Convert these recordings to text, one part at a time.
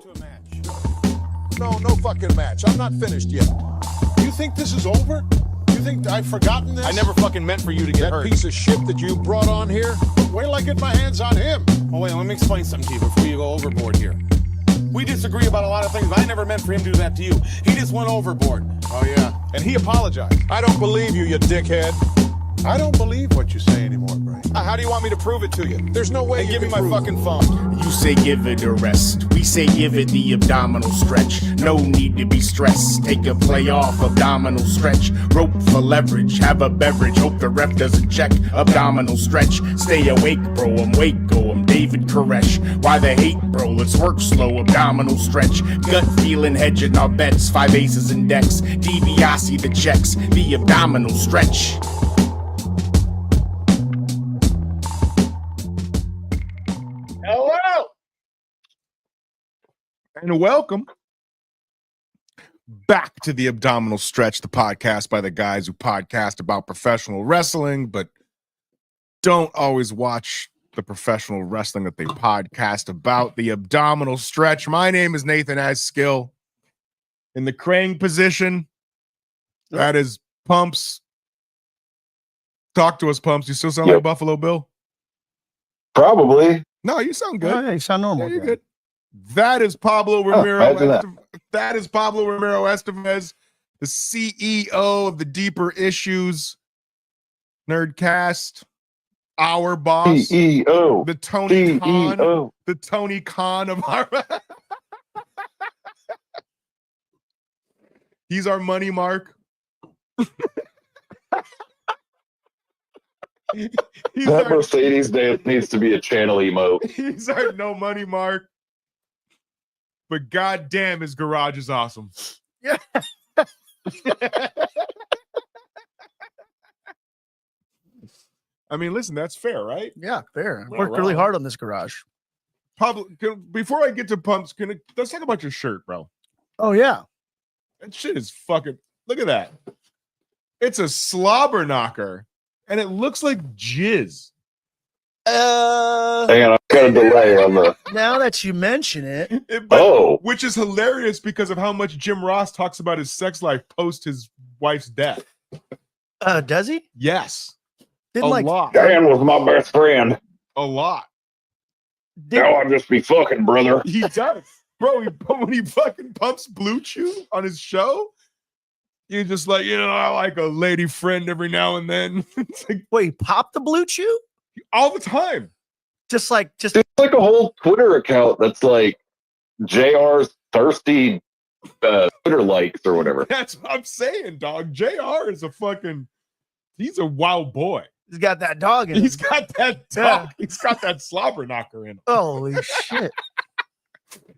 To a match. No fucking match. I'm not finished yet. You think this is over? You think I've forgotten this? I never fucking meant for you to get that hurt. piece of shit that you brought on here? Wait till I get my hands on him. Oh, wait, let me explain something to you before you go overboard here. We disagree about a lot of things, but I never meant for him to do that to you. He just went overboard. Oh, yeah. And he apologized. I don't believe you dickhead. I don't believe what you say anymore, Bray. How do you want me to prove it to you? There's no way And you give me can my prove fucking phone. You say give it a rest. We say give it the abdominal stretch. No need to be stressed. Take a play off abdominal stretch. Rope for leverage. Have a beverage. Hope the ref doesn't check. Abdominal stretch. Stay awake, bro. I'm Waco. I'm David Koresh. Why the hate, bro? Let's work slow. Abdominal stretch. Gut feeling, hedging our bets. 5 aces and decks. DiBiase the checks. The abdominal stretch. Hello! And welcome back to the Abdominal Stretch, the podcast by the guys who podcast about professional wrestling, but don't always watch the professional wrestling that they podcast about. The Abdominal Stretch. My name is Nathan Askill. In the crane position, that is Pumps. Talk to us, Pumps. You still sound like Buffalo Bill? Probably. No, you sound good. Oh, yeah, you sound normal. Yeah, you're good. That is Pablo Ramiro. That is Pablo Ramiro Estevez, the CEO of the Deeper Issues Nerdcast, our boss, CEO, the Tony Khan, CEO. the Tony Khan of our. He's our money mark. That Mercedes needs to be a channel emote. He's our no money mark. But goddamn, his garage is awesome. Yeah. I mean, listen, that's fair, right? Yeah, fair. I Not worked really wrong. hard on this garage. Pablo, before I get to Pumps, let's talk about your shirt, bro. Oh, yeah. That shit is fucking. Look at that. It's a slobber knocker, and it looks like jizz. Hang on, I've got a delay on the. Now that you mention it. Which is hilarious because of how much Jim Ross talks about his sex life post his wife's death. Does he? Yes. Didn't a lot. Dan was my best friend. A lot. Now I'll just be fucking, brother. He does. Bro, when he fucking pumps Blue Chew on his show, you're just like, I like a lady friend every now and then. It's like, wait, pop the Blue Chew? all the time. Just It's like a whole Twitter account that's like JR's thirsty Twitter likes or whatever. That's what I'm saying, dog. JR is he's a wild boy. He's got that dog in him. He's got that dog. Yeah. He's got that slobber knocker in him. Holy shit.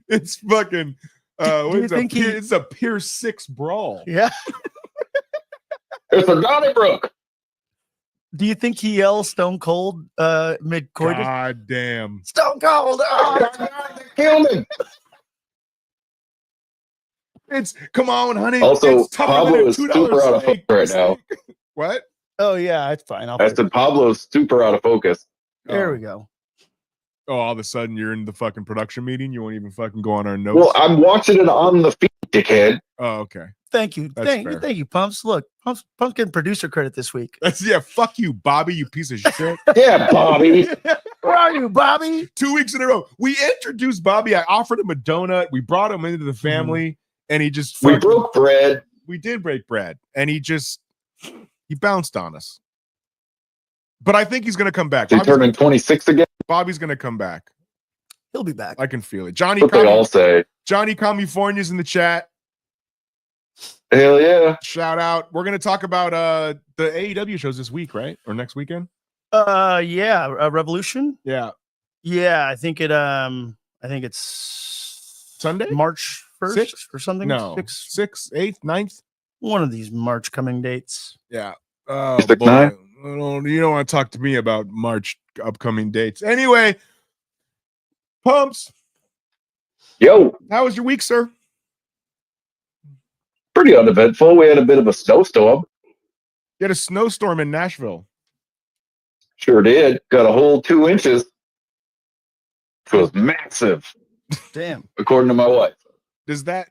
It's fucking it's a Pier 6 brawl. Yeah. It's a Donnybrook. Do you think he yells Stone Cold mid-coitus? God damn. Stone Cold! Oh, Kill me. Come on, honey. Also, it's Pablo is super out of focus right now. What? Oh, yeah, it's fine. I said Pablo's super out of focus. There we go. Oh, all of a sudden you're in the fucking production meeting? You won't even fucking go on our notes? Well, I'm watching it on the feed, dickhead. Oh, okay. Thank you. That's Thank fair. you, Pumps. Look, Pumps getting producer credit this week. Fuck you, Bobby, you piece of shit. Yeah, Bobby. Where are you, Bobby? 2 weeks in a row. We introduced Bobby. I offered him a donut. We brought him into the family, and he just We broke bread. We did break bread, and he bounced on us. But I think he's going to come back. He's turning 26 again. Bobby's going to come back. He'll be back. I can feel it. Johnny, What they all say. Johnny California's in the chat. Hell yeah. Shout out. We're going to talk about the AEW shows this week, right? Or next weekend? Yeah, Revolution. Yeah. Yeah, I think it's Sunday? March 1st 6th? or something. No. 6th, 8th, 9th? One of these March coming dates. Yeah. Oh, 6, boy. 9? You don't want to talk to me about March upcoming dates. Anyway, Pumps. Yo. How was your week, sir? Pretty uneventful. We had a bit of a snowstorm. You had a snowstorm in Nashville. Sure did. Got a whole 2 inches. It was massive. Damn. according to my wife. Does that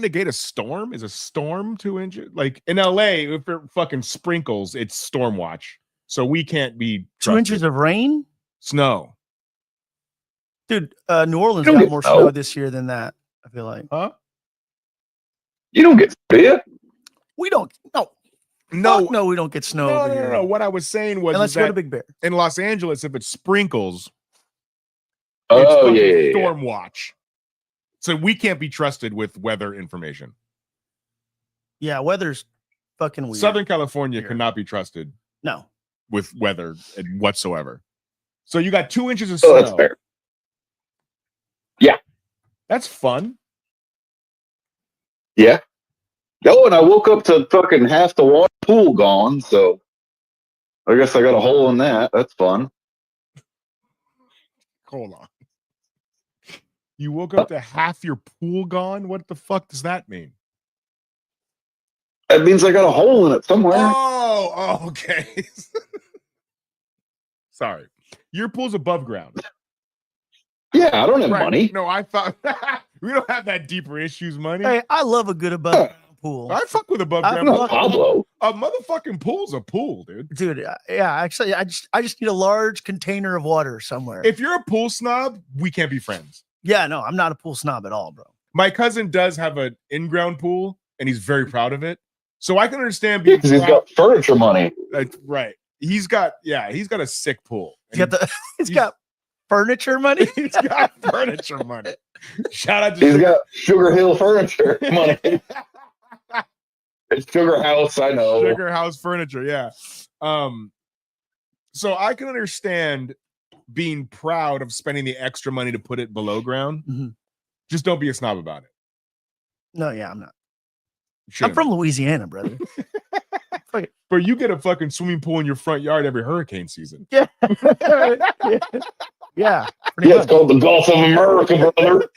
negate a storm? Is a storm 2 inches? Like in LA, if it fucking sprinkles, it's storm watch. So we can't be 2 inches of rain? snow. Dude, New Orleans You don't got get more snow. snow this year than that, I feel like. Huh? You don't get it. We don't. No. No, Fuck no, we don't get snow no, over no, here. no, no. What I was saying was Unless is you go to that Big Bear. in Los Angeles, if it sprinkles, it's Oh fucking yeah. storm watch. So we can't be trusted with weather information. Yeah, weather's fucking weird. Southern California Here. cannot be trusted No. with weather whatsoever. So you got 2 inches of Oh, snow. that's fair. Yeah. That's fun. Yeah. Oh, and I woke up to fucking half the water pool gone, so I guess I got a hole in that. That's fun. Hold on. You woke up to half your pool gone? What the fuck does that mean? That means I got a hole in it somewhere. Oh, okay. Sorry. Your pool's above ground. Yeah, I don't have Right. money. No, I thought we don't have that deeper issues money. Hey, I love a good above ground pool. I fuck with above I ground. I'm not Pablo. A motherfucking pool's a pool, dude. Dude, yeah, actually, I just need a large container of water somewhere. If you're a pool snob, we can't be friends. Yeah, no, I'm not a pool snob at all, bro. My cousin does have an in-ground pool, and he's very proud of it. So I can understand being Because he's proud. got furniture money. Right. He's got a sick pool. He's got he's got furniture money. He's got furniture money. Shout out to He's Sugar- got Sugar Hill furniture money. It's Sugar House, I know. Sugar House Furniture, yeah. So I can understand being proud of spending the extra money to put it below ground. Mhm. Just don't be a snob about it. No, yeah, I'm not. I'm Shouldn't from Louisiana, brother. be. But you get a fucking swimming pool in your front yard every hurricane season. Yeah. Yeah. Pretty Yeah, much. it's called the Gulf of America, brother.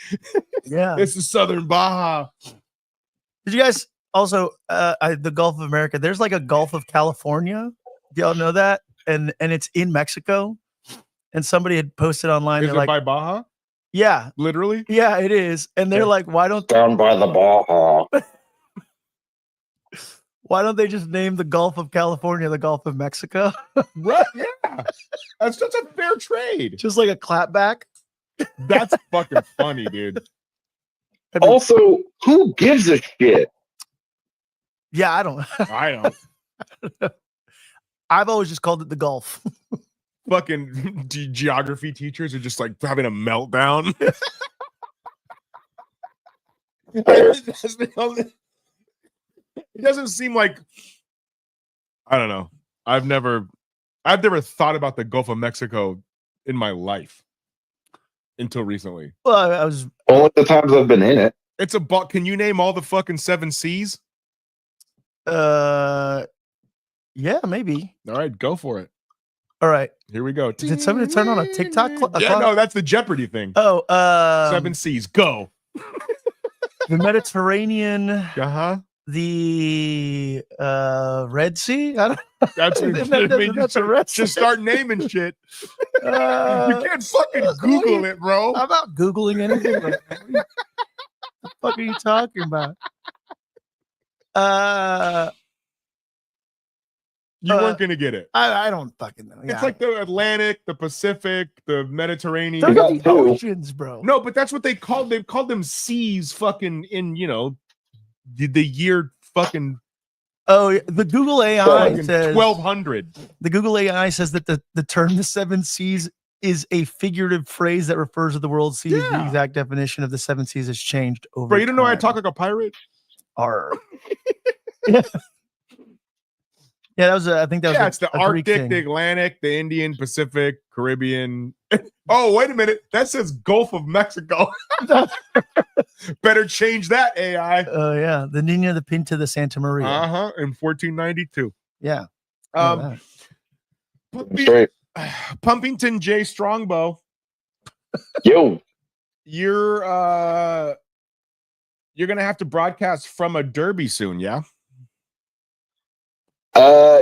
Yeah. It's the Southern Baja. Did you guys also the Gulf of America? There's like a Gulf of California. Do y'all know that? And it's in Mexico. And somebody had posted online. Is They're it like, by Baja? yeah, Literally? yeah, it is. And they're Okay. like, why don't Down by the Baja. they just name the Gulf of California the Gulf of Mexico? Right. Yeah. That's a fair trade. Just like a clapback. That's fucking funny, dude. Also, who gives a shit? Yeah, I don't. I don't. I've always just called it the Gulf. Fucking geography teachers are just like having a meltdown. It doesn't seem like, I don't know. I've never thought about the Gulf of Mexico in my life until recently. Well, I was. Only the times I've been in it. It's a can you name all the fucking 7 seas? Yeah, maybe. All right, go for it. All right. Here we go. Did somebody turn on a TikTok? Yeah, no, that's the Jeopardy thing. Oh, 7 seas, go. the Mediterranean, Uh-huh. the Red Sea. I don't. That's, That's a Red Sea. just start naming shit. You Uh, can't fucking Google it, bro. I'm not googling anything. Like, what the fuck are you talking about? You weren't gonna get it. I don't fucking know. It's like the Atlantic, the Pacific, the Mediterranean. those You are got the two. oceans, bro. No, but that's what they called. They've called them seas. Fucking in the year fucking Oh, yeah, the Google AI fucking says 1200. the Google AI says that the term the 7 seas is a figurative phrase that refers to the world seas. The Yeah. exact definition of the 7 seas has changed over. Bro, you don't know I time. talk like a pirate? Arr. Yeah, that was. I think that was. Yeah, a- it's the a Greek Arctic, thing. the Atlantic, the Indian, Pacific, Caribbean. Oh, wait a minute. That says Gulf of Mexico. Better change that, AI. Oh yeah, the Nina, the Pinta, the Santa Maria. Uh-huh. In 1492. Yeah. Oh, Um, that. Straight. Pumpington J. Strongbow, Yo. you're gonna have to broadcast from a derby soon, yeah?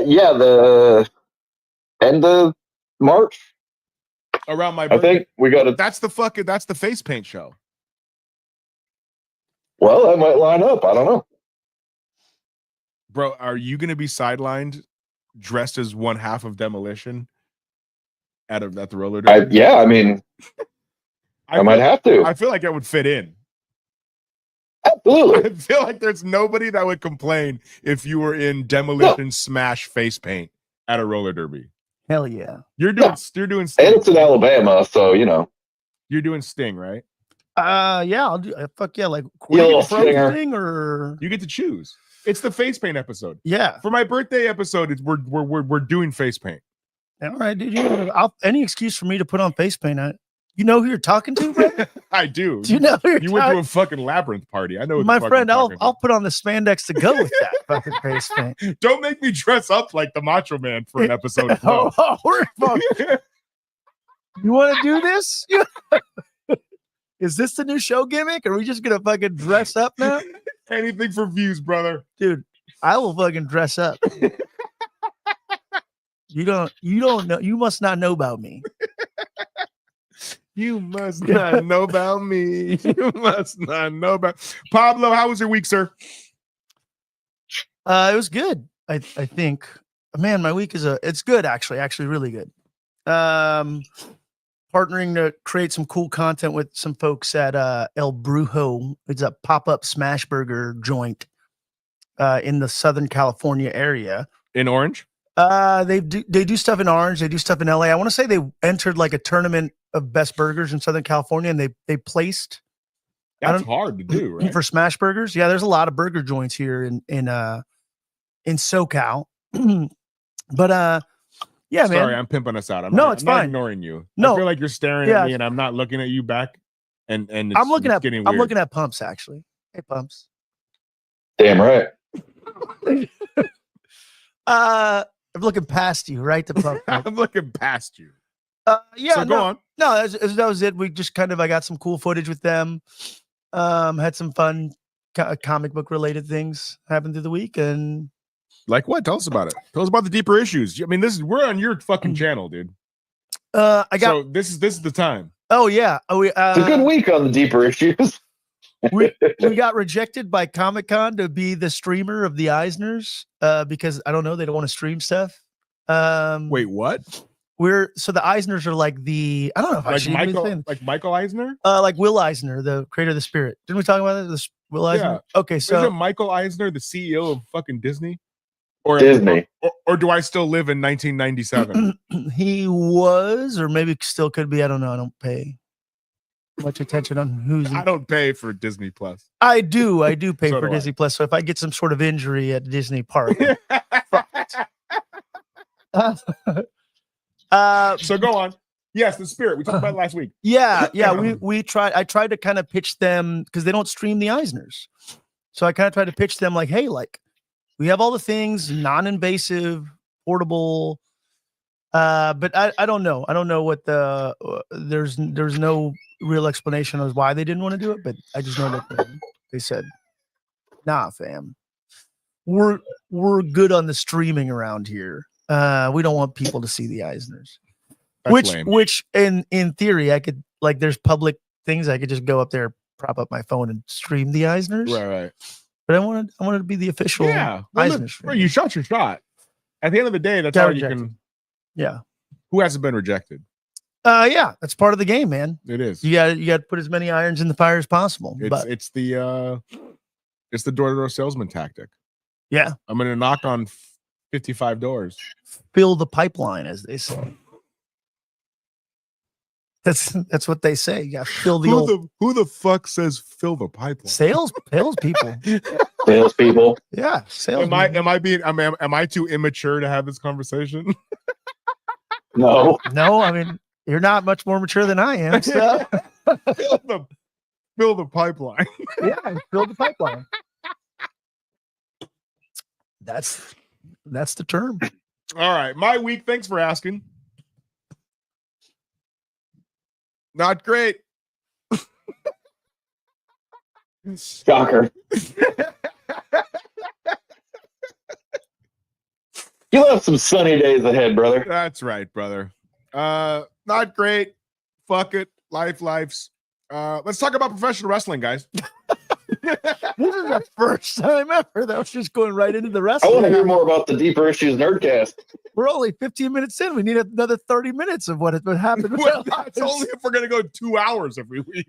Yeah, the end of March. around my I birthday. think we got to. That's the face paint show. Well, that might line up. I don't know. Bro, are you going to be sidelined dressed as one half of Demolition at the roller derby? Yeah, I mean, I might have to. I feel like I would fit in. Absolutely. I feel like there's nobody that would complain if you were in Demolition Smash face paint at a roller derby. Hell yeah. You're doing Sting. And it's in Alabama, so you know. You're doing Sting, right? Yeah, I'll do. Fuck yeah, like You little Frozen stinger. or You get to choose. It's the face paint episode. yeah. For my birthday episode, we're doing face paint. All right, dude. Any excuse for me to put on face paint? You know who you're talking to, bro? I do. Do you know who You went to a fucking Labyrinth party. I know. My friend, I'll put on the spandex to go with that fucking face paint. Don't make me dress up like the Macho Man for an episode. Of Flow. You want to do this? Is this the new show gimmick? Are we just gonna fucking dress up now? Anything for views, brother. Dude, I will fucking dress up. You don't know. You must not know about me. You must not know about me. You must not know about Pablo. How was your week, sir? It was good. I think. Man, my week it's good actually really good. Partnering to create some cool content with some folks at El Brujo. It's a pop-up smash burger joint in the Southern California area. In Orange? They do stuff in Orange. They do stuff in LA. I want to say they entered like a tournament of best burgers in Southern California, and they placed. That's hard to do, right? For smash burgers. Yeah, there's a lot of burger joints here in SoCal. But yeah, Sorry, man. I'm pimping us out. I'm not fine. Ignoring you. No, I feel like you're staring at me, and I'm not looking at you back. And I'm looking at Pumps actually. Hey, Pumps. Damn right. I'm looking past you, right? I'm looking past you. Yeah. So go on. No, that was it. We just I got some cool footage with them. Had some fun comic book related things happen through the week, and like what? Tell us about it. Tell us about the deeper issues. I mean, we're on your fucking channel, dude. So this is the time. Oh yeah. It's a good week on the deeper issues. we got rejected by Comic-Con to be the streamer of the Eisners because I don't know, they don't want to stream stuff. Wait, what? So the Eisners are like I don't know if I should even say like Michael Eisner? Like Will Eisner, the creator of the Spirit. Didn't we talk about that? Will Eisner? Yeah. Okay, so isn't Michael Eisner the CEO of fucking Disney? Or Disney. Or do I still live in 1997? He was, or maybe still could be. I don't know. I don't pay much attention on who's. I don't pay for Disney Plus. I do pay So for do I. Disney Plus. So if I get some sort of injury at Disney Park, so go on. Yes, the Spirit. We talked about it last week. Yeah. We tried. I tried to kind of pitch them because they don't stream the Eisners. So I kind of tried to pitch them like, hey, like we have all the things, non-invasive, portable. But I don't know. I don't know what there's no real explanation as why they didn't want to do it. But I just know that they said, nah, fam, we're good on the streaming around here. We don't want people to see the Eisners. That's lame. Which in theory I could, like, there's public things I could just go up there, prop up my phone and stream the Eisners. Right. But I wanted to be the official Eisners. Well, you shot your shot. At the end of the day, that's all you can. Yeah. Who hasn't been rejected? Yeah, that's part of the game, man. It is. You got to put as many irons in the fire as possible. It's the door-to-door salesman tactic. Yeah. I'm going to knock on 55 doors. Fill the pipeline, as they say. That's what they say. You got to fill the who the fuck says fill the pipeline? Sales people. Salespeople. Yeah, sales. Am I too immature to have this conversation? No. No, I mean, you're not much more mature than I am. So. Fill the pipeline. Yeah, fill the pipeline. That's the term. All right, my week. Thanks for asking. Not great. Shocker. You'll have some sunny days ahead, brother. That's right, brother. Not great. Fuck it. Lives. Let's talk about professional wrestling, guys. This is the first time ever that was just going right into the I wrestling. want to hear more about the Deeper Issues Nerdcast. We're only 15 minutes in. We need another 30 minutes of what happened. Well, that's only if we're going to go 2 hours every week.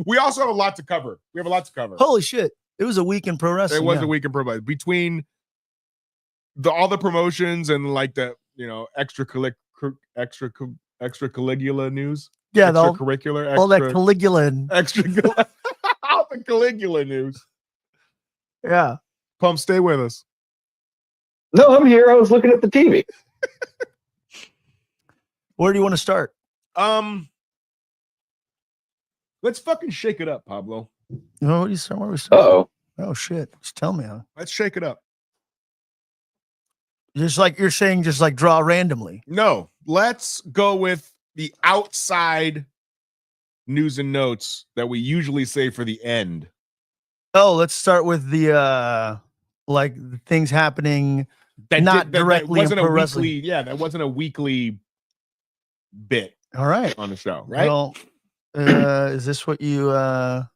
We also have a lot to cover. We have a lot to cover. Holy shit. It was a week in pro wrestling. It was a week in pro wrestling. Between all the promotions and like the, extracurricular news. Yeah, extracurricular. all that Caligula. All the Caligula news. Yeah. Pump, stay with us. No, I'm here. I was looking at the TV. Where do you want to start? Let's fucking shake it up, Pablo. Where we start? Oh shit. Just tell me. Huh? Let's shake it up. Just like you're saying, just like draw randomly. No, let's go with the outside news and notes that we usually say for the end. Oh, let's start with the like the things happening not directly in pro wrestling. Yeah, that wasn't a weekly bit. All right. On the show, right? Well, is this what you're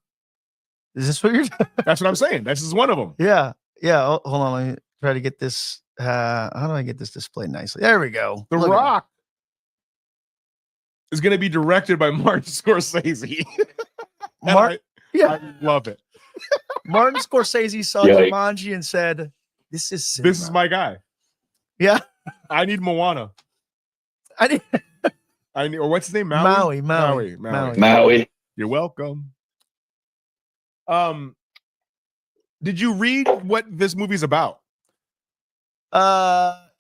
That's what I'm saying. This is one of them. Yeah. Hold on. Let me try to get this. How do I get this displayed nicely? There we go. The Rock is going to be directed by Martin Scorsese. I love it. Martin Scorsese saw Jumanji and said, "This is cinema. This is my guy." Yeah. I need Moana. I need, or what's his name? Maui. You're welcome. Did you read what this movie's about?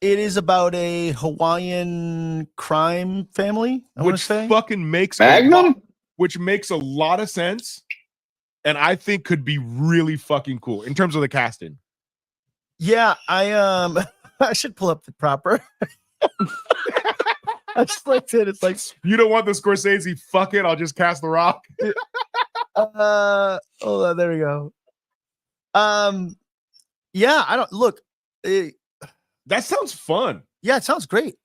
It is about a Hawaiian crime family, which fucking makes Magnum, which makes a lot of sense, and I think could be really fucking cool in terms of the casting. Yeah, I should pull up the proper. I just like it. It's like you don't want the Scorsese. Fuck it, I'll just cast The Rock. Hold on, there we go. Yeah, I don't look. That sounds fun. Yeah, it sounds great,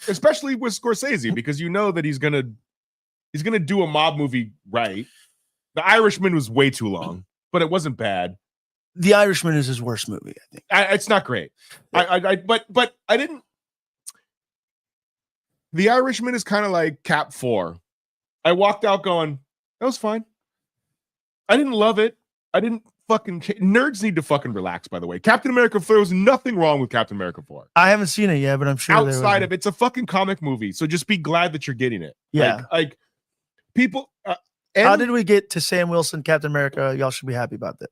especially with Scorsese, because you know that he's gonna do a mob movie right. The Irishman was way too long, but it wasn't bad. The Irishman is his worst movie, I think. It's not great. But I didn't. The Irishman is kind of like Cap 4. I walked out going, that was fine. I didn't love it. I didn't fucking nerds need to fucking relax, by the way. Captain America 4, there was nothing wrong with Captain America 4. I haven't seen it yet, but I'm sure outside of it's a fucking comic movie. So just be glad that you're getting it. Yeah. Like people how did we get to Sam Wilson, Captain America? Y'all should be happy about that.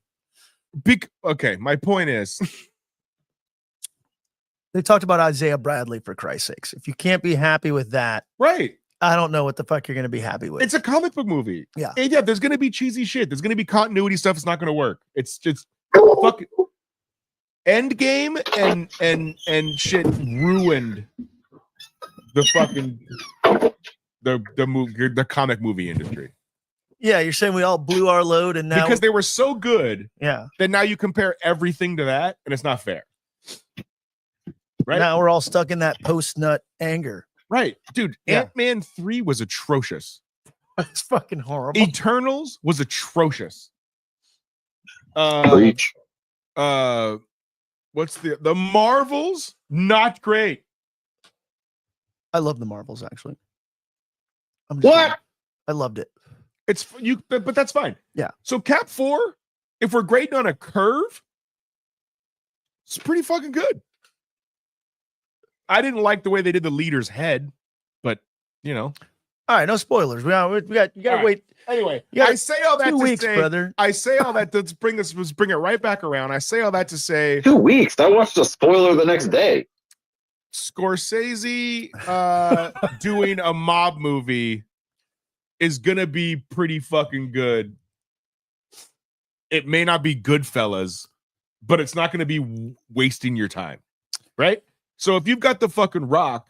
Okay, my point is they talked about Isaiah Bradley, for Christ's sakes. If you can't be happy with that, right? I don't know what the fuck you're going to be happy with. It's a comic book movie. Yeah. And yeah, there's going to be cheesy shit. There's going to be continuity stuff. It's not going to work. It's just fucking Endgame and shit ruined the fucking the comic movie industry. Yeah, you're saying we all blew our load and now because they were so good. Yeah. That now you compare everything to that and it's not fair. Right? Now we're all stuck in that post-nut anger. Right. Dude, yeah. Ant-Man 3 was atrocious. It's fucking horrible. Eternals was atrocious. Preach. What's the Marvels? Not great. I love the Marvels, actually. I loved it. It's you, but that's fine. Yeah. So Cap 4, if we're grading on a curve, it's pretty fucking good. I didn't like the way they did the leader's head, but you know. All right, no spoilers. You gotta wait. Anyway, I say all that 2 to weeks, say, brother. I say all that to bring it right back around. I say all that to say 2 weeks. I watched a spoiler the next day. Scorsese doing a mob movie is gonna be pretty fucking good. It may not be Goodfellas, but it's not gonna be wasting your time, right? So if you've got the fucking Rock,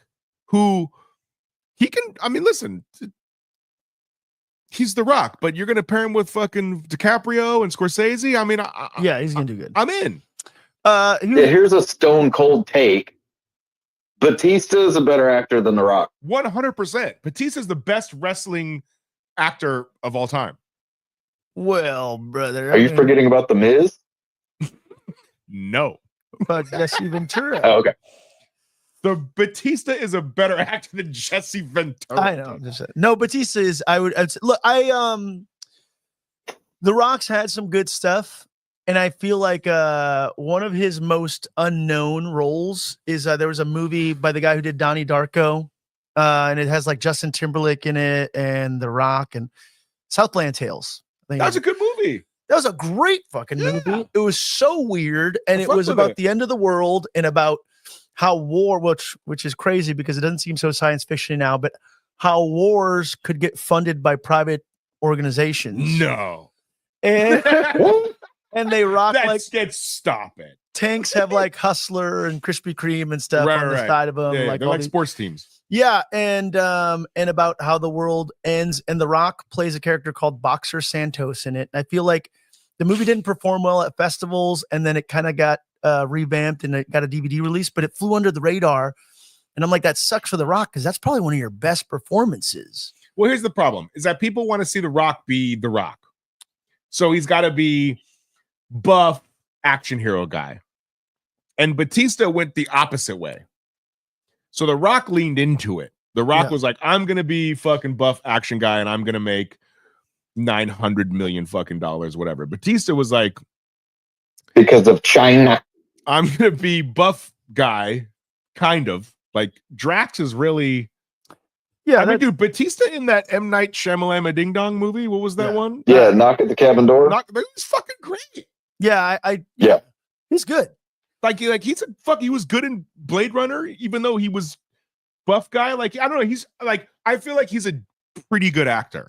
who he can, I mean, listen, he's the Rock, but you're gonna pair him with fucking DiCaprio and Scorsese. I mean, yeah, he's gonna do good. I'm in. Here's a stone cold take. Batista is a better actor than The Rock. 100%. Batista's the best wrestling actor of all time. Well, brother, Are you forgetting about The Miz? No. about Jesse Ventura? Oh, okay. The Batista is a better actor than Jesse Ventura. I know. No, Batista is. I'd say, look. The Rock's had some good stuff, and I feel like one of his most unknown roles is there was a movie by the guy who did Donnie Darko, and it has like Justin Timberlake in it and The Rock and Southland Tales. I think That's a good movie. that was a great fucking movie. It was so weird, and it was about the end of the world and about how war, which is crazy because it doesn't seem so science fiction now, but how wars could get funded by private organizations. No. And, and they rock stop it. Tanks have like Hustler and Krispy Kreme and stuff on the side of them. Yeah, like they're like sports teams. Yeah, and about how the world ends, and The Rock plays a character called Boxer Santos in it. I feel like the movie didn't perform well at festivals, and then it kind of got revamped and it got a DVD release, but it flew under the radar. And I'm like, that sucks for The Rock because that's probably one of your best performances. Well, here's the problem: is that people want to see The Rock be The Rock, so he's got to be buff action hero guy, and Batista went the opposite way. So The Rock leaned into it. The Rock was like, I'm going to be fucking buff action guy and I'm going to make $900 million fucking dollars, whatever. Batista was like, because of China, I'm going to be buff guy, kind of. Like Drax is really, I mean, dude, Batista in that M. Night Shyamalan Ding Dong movie. What was that one? Yeah, Knock at the Cabin Door. It was fucking great. Yeah, he's good. Like he was good in Blade Runner, even though he was buff guy. Like, I don't know. He's like, I feel like he's a pretty good actor.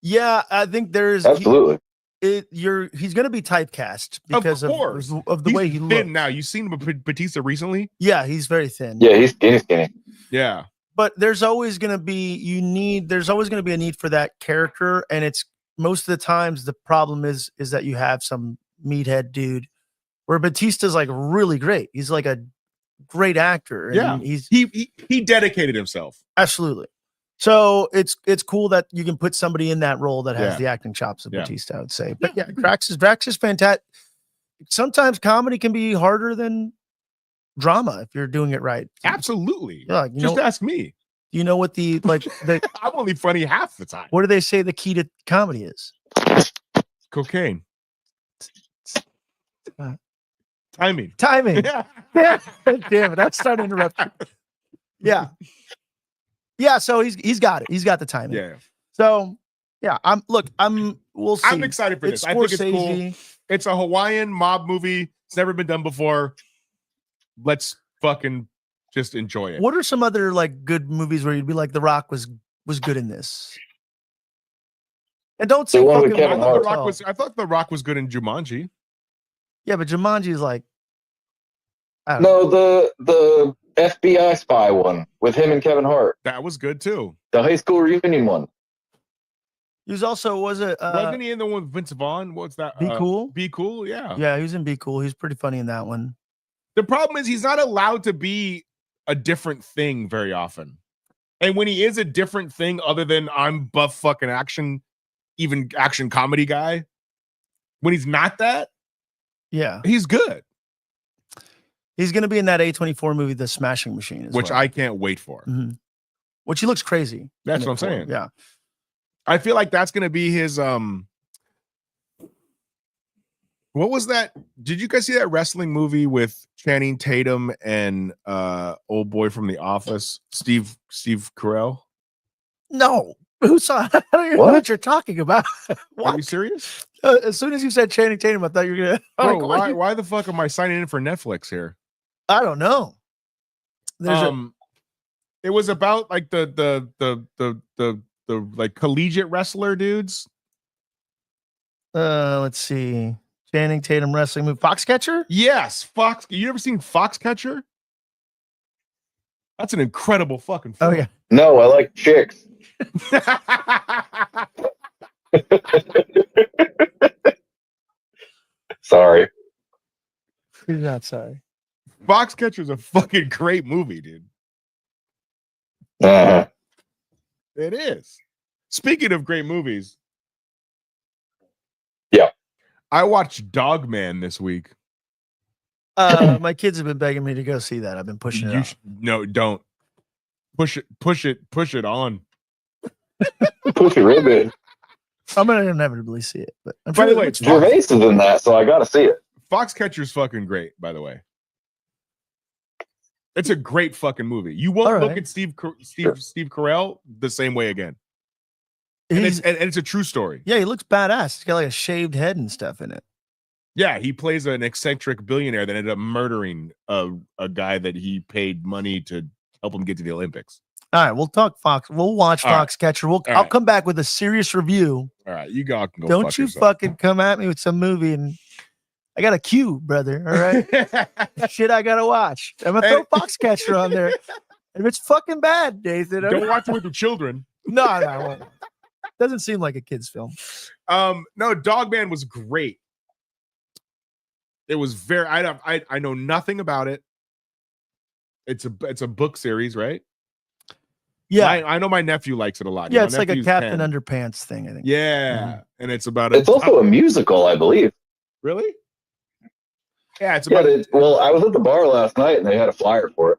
Yeah, I think there's absolutely. He's going to be typecast because of the way he looks. Now, you seen Batista recently? Yeah, he's very thin. Yeah, he's skinny. Yeah, but there's always going to be a need for that character, and it's most of the times the problem is that you have some meathead dude. Where Batista's like really great. He's like a great actor. And he dedicated himself. Absolutely. So it's cool that you can put somebody in that role that has the acting chops of Batista, I would say. But Drax is fantastic. Sometimes comedy can be harder than drama if you're doing it right. Absolutely. Yeah, just ask me. You know what the I'm only funny half the time. What do they say the key to comedy is? Cocaine. Timing. Yeah. Damn it. That's starting to interrupt. Yeah. Yeah. So he's got it. He's got the timing. Yeah. So we'll see. I'm excited for this. I think it's cool. It's a Hawaiian mob movie. It's never been done before. Let's fucking just enjoy it. What are some other like good movies where you'd be like, The Rock was good in this? And don't say fucking I thought The Rock was good in Jumanji. Yeah, but Jumanji is like, the FBI spy one with him and Kevin Hart. That was good too. The high school reunion one. He was also wasn't he in the one with Vince Vaughn? What's that? Be Cool. Be Cool. Yeah. Yeah, he was in Be Cool. He's pretty funny in that one. The problem is he's not allowed to be a different thing very often. And when he is a different thing other than I'm buff fucking action, even action comedy guy, when he's not that, he's good. He's going to be in that A24 movie, The Smashing Machine, which I can't wait for. Mm-hmm. Which he looks crazy. That's what I'm saying. Yeah. I feel like that's going to be his what was that? Did you guys see that wrestling movie with Channing Tatum and old boy from The Office, Steve Carell? No. Who saw? I don't even know what you're talking about. Are you serious? As soon as you said Channing Tatum, I thought you were gonna. Bro, why the fuck am I signing in for Netflix here? I don't know. It was about like the like collegiate wrestler dudes. Let's see. Channing Tatum wrestling movie. Foxcatcher? Yes, Fox. You ever seen Foxcatcher? That's an incredible fucking film. Oh yeah. No, I like chicks. Sorry. He's not sorry. Foxcatcher's a fucking great movie, dude. Uh, It is. Speaking of great movies. Yeah. I watched Dogman this week. My kids have been begging me to go see that. I've been pushing it off. No, don't. Push it on. push it real good. I'm gonna inevitably see it. But I'm By the way, it's Gervais is in that, so I got to see it. Foxcatcher's fucking great, by the way. It's a great fucking movie. You won't All look right. at Steve Carell the same way again. And it's a true story. Yeah, he looks badass. He's got like a shaved head and stuff in it. Yeah, he plays an eccentric billionaire that ended up murdering a guy that he paid money to help him get to the Olympics. All right, we'll talk Fox. We'll watch All right. Foxcatcher. All I'll right. come back with a serious review. All right, you all can go. Don't fuck you yourself. fucking come at me with some movie and I got a queue, brother. All right. Shit, I gotta watch. I'm gonna throw Foxcatcher on there. If it's fucking bad, Nathan. Don't watch it with your children. No, I won't. Doesn't seem like a kid's film. No, Dogman was great. It was very. I know nothing about it. It's a book series, right? Yeah, I know my nephew likes it a lot. yeah, My it's like a nephew's Captain 10. Underpants thing, I think. Yeah, and it's about. It's also a musical, I believe. Really. Yeah, it's Yeah, about. well, I was at the bar last night and they had a flyer for it.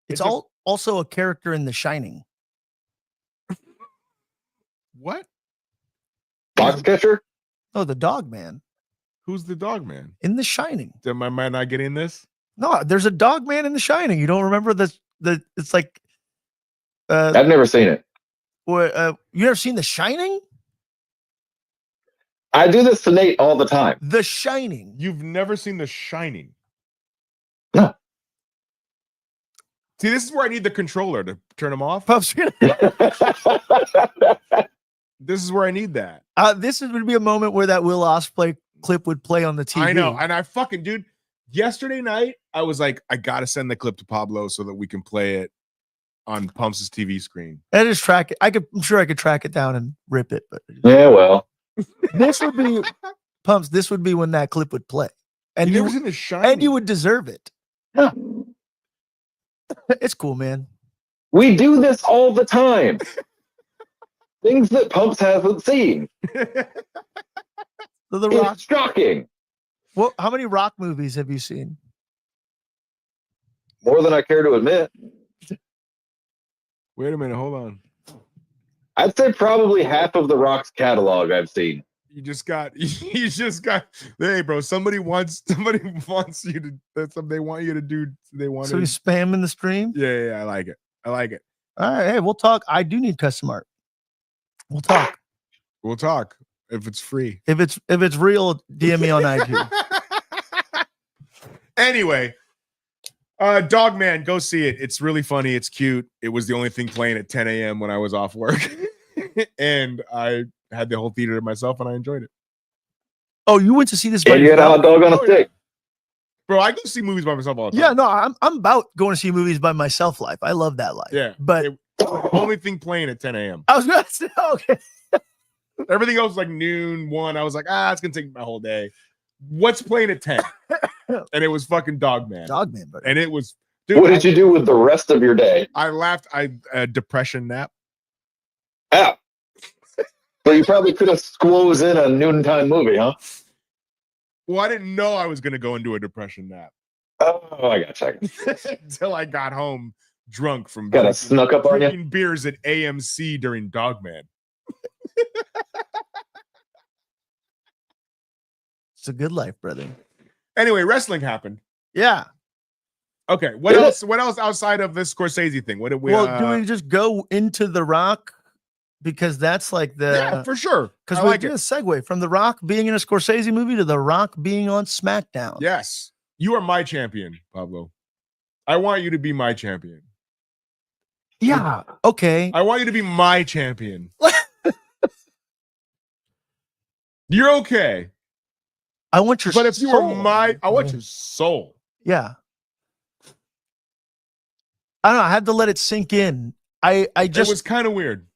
It's also a character in The Shining. What? Foxcatcher? Oh, the dog man Who's the dog man? in The Shining. Am I not getting this? No, there's a dog man in The Shining. You don't remember the it's like I've never seen it. you ever seen The Shining? I do this to Nate all the time. The Shining. You've never seen The Shining. No. See, this is where I need the controller to turn them off. Pups, This is where I need that. this would be a moment where that Will Ospreay clip would play on the TV. I know, and I fucking dude. Yesterday night, I was like, I gotta send the clip to Pablo so that we can play it on Pumps' TV screen. I just track it. I'm sure I could track it down and rip it, but Yeah, well. this would be Pumps. This would be when that clip would play, and You you never seen The Shining? and you would deserve it. Yeah. It's cool, man. We do this all the time. Things that Pumps hasn't seen. So the Rock. It's shocking. Well, how many Rock movies have you seen? More than I care to admit. Wait a minute, hold on. I'd say probably half of the Rock's catalog I've seen. You just got. Hey, bro. Somebody wants you to. They want you to do. They want. So you spam in the stream? Yeah. I like it. I like it. All right, hey, we'll talk. I do need custom art. We'll talk. We'll talk if it's free. If it's real, DM me on IG. Anyway, Dogman, go see it. It's really funny. It's cute. It was the only thing playing at 10 a.m. when I was off work, and I had the whole theater to myself, and I enjoyed it. Oh, you went to see this? by And you had a yourself? hot dog on a stick. Bro, I go see movies by myself all the Yeah, time. no, I'm about going to see movies by myself. Life, I love that life. Yeah, but the only thing playing at 10 a.m. I was gonna say, okay. Everything else was like noon, 1. I was like, it's gonna take my whole day. What's playing at 10? And it was fucking Dogman. Dogman, buddy. And it was. Dude, What did you do with the rest of your day? I laughed. Depression nap. Ah. So you probably could have squoze in a noontime movie, huh? Well, I didn't know I was gonna go into a depression nap Oh, I got you. until I got home drunk from Kind of snuck up on you. drinking beers at AMC during Dogman. It's a good life, brother. Anyway, wrestling happened. Yeah. Okay, what Did it? else? What else outside of this Scorsese thing? What did we? Well, do we just go into The Rock? Because that's like yeah, for sure. because I we're like doing it. a segue from The Rock being in a Scorsese movie to The Rock being on SmackDown. Yes, you are my champion, Pablo. I want you to be my champion. Yeah. Okay. I want you to be my champion. You're okay. I want your But if you soul. were I want your soul. Yeah. I don't know. I had to let it sink in. I It just was kind of weird.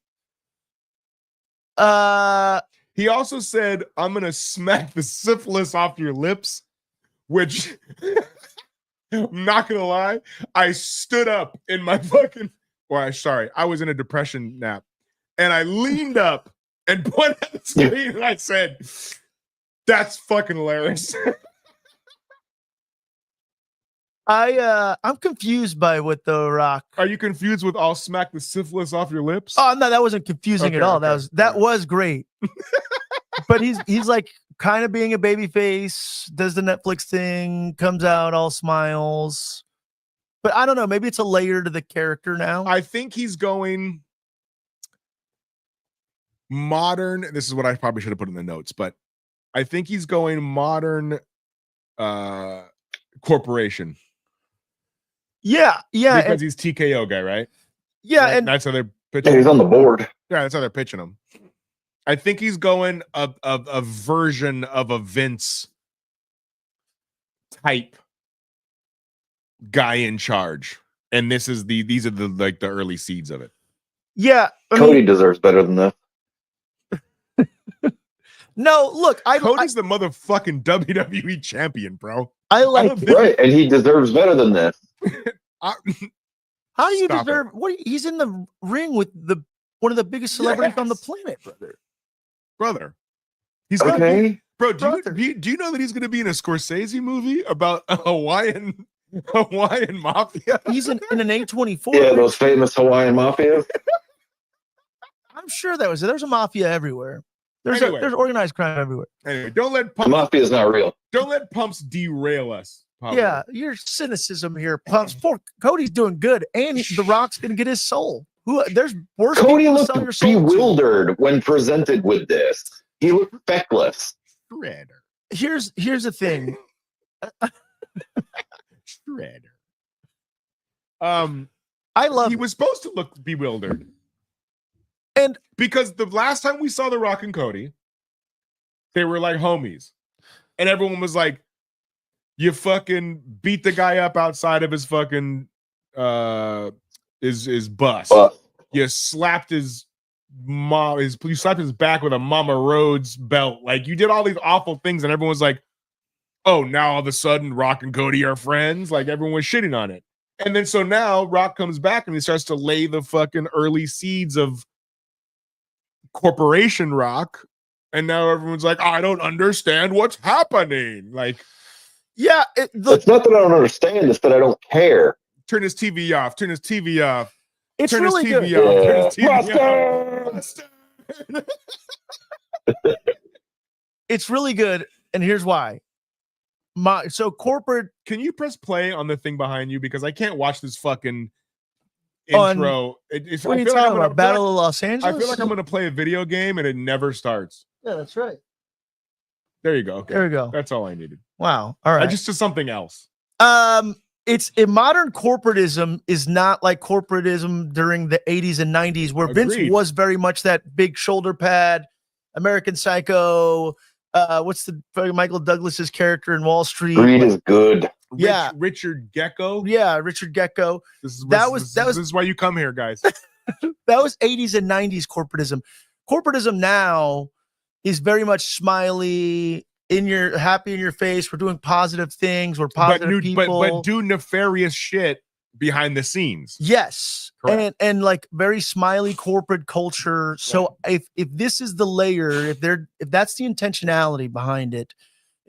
He also said, I'm gonna smack the syphilis off your lips, which I'm not gonna lie. I stood up in my fucking. I was in a depression nap, and I leaned up and pointed at the screen, and I said, "That's fucking hilarious." I'm confused by what The Rock. Are you confused with "I'll smack the syphilis off your lips"? Oh no, that wasn't confusing at all. That was great. But he's like kind of being a baby face, does the Netflix thing, comes out all smiles. But I don't know, maybe it's a layer to the character now. I think he's going modern. This is what I probably should have put in the notes, but I think he's going modern corporation. Yeah. Because he's TKO guy, right? Yeah, right? and that's how they're pitching. Yeah, he's on the board. Yeah, that's how they're pitching him. I think he's going a version of a Vince type guy in charge, and these are the early seeds of it. Yeah, Cody deserves better than this. No, look, Cody's the motherfucking WWE champion, bro. I like Right, and he deserves better than this. How do you Stop deserve? What? He's in the ring with one of the biggest celebrities on the planet, brother. He's Okay. bro. Do you know that he's going to be in a Scorsese movie about a Hawaiian mafia? He's in an A24. Yeah, those famous Hawaiian mafias. I'm sure there's a mafia everywhere. There's organized crime everywhere. Anyway, don't let The mafia is not real. Don't let pumps derail us. Pablo. Yeah, your cynicism here, Pumps. Poor Cody's doing good, and The Rock's gonna get his soul. There's worse Cody people to looked sell your soul to. bewildered when presented with this. He looked feckless. Shredder. Here's the thing. Shredder. I love. He was supposed to look bewildered. And because the last time we saw The Rock and Cody, they were like homies. And everyone was like, you fucking beat the guy up outside of his fucking his bus. You slapped his mom, you slapped his back with a Mama Rhodes belt. Like you did all these awful things, and everyone was like, oh, now all of a sudden Rock and Cody are friends. Like everyone was shitting on it. And then so now Rock comes back and he starts to lay the fucking early seeds of Corporation Rock, and now everyone's like, I don't understand what's happening. Like, yeah, it's not that I don't understand, it's that I don't care. Turn his TV off. Turn his TV off. It's turn really his TV good. off. Turn his TV off. It's really good, and here's why. So corporate. Can you press play on the thing behind you, because I can't watch this fucking intro. What are you talking about? Battle of Los Angeles? I feel like I'm going to play a video game and it never starts. Yeah, that's right. There you go. Okay. There we go. That's all I needed. Wow. All right. Just to something else. It's a modern corporatism is not like corporatism during the 80s and 90s, where Agreed. Vince was very much that big shoulder pad, American Psycho. What's the Michael Douglas's character in Wall Street? Greed is good. Yeah, Richard Gecko. Yeah, Richard Gecko. This is why you come here, guys. That was 80s and 90s corporatism. Corporatism now is very much smiley, happy in your face. We're doing positive things. We're positive people, but do nefarious shit behind the scenes. Yes. Correct. And like very smiley corporate culture. So if this is the layer, if that's the intentionality behind it,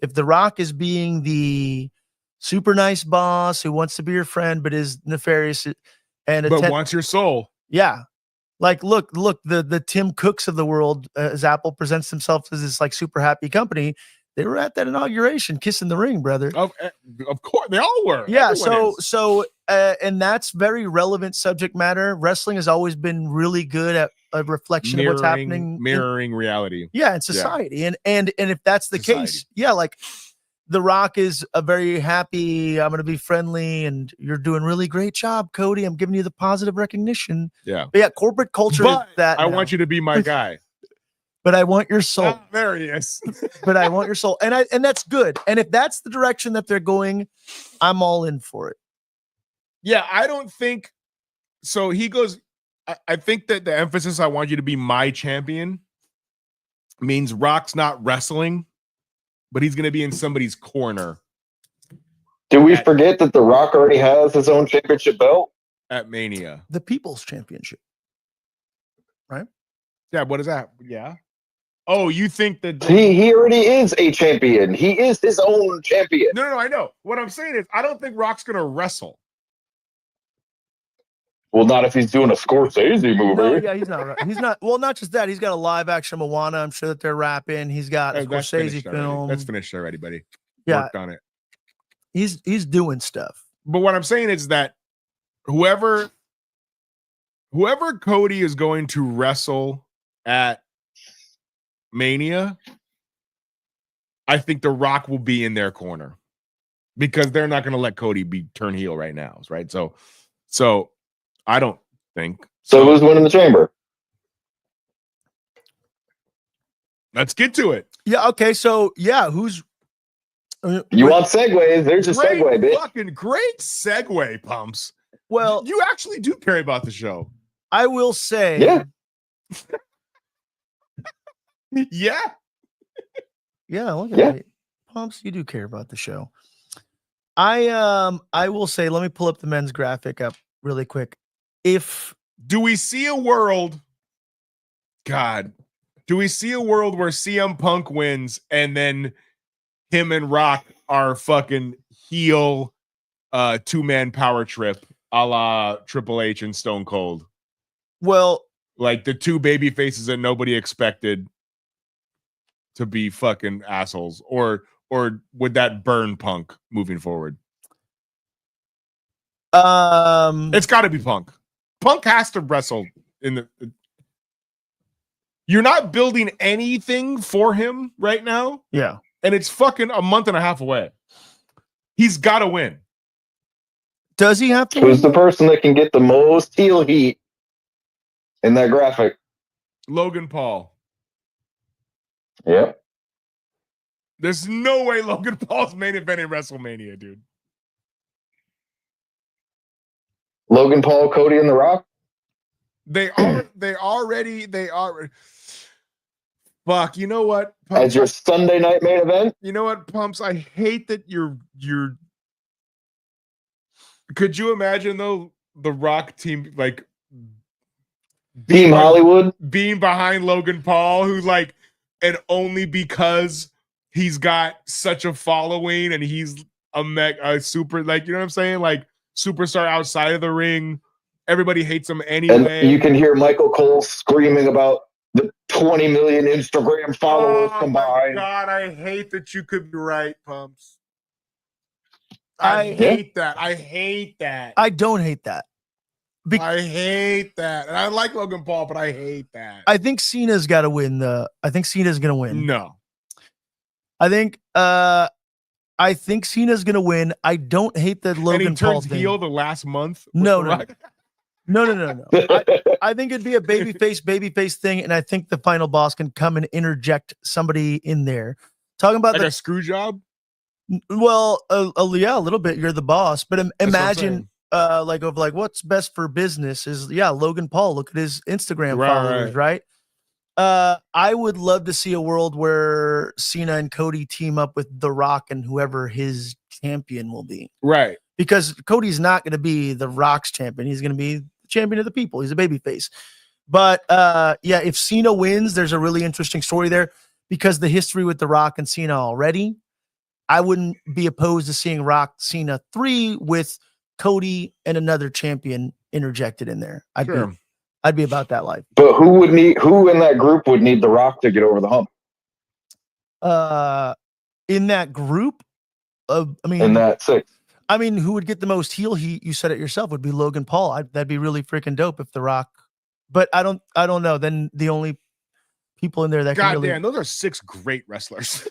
if The Rock is being the super nice boss who wants to be your friend but is nefarious and wants your soul. Yeah. Like look, the Tim Cooks of the world, as Apple presents themselves as this like super happy company. They were at that inauguration kissing the ring, brother. Of course, they all were. Yeah, Everyone and that's very relevant subject matter. Wrestling has always been really good at a reflection of what's happening, mirroring reality. Yeah, in society, yeah. And if that's the case, yeah, like The Rock is a very happy. I'm going to be friendly, and you're doing really great job, Cody. I'm giving you the positive recognition. Yeah, but yeah, corporate culture. But is that I want you to be my guy. But I want your soul. Ah, there he is. But I want your soul. And that's good. And if that's the direction that they're going, I'm all in for it. Yeah, I don't think so. He goes, I think that the emphasis, I want you to be my champion, means Rock's not wrestling, but he's going to be in somebody's corner. Do we forget that The Rock already has his own championship belt? at Mania. The People's Championship. Yeah, what is that? Yeah. Oh, you think that He already is a champion. He is his own champion. No, I know. What I'm saying is I don't think Rock's gonna wrestle. Well, not if he's doing a Scorsese movie. No, yeah, he's not. He's not. Well, not just that. He's got a live action Moana. I'm sure that they're rapping. He's got a That's Scorsese finished already. film. That's finished already, buddy. Yeah. Worked on it. He's doing stuff. But what I'm saying is that whoever Cody is going to wrestle at Mania, I think The Rock will be in their corner because they're not going to let Cody turn heel right now, right? So I don't think. So who's winning the chamber? Let's get to it. Yeah. Okay. So yeah, who's You want segues? There's a Great segue, bitch. fucking great segue, Pumps. well, You actually do care about the show. I will say, Yeah. Yeah. yeah. Look at Yeah. that. Pumps, you do care about the show. I will say, let me pull up the men's graphic up really quick. If Do we see a world? God, do we see a world where CM Punk wins and then him and Rock are fucking heel two-man power trip a la Triple H and Stone Cold? well, Like the two baby faces that nobody expected to be fucking assholes, or would that burn Punk moving forward? It's got to be Punk. Punk has to wrestle in the. You're not building anything for him right now, yeah. and it's fucking a month and a half away. He's got to win. Does he have to? Who's the person that can get the most heel heat in that graphic? Logan Paul. Yeah. There's no way Logan Paul's main eventing WrestleMania, dude. Logan Paul, Cody, and The Rock. They are. Fuck. You know what? Pumps, As your Sunday night main event. you know what, Pumps? I hate that you're. Could you imagine though the Rock team like Team Hollywood. being behind Logan Paul, who's like, and only because he's got such a following and he's a super, like, you know what I'm saying? Like superstar outside of the ring. Everybody hates him anyway. And you can hear Michael Cole screaming about the 20 million Instagram followers Oh combined. my God, I hate that you could be right, Pumps. I hate that. I hate that. I don't hate that. I hate that. And I like Logan Paul, but I hate that. I think Cena's got to win. I think Cena's gonna win. No. I think Cena's gonna win. I don't hate that Logan And he Paul turns thing. heel the last month. with No, The no. Rock. No. I think it'd be a babyface thing, and I think the final boss can come and interject somebody in there. Talking about Like a screw job. well, yeah, a little bit. You're the boss, but That's what I'm imagine like what's best for business is Logan Paul. Look at his Instagram followers, right? I would love to see a world where Cena and Cody team up with The Rock and whoever his champion will be. Right. Because Cody's not going to be The Rock's champion. He's going to be the champion of the people. He's a babyface. But if Cena wins, there's a really interesting story there because the history with The Rock and Cena already. I wouldn't be opposed to seeing Rock Cena 3 with Cody and another champion interjected in there. I'd be about that life. But who in that group would need The Rock to get over the hump? In that group In that six. who would get the most heel heat? You said it yourself. Would be Logan Paul. That'd be really freaking dope if The Rock. But I don't know. Then the only people in there that God can really. damn, those are 6 great wrestlers.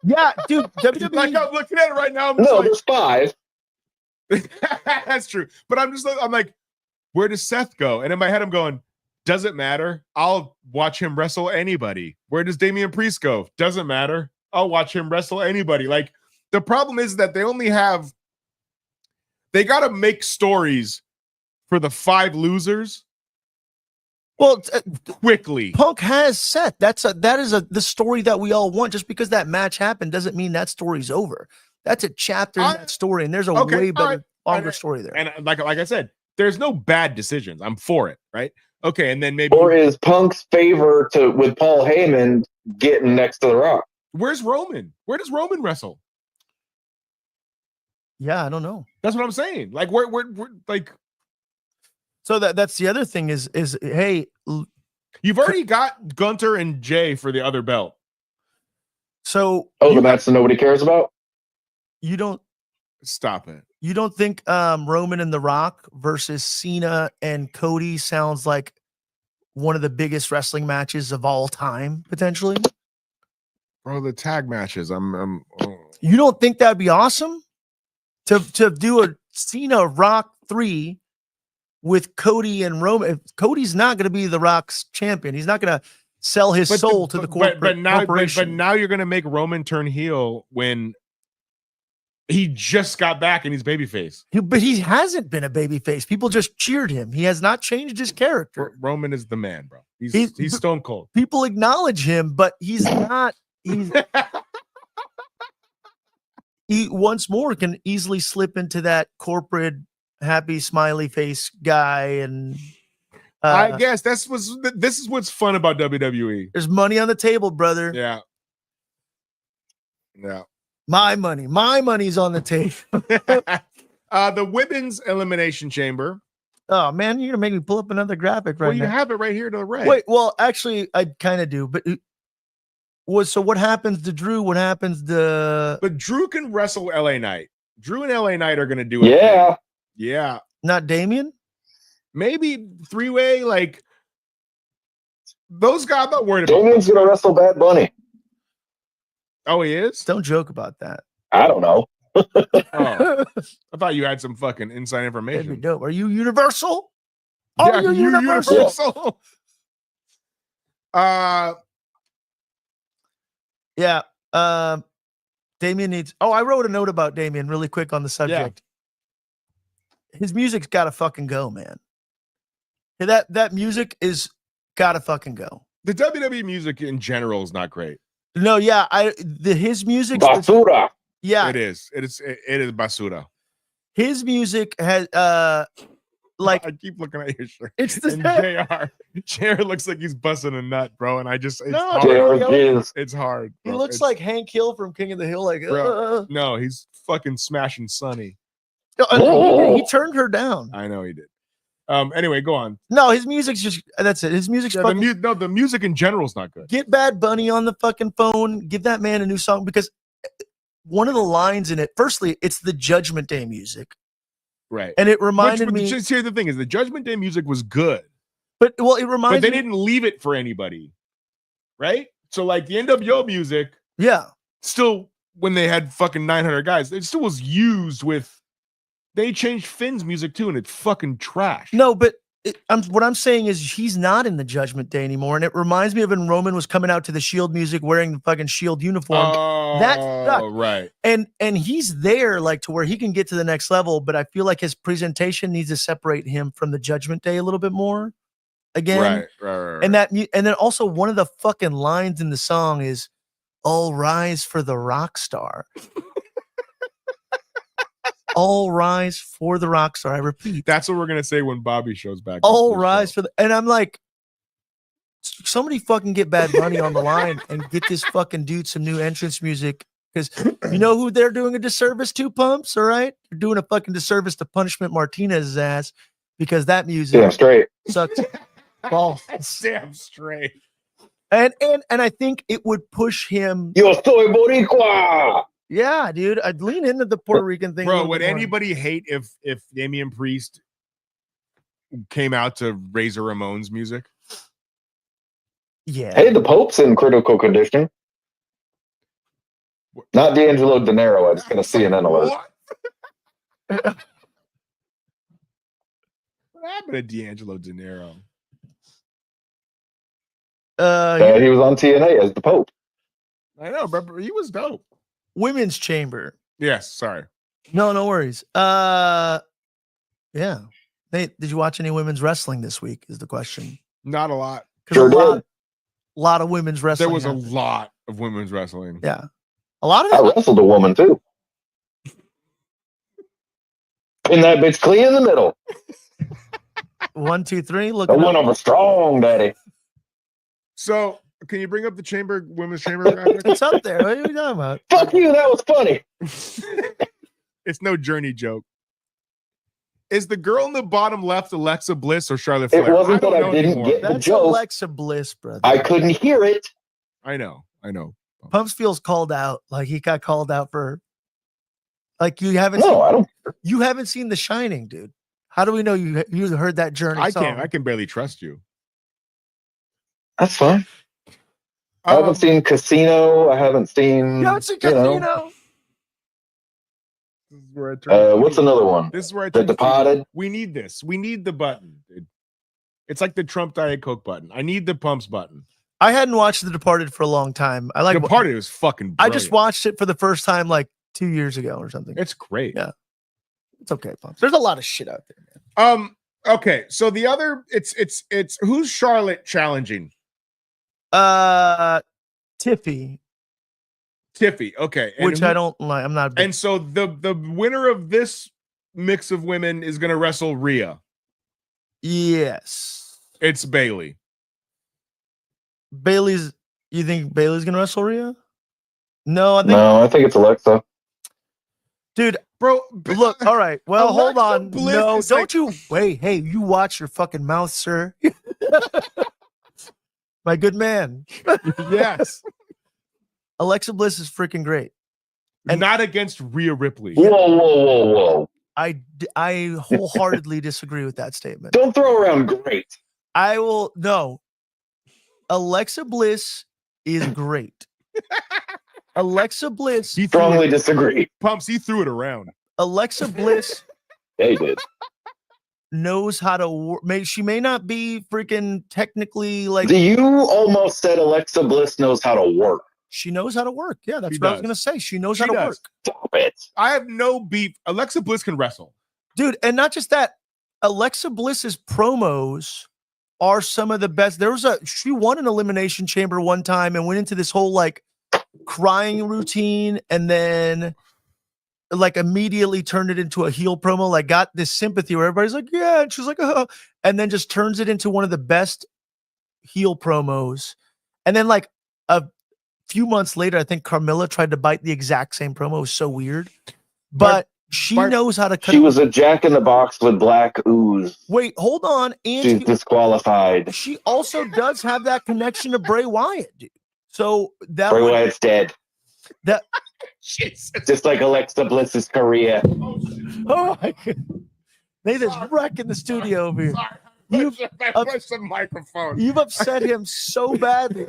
Yeah, dude. WWE. Like I'm looking at it right now. I'm just No, like, there's 5. that's true. But I'm like, where does Seth go? And in my head, I'm going, doesn't matter. I'll watch him wrestle anybody. Where does Damian Priest go? Doesn't matter. I'll watch him wrestle anybody. Like the problem is that they got to make stories for the 5 losers. Well, Quickly. Punk has Seth. That is the story that we all want. Just because that match happened doesn't mean that story's over. That's a chapter in that story, and there's a Okay, way better, all right. longer story there. And like I said, there's no bad decisions. I'm for it, right? Okay, and then maybe Or is Punk's favor with Paul Heyman getting next to The Rock? where's Roman? Where does Roman wrestle? Yeah, I don't know. That's what I'm saying. Like we're like, So that's the other thing is hey, you've already got Gunter and Jay for the other belt. so The match that nobody cares about? you don't Stop it. You don't think Roman and The Rock versus Cena and Cody sounds like one of the biggest wrestling matches of all time, potentially? Bro, the tag matches. I'm You don't think that'd be awesome? To do a Cena Rock 3 with Cody and Roman. If Cody's not going to be The Rock's champion. He's not going to sell his soul to the corporation. But now you're going to make Roman turn heel when he just got back and he's babyface. But he hasn't been a babyface. People just cheered him. He has not changed his character. Roman is the man, bro. He's stone cold. People acknowledge him, but he's not. He once more can easily slip into that corporate happy smiley face guy, and I guess this is what's fun about WWE. There's money on the table, brother. Yeah. My money's on the table. The women's elimination chamber. Oh man, you're gonna make me pull up another graphic right Well, you now. have it right here to the right. Wait, well, actually, I kind of do, but so what happens to Drew? What happens to? But Drew can wrestle LA Knight. Drew and LA Knight are gonna do it. Yeah. Yeah. Not Damien? Maybe three-way, like those guys. I'm not worried about. Damien's gonna wrestle Bad Bunny. Oh, he is? Don't joke about that. I don't know. Oh, I thought you had some fucking inside That'd be information. dope. Are you Universal? Yeah, Oh, you're you Universal. Yeah. Damien needs. Oh, I wrote a note about Damien really quick on the subject. His music's got to fucking go, man. That music is got to fucking go. The WWE music in general is not great. No, yeah, his music. Basura. Yeah, It is basura. his music has like I keep looking at your shirt. it's the And JR looks like he's busting a nut, bro. And I just it's No, hard. JR Jizz. It's hard. he bro. looks It's- like Hank Hill from King of the Hill. Like, Bro. No, he's fucking smashing Sonny. he turned her down. I know he did. Anyway, go on. No, his music's just that's it. His music's Yeah, fucking. the music in general is not good. Get Bad Bunny on the fucking phone. Give that man a new song because one of the lines in it. Firstly, it's the Judgment Day music, Right. and it reminded But me. just here's the thing: is the Judgment Day music was good, But it but reminds they me. didn't leave it for anybody, right? So like the NWO music, Yeah, still when they had fucking 900 guys, it still was used with. They changed Finn's music too, and it's fucking trash. no, but what I'm saying is he's not in the Judgment Day anymore, and it reminds me of when Roman was coming out to the Shield music wearing the fucking Shield uniform. Oh, That sucked. right. And he's there like to where he can get to the next level, but I feel like his presentation needs to separate him from the Judgment Day a little bit more again. Right. And and then also one of the fucking lines in the song is "All rise for the rock star." All rise for the rock star. I repeat. That's what we're gonna say when Bobby shows back. All rise for the, and I'm like, somebody fucking get Bad Bunny on the line and get this fucking dude some new entrance music. Because you know who they're doing a disservice to, Pumps, all right? They're doing a fucking disservice to Punishment Martinez's ass because that music Damn straight. sucks balls. Damn straight. And I think it would push him. Yo soy Boricua. Yeah, dude. I'd lean into the Puerto Rican thing. a Bro, little would bit more. anybody hate if Damian Priest came out to Razor Ramon's music? Yeah. Hey, the Pope's in critical condition. Not D'Angelo De Niro. I just got a CNN alert. What? What happened to D'Angelo De Niro? He was on TNA as the Pope. I know, but he was dope. Women's chamber. Yes, sorry. No worries. Yeah. Hey, did you watch any women's wrestling this week? Is the question. Not a lot. Sure did. lot of women's wrestling. There was a happened. lot of women's wrestling. Yeah. A lot of I it. wrestled a woman too. Pin that bitch clean in the middle. 1, 2, 3. Look. I went over strong, daddy. So, can you bring up the women's chamber graphic? It's up there. What are you talking about? Fuck you, that was funny. It's no journey joke. Is the girl in the bottom left Alexa Bliss or Charlotte Flair? It wasn't don't that I know didn't anymore. get the That's joke. Alexa Bliss, brother. I couldn't hear it. I know. Pumps feels called out. Like he got called out for. Like you haven't. No, I don't. You haven't seen The Shining, dude. How do we know you heard that Journey I song? can't. I can barely trust you. That's fine. I haven't seen Casino. I haven't seen. You haven't seen you know, Casino? This is where I turn. what's another one? This is where I The turn. Departed. We need this. We need the button, dude. It's like the Trump Diet Coke button. I need the pumps button. I hadn't watched The Departed for a long time. I like Departed was fucking. I just brilliant. watched it for the first time like 2 years ago or something. It's great. Yeah. It's okay, Pumps. There's a lot of shit out there, man. Okay. So the other, it's who's Charlotte challenging? Tiffy, Okay. And which I don't like. I'm not. A big, And so the winner of this mix of women is going to wrestle Rhea. yes, It's Bailey. Bailey's. You think Bailey's gonna wrestle Rhea? No, I think it's Alexa. dude. Bro, Look, all right. Well, hold Alexa on. Bliss No, is don't like- you wait. Hey, you watch your fucking mouth, sir. My good man. yes. Alexa Bliss is freaking great. And- Not against Rhea Ripley. Whoa. I wholeheartedly disagree with that statement. Don't throw around great. I will no. Alexa Bliss is great. Alexa Bliss. He threw Strongly it, disagree. Pumps, he threw it around. Alexa Bliss Yeah, he did. knows how to work. She may not be freaking technically like You almost said Alexa Bliss knows how to work. she knows how to work. Yeah, that's She what I was does. gonna say. She knows She how to does. work. Stop it. I have no beef. Alexa Bliss can wrestle. Dude, and not just that, Alexa Bliss's promos are some of the best. She won an elimination chamber one time and went into this whole like crying routine and then like immediately turned it into a heel promo, like got this sympathy where everybody's like, yeah, and she's like, and then just turns it into one of the best heel promos. And then like a few months later, I think Carmilla tried to bite the exact same promo. It was so weird. But she knows how to cut. She was a Jack in the Box with black ooze. Wait, hold on. She's And disqualified. she also does have that connection to Bray Wyatt, dude. So that Bray would, Wyatt's dead. that Jesus. Just like Alexa Bliss's career. oh my god. Nathan's wrecking the studio over here. You've, I pushed the microphone. you've upset him so badly.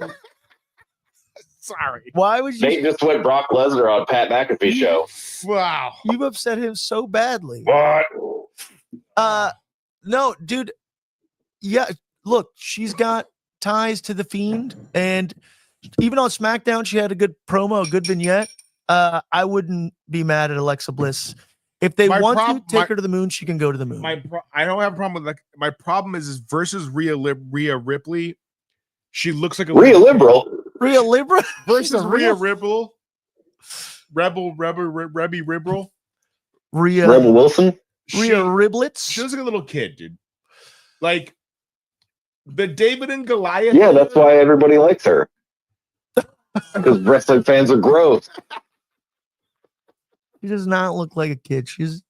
Sorry. Why would They you just went Brock Lesnar on Pat McAfee show. Wow. you've upset him so badly? What? No, dude. Yeah, look, she's got ties to the Fiend, and even on SmackDown, she had a good promo, a good vignette. I wouldn't be mad at Alexa Bliss. If they My want prob- to take my- her to the moon, she can go to the moon. I don't have a problem with like my problem is versus Rhea Ripley. She looks like a Rhea Liberal. Rhea Libra versus Rhea Ribble. Rebby Ribble. Rhea Rebel Wilson. Rhea Riblets. She looks like a little kid, dude. Like the David and Goliath. Yeah, that's why everybody likes her. Because wrestling fans are gross. She does not look like a kid. She's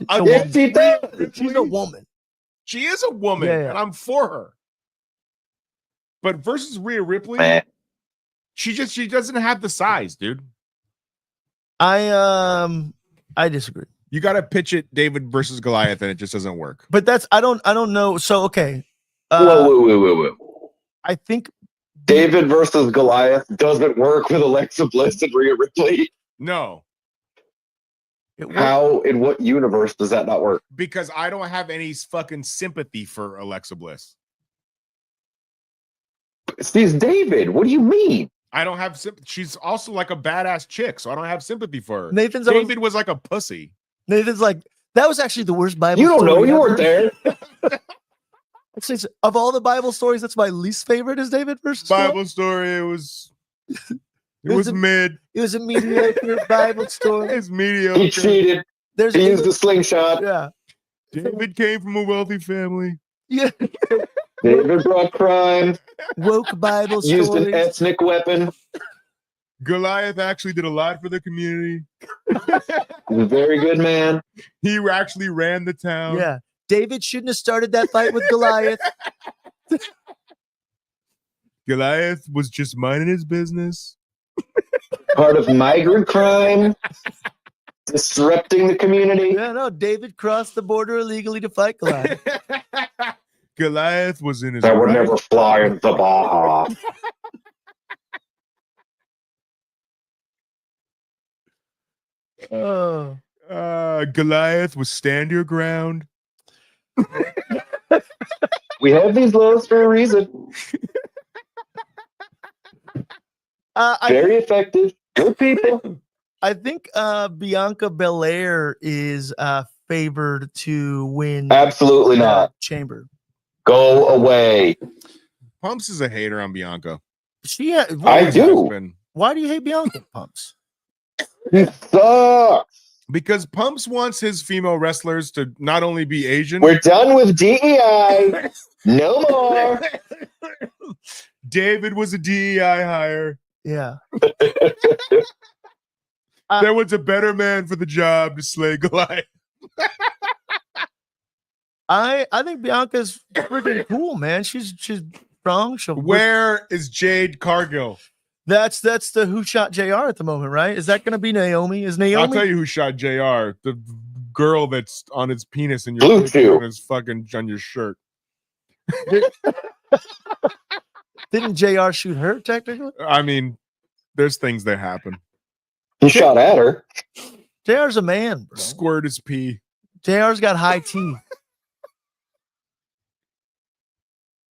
a Yeah, woman. she does. She's a woman. She is a woman, Yeah. and I'm for her. But versus Rhea Ripley, Meh. she doesn't have the size, dude. I disagree. You got to pitch it David versus Goliath, and it just doesn't work. But that's I don't know. So okay. Whoa. I think David versus Goliath doesn't work with Alexa Bliss and Rhea Ripley. No, it worked. How, in what universe does that not work? because I don't have any fucking sympathy for Alexa Bliss. She's David. What do you mean? I don't have sympathy. She's also like a badass chick, so I don't have sympathy for her. Nathan's David was like a pussy. Nathan's like, that was actually the worst Bible You don't know. story You ever. weren't there. Actually, of all the Bible stories, that's my least favorite is David versus Goliath. Bible story. It was was mid. It was a mediocre Bible story. It's He mediocre. cheated. There's He used the slingshot. yeah. David came from a wealthy family. Yeah. David brought crime. Woke Bible Used an stories. ethnic weapon. Goliath actually did a lot for the community. He's a very good man. He actually ran the town. Yeah. David shouldn't have started that fight with Goliath. Goliath was just minding his business. Part of migrant crime. Disrupting the community. Yeah, no, David crossed the border illegally to fight Goliath. Goliath was in his That would right. never fly in the Baja. Oh. Goliath was stand your ground. We have these laws for a reason. Very effective. Good people. I think Bianca Belair is favored to win Absolutely not. Chamber. Go away. Pumps is a hater on Bianca. I I do. Has been. Why do you hate Bianca, Pumps? He sucks. Because Pumps wants his female wrestlers to not only be Asian. We're done with DEI. No more. David was a DEI hire. Yeah. There was a better man for the job to slay Goliath. I think Bianca's freaking cool, man. She's strong. Where is Jade Cargill? That's the who shot JR at the moment, right? Is that going to be Naomi? Is Naomi? I'll tell you who shot JR. The girl that's on his penis and Blue your chew. on his fucking on your shirt. Didn't JR shoot her technically? I mean, there's things that happen. He shot at her. JR's a man, bro. Squirt his pee. JR's got high teeth.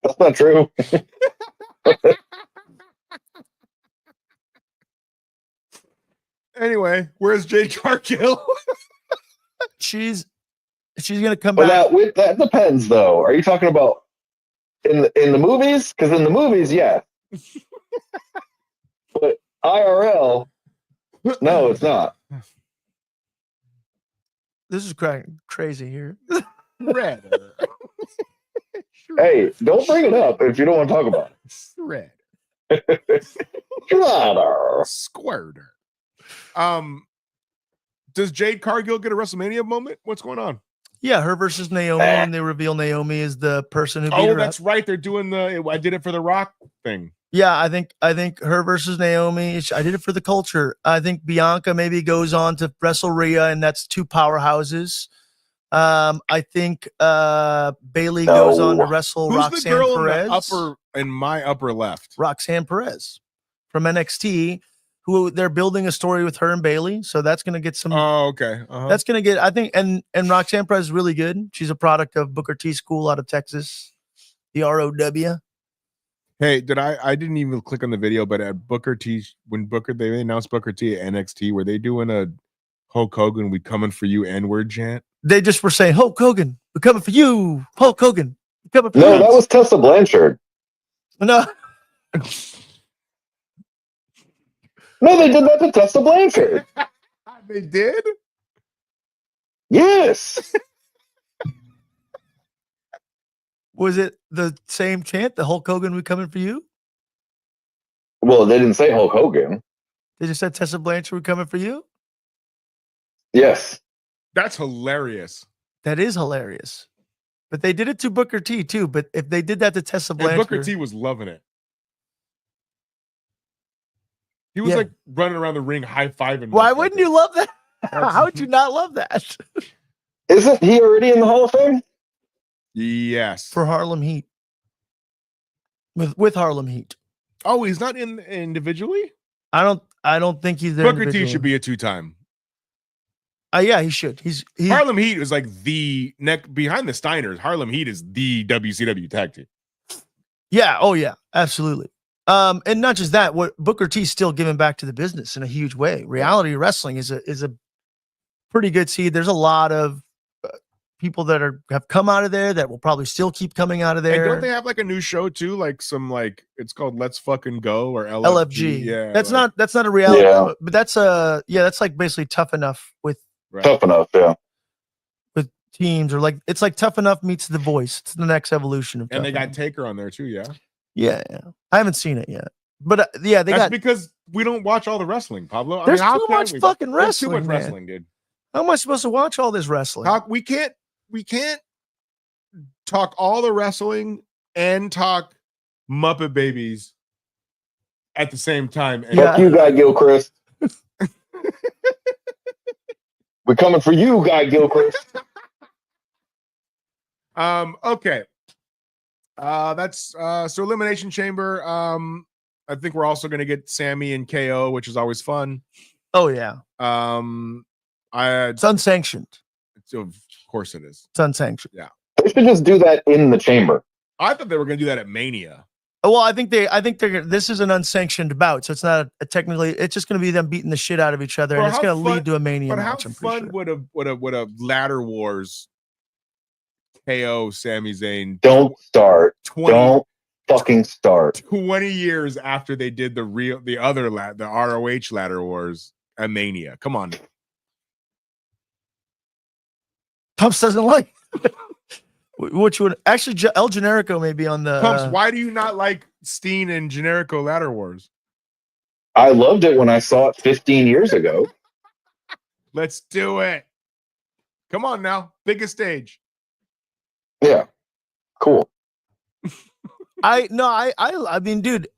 That's not true. Anyway, where's Jade Cargill? She's gonna come But back. that depends, though. Are you talking about in the movies? Because in the movies, yeah. But IRL, no, it's not. This is crazy here. Red. Hey, don't bring it up if you don't want to talk about Red. it. Shredder. Squirter. Does Jade Cargill get a WrestleMania moment? What's going on? Yeah, her versus Naomi, and they reveal Naomi is the person who beat Oh, her that's up. right. They're doing the I did it for the Rock thing. Yeah, I think her versus Naomi. I did it for the culture. I think Bianca maybe goes on to wrestle Rhea, and that's two powerhouses. I think Bailey goes on to wrestle Who's Roxanne the girl Perez. in my upper left? Roxanne Perez from NXT, who they're building a story with her and Bailey. So that's going to get some. Oh, okay. Uh-huh. That's going to get, I think, and Roxanne Perez is really good. She's a product of Booker T School out of Texas, the ROW. Hey, I didn't even click on the video, but at Booker T, when they announced Booker T at NXT, were they doing a Hulk Hogan, we coming for you N-word chant? They just were saying, Hulk Hogan, we're coming for you. Hulk Hogan, we're coming for you. No, that was Tessa Blanchard. No. No, they did that to Tessa Blanchard. They did? Yes. Was it the same chant, the Hulk Hogan, we coming for you? Well, they didn't say Hulk Hogan. They just said Tessa Blanchard, we coming for you? Yes. That's hilarious. That is hilarious. But they did it to Booker T too. But if they did that to Tessa And Blanchard, Booker T was loving it. He was like running around the ring high-fiving. Why wouldn't you love that? How would you not love that? Isn't he already in the Hall of Fame? Yes. For Harlem Heat. With Harlem Heat. Oh, he's not in individually? I don't think he's there. Booker T should be a two-time. Yeah, he should. He's Harlem Heat is like the neck behind the Steiners. Harlem Heat is the WCW tag team. Yeah. Oh yeah, absolutely. And not just that, what Booker T's still giving back to the business in a huge way. Reality wrestling is a pretty good seed. There's a lot of people that have come out of there that will probably still keep coming out of there. And don't they have like a new show too? Like it's called Let's Fucking Go or LFG. Yeah. That's not a reality, but that's that's like basically Tough Enough with Right. Tough enough, yeah. with teams, or like it's like Tough Enough meets The Voice. It's the next evolution of. And Tough they got Enough. Taker on there too. Yeah. Yeah. I haven't seen it yet, but yeah, they That's got. because we don't watch all the wrestling, Pablo. There's how too can much we? fucking There's too wrestling, much man. wrestling, dude. How am I supposed to watch all this wrestling? We can't talk all the wrestling and talk Muppet Babies at the same time. And Yeah. Fuck you, Guy Gilchrist. We're coming for you, Guy Gilchrist. Okay. That's so Elimination Chamber. I think we're also gonna get Sammy and KO, which is always fun. Oh yeah, It's it's unsanctioned. of course it is. It's unsanctioned. They should just do that in the chamber. I thought they were gonna do that at Mania. Well, I think they're. This is an unsanctioned bout, so it's not technically. It's just going to be them beating the shit out of each other, and Well, it's how going to fun- lead to a Mania But how match. I'm pretty fun sure. would a ladder wars KO Sami Zayn Don't start. 20, Don't fucking start. 20 years after they did the ROH ladder wars at Mania. Come on. Pumps doesn't like. Which would actually El Generico may be on the. Pumps, why do you not like Steen and Generico ladder wars? I loved it when I saw it 15 years ago. Let's do it. Come on now. Biggest stage. Yeah. Cool. I mean, dude,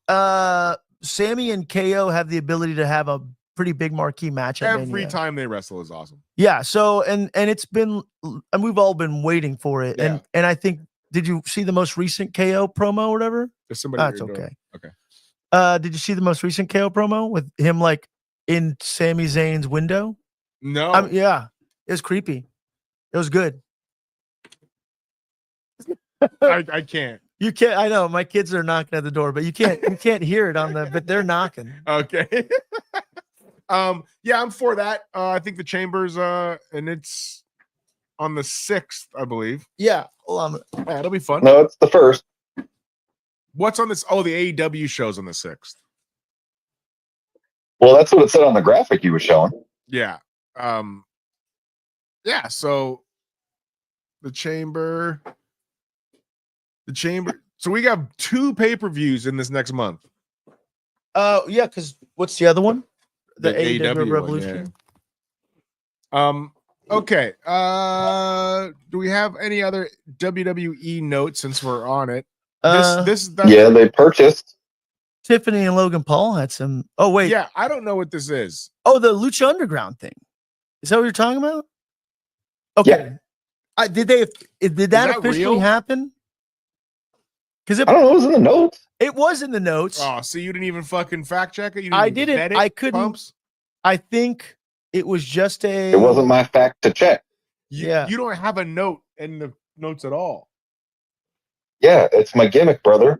Sammy and KO have the ability to have a pretty big marquee match at Every Mania. time they wrestle is awesome. Yeah. So and it's been, and we've all been waiting for it. Yeah. And I think, did you see the most recent KO promo or whatever? There's somebody at That's your door. okay. Okay. Did you see the most recent KO promo with him like in Sami Zayn's window? No. Yeah, it was creepy. It was good. I can't. You can't. I know my kids are knocking at the door, but you can't hear it but they're knocking. Okay. Yeah, I'm for that. I think the Chambers and it's on the 6th, I believe. Yeah. Hold on. Yeah, it'll be fun. No, it's the first. What's on this? Oh, the AEW show's on the 6th. Well, that's what it said on the graphic you were showing. Yeah. Yeah, so the chamber. So we got 2 pay-per-views in this next month. Yeah, because what's the other one? The AEW one, Revolution. yeah. Okay. Do we have any other WWE notes since we're on it? That's Yeah, they purchased. Tiffany and Logan Paul had some. Oh wait. Yeah, I don't know what this is. Oh, the Lucha Underground thing. Is that what you're talking about? Okay. Yeah. Did that that officially real? happen? Because I don't know. It was in the notes. it was in the notes. Oh, so you didn't even fucking fact check it? You I even didn't. vet it, I couldn't. Pumps? I think it was just a. It wasn't my fact to check. Yeah. You don't have a note in the notes at all. Yeah, it's my gimmick, brother.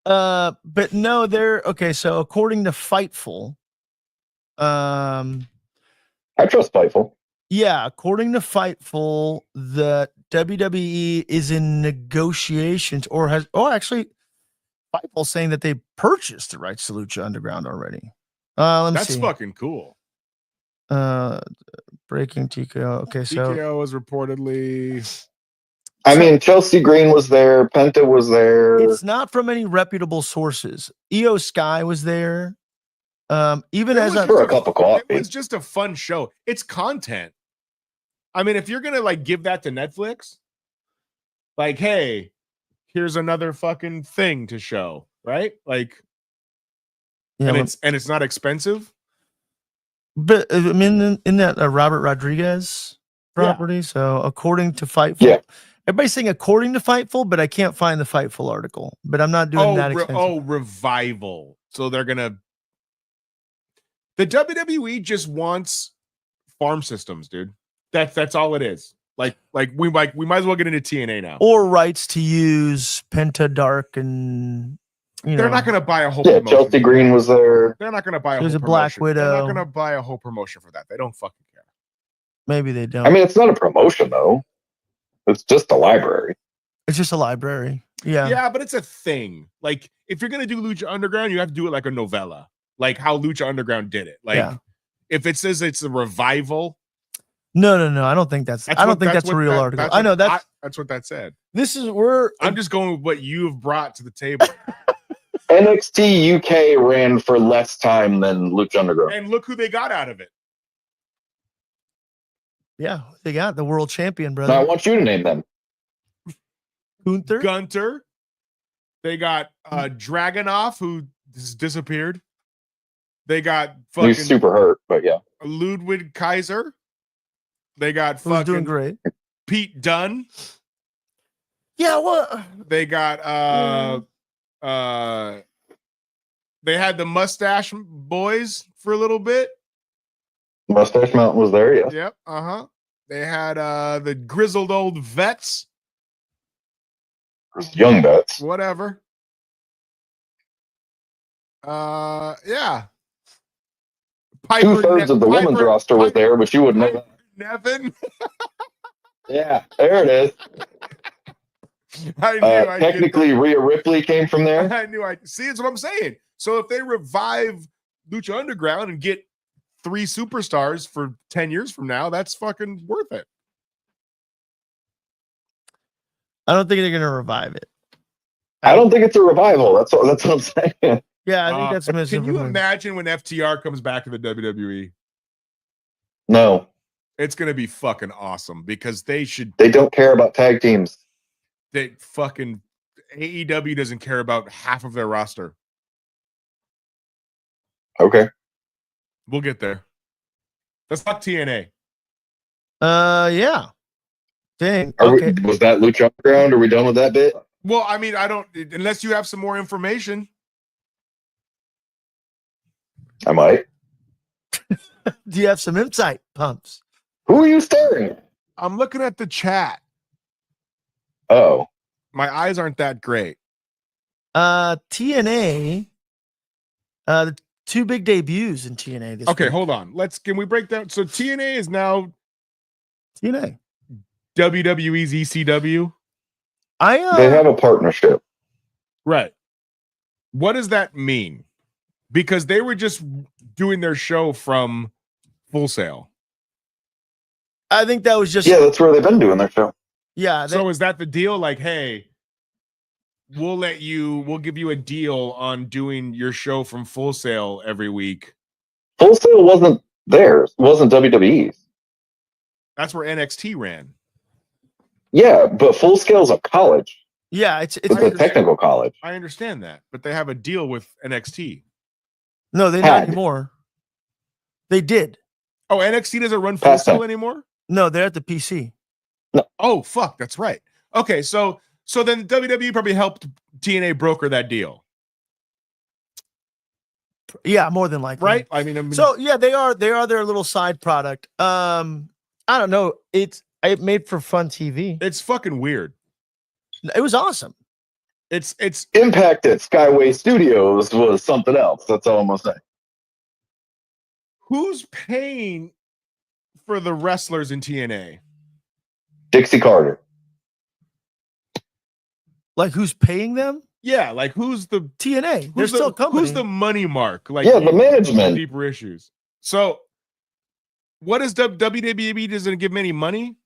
But no, they're okay. So according to Fightful, I trust Fightful. yeah, according to Fightful, the WWE is in negotiations or has. Oh, actually, Fightful saying that they purchased the rights to Lucha Underground already. Let me That's see. fucking cool. Breaking TKO. Okay, so TKO is reportedly. I mean, Chelsea Green was there. Penta was there. it's not from any reputable sources. Io Sky was there. Even as for a cup of coffee. It was just a fun show. It's content. I mean, if you're gonna like give that to Netflix, like, hey, here's another fucking thing to show, right? Like, yeah, and it's not expensive. but I mean, in that Robert Rodriguez property. So according to Fightful, Yeah. everybody's saying according to Fightful, but I can't find the Fightful article. But I'm not doing that extensive. Revival. So they're gonna. The WWE just wants farm systems, dude. That's all it is. Like we might as well get into TNA now. Or rights to use Penta Dark and They're not going to buy a whole. Yeah, promotion. Chelsea Green was there. They're not going to buy a There's whole a Black promotion. They're not Widow. going to buy a whole promotion for that. They don't fucking care. Maybe they don't. I mean, it's not a promotion though. It's just a library. It's just a library. Yeah. Yeah, but it's a thing. Like if you're going to do Lucha Underground, you have to do it like a novella, like how Lucha Underground did it. Like Yeah. If it says it's a revival, No. I don't think that's. I don't think that's a real article. I know that's what that said. this is I'm just going with what you have brought to the table. NXT UK ran for less time than Lucha Underground. And look who they got out of it. Yeah, they got the world champion, Now I brother. want you to name them. Gunther. They got Dragunov, who has disappeared. They got He's fucking super hurt, but yeah. Ludwig Kaiser. They got Who's doing fucking great? Pete Dunne. Yeah, what? They got they had the Mustache Boys for a little bit. Mustache Mountain was there, yes. Yep. Uh-huh. They had the grizzled old vets. Young Vets. Whatever. Yeah. Two-thirds of the women's roster was there, but you wouldn't know that. Nevin. Yeah, there it is. I knew I'd get Technically, Rhea Ripley came from there. I knew I see. It's what I'm saying. So if they revive Lucha Underground and get 3 superstars for 10 years from now, that's fucking worth it. I don't think they're gonna revive it. I don't think it's a revival. That's what I'm saying. Yeah, I think that's Can you misinformation. imagine when FTR comes back to the WWE? No, It's gonna be fucking awesome because they don't care about tag teams. they fucking AEW doesn't care about half of their roster. Okay. We'll get there. Let's talk TNA. Yeah. Dang. Are Okay. was that Lucha Underground? Are we done with that bit? Well, I mean, I don't unless you have some more information. I might. Do you have some insight, Pumps? Who are you staring at? I'm looking at the chat. Oh, My eyes aren't that great. TNA. The 2 big debuts in TNA this Okay, week. hold on. Can we break down? So TNA is now TNA. WWE's ECW. they have a partnership. Right. What does that mean? Because they were just doing their show from Full Sail. I think that was just Yeah, that's where they've been doing their show. yeah. So is that the deal? Like, hey, we'll give you a deal on doing your show from Full Sail every week. Full Sail wasn't theirs. It wasn't WWE's. That's where NXT ran. Yeah, but Full Scale's a college. Yeah, it's It's a technical college. I understand that, but they have a deal with NXT. no, they not anymore. They did. Oh, NXT doesn't run Full Past Sail time. anymore? No, they're at the PC. Oh, fuck, that's right. Okay, so then WWE probably helped TNA broker that deal, Yeah, more than likely. right? I mean, So yeah, they are their little side product. I don't know. It made for fun TV. it's fucking weird. It was awesome. It's Impact at Skyway Studios was something else. That's all I'm gonna say. who's paying for the wrestlers in TNA? Dixie Carter. Like who's paying them? Yeah, like who's the TNA. They're still company. who's the money mark? Like Yeah, the management. deeper issues. So what is WWE doesn't give them any money?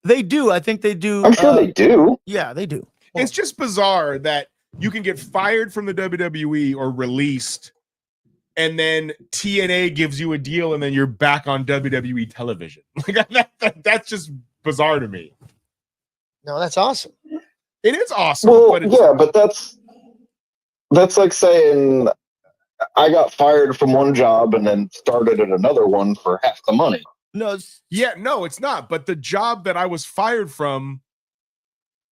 They do. I think they do. I'm sure they do. Yeah, they do. It's just bizarre that you can get fired from the WWE or released, and then TNA gives you a deal, and then you're back on WWE television. Like that's just bizarre to me. No, that's awesome. It is awesome, Well, but it's, yeah, but that's like saying I got fired from one job and then started at another one for half the money. No, no, it's not. But the job that I was fired from,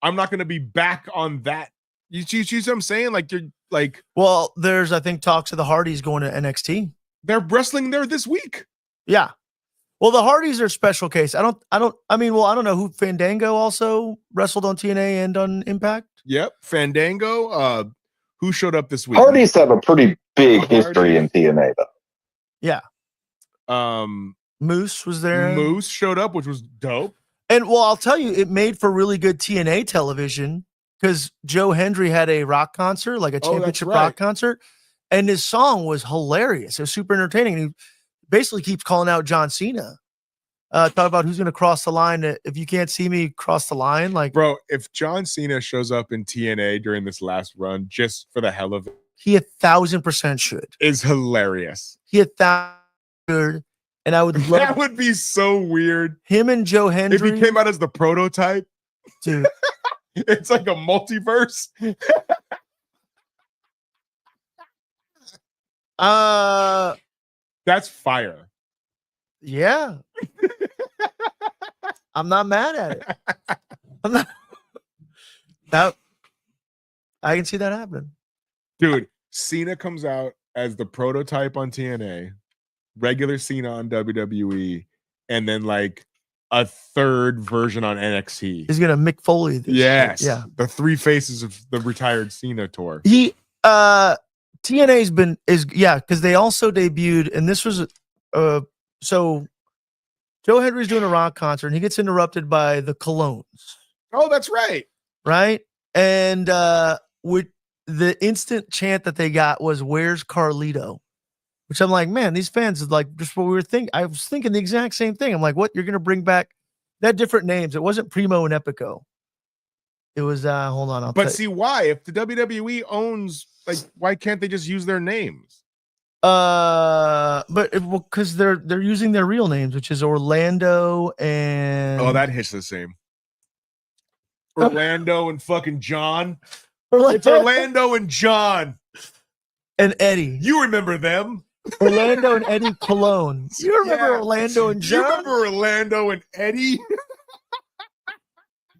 I'm not going to be back on that. You see what I'm saying? Like you're like well, there's I think talks of the Hardys going to NXT. they're wrestling there this week. Yeah. Well, the Hardys are a special case. I don't know who Fandango also wrestled on TNA and on Impact. Yep, Fandango. Who showed up this week? Hardys have a pretty big Hardys. history in TNA, though. Yeah. Moose was there. Moose showed up, which was dope. And well, I'll tell you, it made for really good TNA television because Joe Hendry had a rock concert, like a championship right. rock concert, and his song was hilarious. It was super entertaining. basically keeps calling out John Cena. Talk about who's going to cross the line. If you can't see me cross the line, like, Bro, if John Cena shows up in TNA during this last run just for the hell of it, he 1,000% should. is hilarious. He 1,000%, and I would love That would be so weird. him and Joe Hendry. If he came out as the prototype, dude. it's like a multiverse. That's fire. Yeah. I'm not mad at it. I'm not. That I can see that happening. Dude, Cena comes out as the prototype on TNA, regular Cena on WWE, and then like a third version on NXT. He's gonna Mick Foley this. Yes. Yeah. The three faces of the retired Cena tour. He TNA's because they also debuted, and this was so Joe Hendry's doing a rock concert and he gets interrupted by the Colognes. Oh, that's right. Right? And with the instant chant that they got was "Where's Carlito?" Which I'm like, man, these fans is like just what we were thinking. I was thinking the exact same thing. I'm like, what? You're gonna bring back that different names. It wasn't Primo and Epico. It was hold on. But see why? If the WWE owns, like, why can't they just use their names? But because they're using their real names, which is Orlando and that hits the same. Orlando and fucking John. It's Orlando and John and Eddie. You remember them? Orlando and Eddie Cologne. You remember Yeah. Orlando and You John? remember Orlando and Eddie?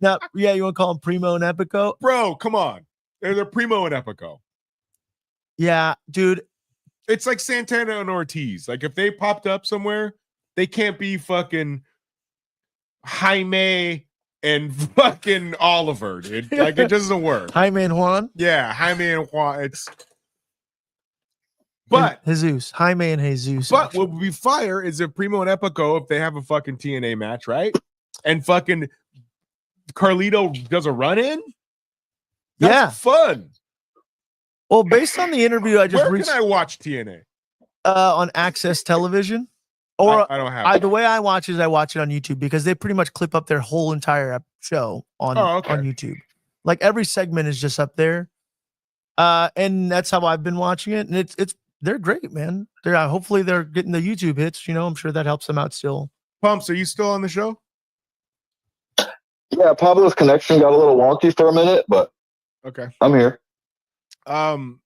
Now, yeah, you want to call them Primo and Epico? Bro, come on. They're Primo and Epico. Yeah, dude. It's like Santana and Ortiz. Like, if they popped up somewhere, they can't be fucking Jaime and fucking Oliver, dude. Like, it doesn't work. Jaime and Juan? Yeah, Jaime and Juan. It's... But Jesus. Jaime and Jesus. But what would be fire is if Primo and Epico, if they have a fucking TNA match, right? And fucking Carlito does a run-in? That's fun. Well, based on the interview I just Where can I watch TNA? On Access Television. Or I don't have the way I watch it is I watch it on YouTube because they pretty much clip up their whole entire show on YouTube. Like every segment is just up there. And that's how I've been watching it. And they're great, man. Hopefully they're getting the YouTube hits. You know, I'm sure that helps them out still. Pumps, are you still on the show? Yeah, Pablo's connection got a little wonky for a minute, but okay, I'm here. Pumps,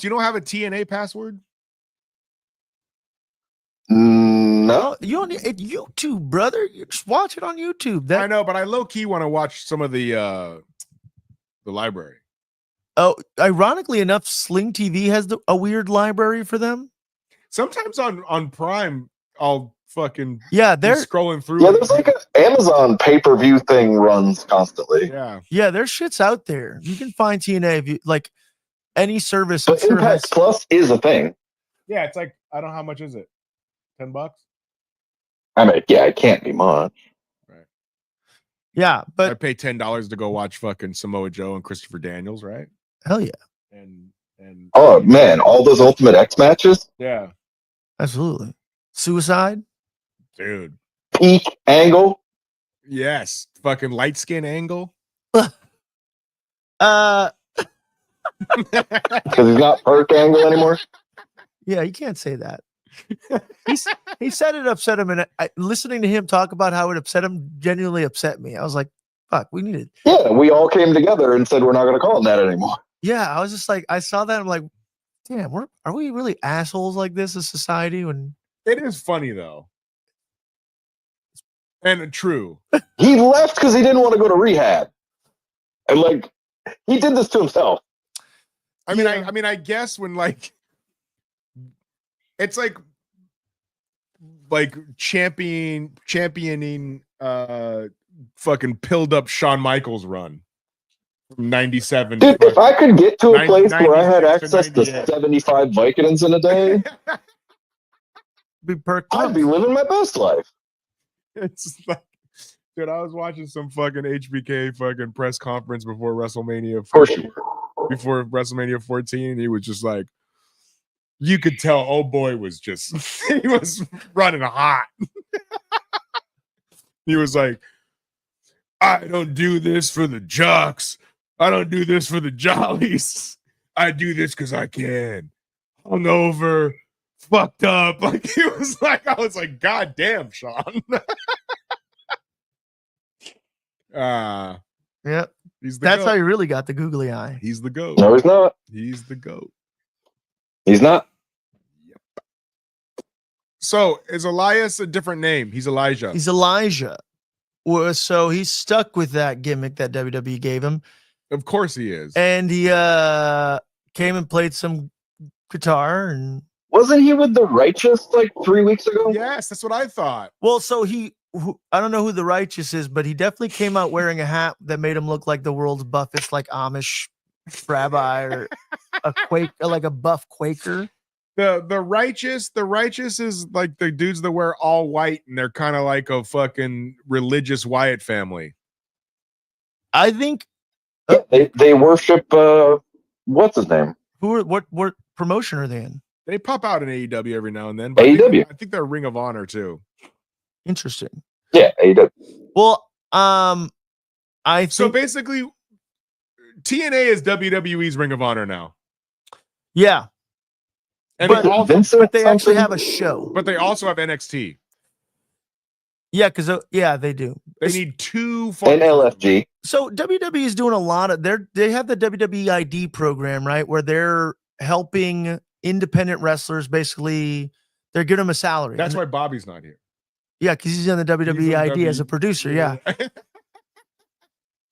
you don't have a TNA password? No. You don't need YouTube, brother. You just watch it on YouTube. I know, but I low-key want to watch some of the library. Oh, ironically enough, Sling TV has a weird library for them. Sometimes on Prime, I'll fucking they're scrolling through. Yeah, there's like an Amazon pay-per-view thing runs constantly. Yeah, there's shit's out there. You can find TNA if you like any service. But Impact Plus is a thing. Yeah, it's like, I don't know, how much is it? $10? I mean, yeah, it can't be much. Right. Yeah, but I pay $10 to go watch fucking Samoa Joe and Christopher Daniels, right? Hell yeah. And oh man, all those Ultimate X matches? Yeah. Absolutely. Suicide? Dude. Peak Angle? Yes. Fucking light skin Angle. Because he's not Perk Angle anymore? Yeah, you can't say that. He said it upset him, and listening to him talk about how it upset him genuinely upset me. I was like, fuck, we need it. Yeah, we all came together and said we're not going to call him that anymore. Yeah, I was just like, I saw that. I'm like, damn, are we really assholes like this as society? When it is funny though, and true. He left because he didn't want to go to rehab, and like he did this to himself. I mean, I guess when like it's like championing fucking pilled up Shawn Michaels run. 97. Dude, if I could get to a place where I had access to 75 Vicodins in a day, be perked I'd be living my best life. It's like, dude, I was watching some fucking HBK fucking press conference before WrestleMania. Before WrestleMania 14, and he was just like, you could tell old boy was just he was running hot. He was like, I don't do this for the jocks. I don't do this for the jollies. I do this because I can. Hungover, fucked up. Like he was like, I was like, God damn, Sean. Yep. He's the That's goat. how you really got the googly eye. He's the goat. No, he's not. He's the goat. He's not. So is Elias a different name? He's Elijah. He's Elijah. So he's stuck with that gimmick that WWE gave him. Of course he is. And he came and played some guitar. And Wasn't he with the Righteous like 3 weeks ago? Yes, that's what I thought. well, so I don't know who the Righteous is, but he definitely came out wearing a hat that made him look like the world's buffest, like Amish rabbi or like a buff Quaker. The righteous is like the dudes that wear all white and they're kind of like a fucking religious Wyatt family. I think Yeah, they worship what's his name? what promotion are they in? They pop out in AEW every now and then. But AEW. I think they're Ring of Honor too. Interesting. Yeah, AEW. Well, I think So basically, TNA is WWE's Ring of Honor now. yeah, And But- they also, Vincent but they actually something? have a show. but they also have NXT. Yeah, because they do. They need two and LFG. So WWE is doing a lot of they have the WWE ID program, right? Where they're helping independent wrestlers basically they're giving them a salary. That's And- why Bobby's not here. yeah, because he's on the WWE He's on ID as a producer, yeah. yeah.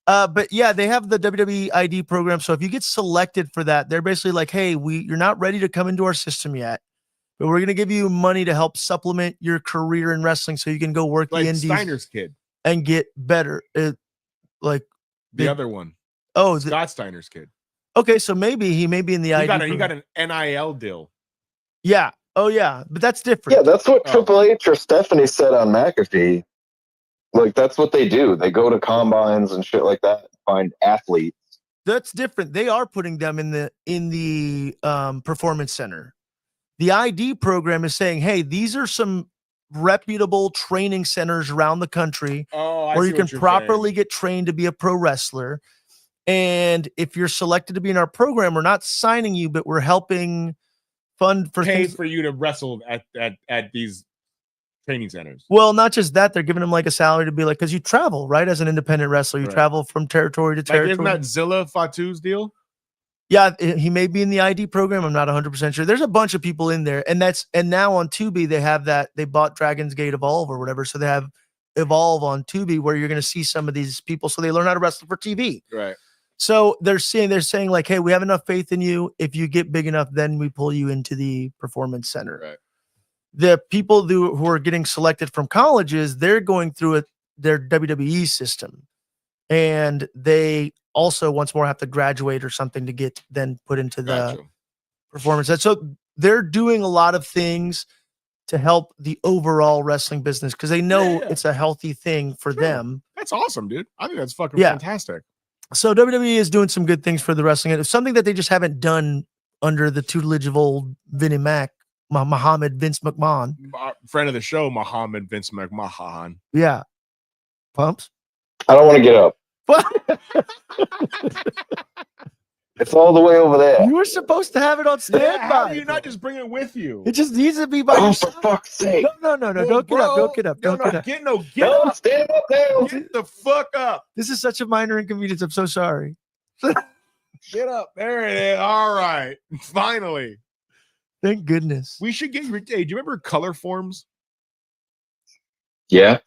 But yeah, they have the WWE ID program. So if you get selected for that, they're basically like, hey, you're not ready to come into our system yet, but we're gonna give you money to help supplement your career in wrestling so you can go work Like the indies Steiner's kid, and get better. the They- other one. Oh, Scott Steiner's kid. okay, so maybe he may be in the He ID. got, program. an NIL deal. Yeah. Oh yeah, but that's different. Yeah, that's what Oh. Triple H or Stephanie said on McAfee. Like that's what they do. They go to combines and shit like that, find athletes. That's different. They are putting them in the performance center. The ID program is saying, hey, these are some reputable training centers around the country Oh, where you can properly get trained to be a pro wrestler. And if you're selected to be in our program, we're not signing you, but we're helping fund for pay things. for you to wrestle at these training centers. Well, not just that, they're giving them like a salary to be like, because you travel, right? As an independent wrestler, you Right. travel from territory to Like, territory. isn't that Zilla Fatu's deal? Yeah, he may be in the ID program. I'm not 100% sure. There's a bunch of people in there, and now on Tubi they have that. They bought Dragon's Gate Evolve or whatever, so they have Evolve on Tubi where you're going to see some of these people, so they learn how to wrestle for TV. Right. So they're saying like, hey, we have enough faith in you. If you get big enough, then we pull you into the performance center. Right. The people who are getting selected from colleges, they're going through their WWE system, and they also once more have to graduate or something to get then put into the Gotcha. performance. And so they're doing a lot of things to help the overall wrestling business because they know Yeah. it's a healthy thing for Sure. them. That's awesome, dude. I think that's fucking Yeah. fantastic. So WWE is doing some good things for the wrestling. It's something that they just haven't done under the tutelage of old Vinnie Mac, Muhammad Vince McMahon. Friend of the show, Muhammad Vince McMahon. Yeah. Pumps? I don't want to get up. It's all the way over there. You were supposed to have it on standby. How do you not just bring it with you? It just needs to be by Oh, yourself. for fuck's sake. No. Don't get up. Don't get up. Don't get up. Get No, up. stand up now. Get the fuck up. This is such a minor inconvenience. I'm so sorry. Get up. There it is. All right. Finally. Thank goodness. We should get your hey, do you remember Color Forms? Yeah.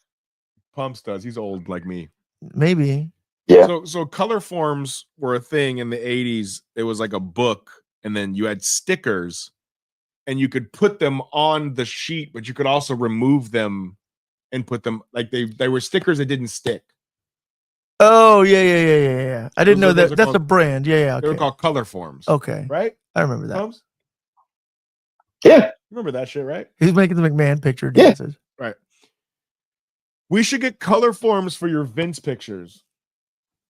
Pumps does. He's old like me. Maybe. Yeah. So Color Forms were a thing in the 80s. It was like a book, and then you had stickers, and you could put them on the sheet, but you could also remove them and put them like they were stickers that didn't stick. Oh, yeah. I didn't know Those that. are That's called- a brand. Yeah. They were Okay. called Color Forms. Okay. Right? I remember that. Pumps? Yeah. Remember that shit, right? He's making the McMahon picture Yeah. dances. Right. We should get Color Forms for your Vince pictures.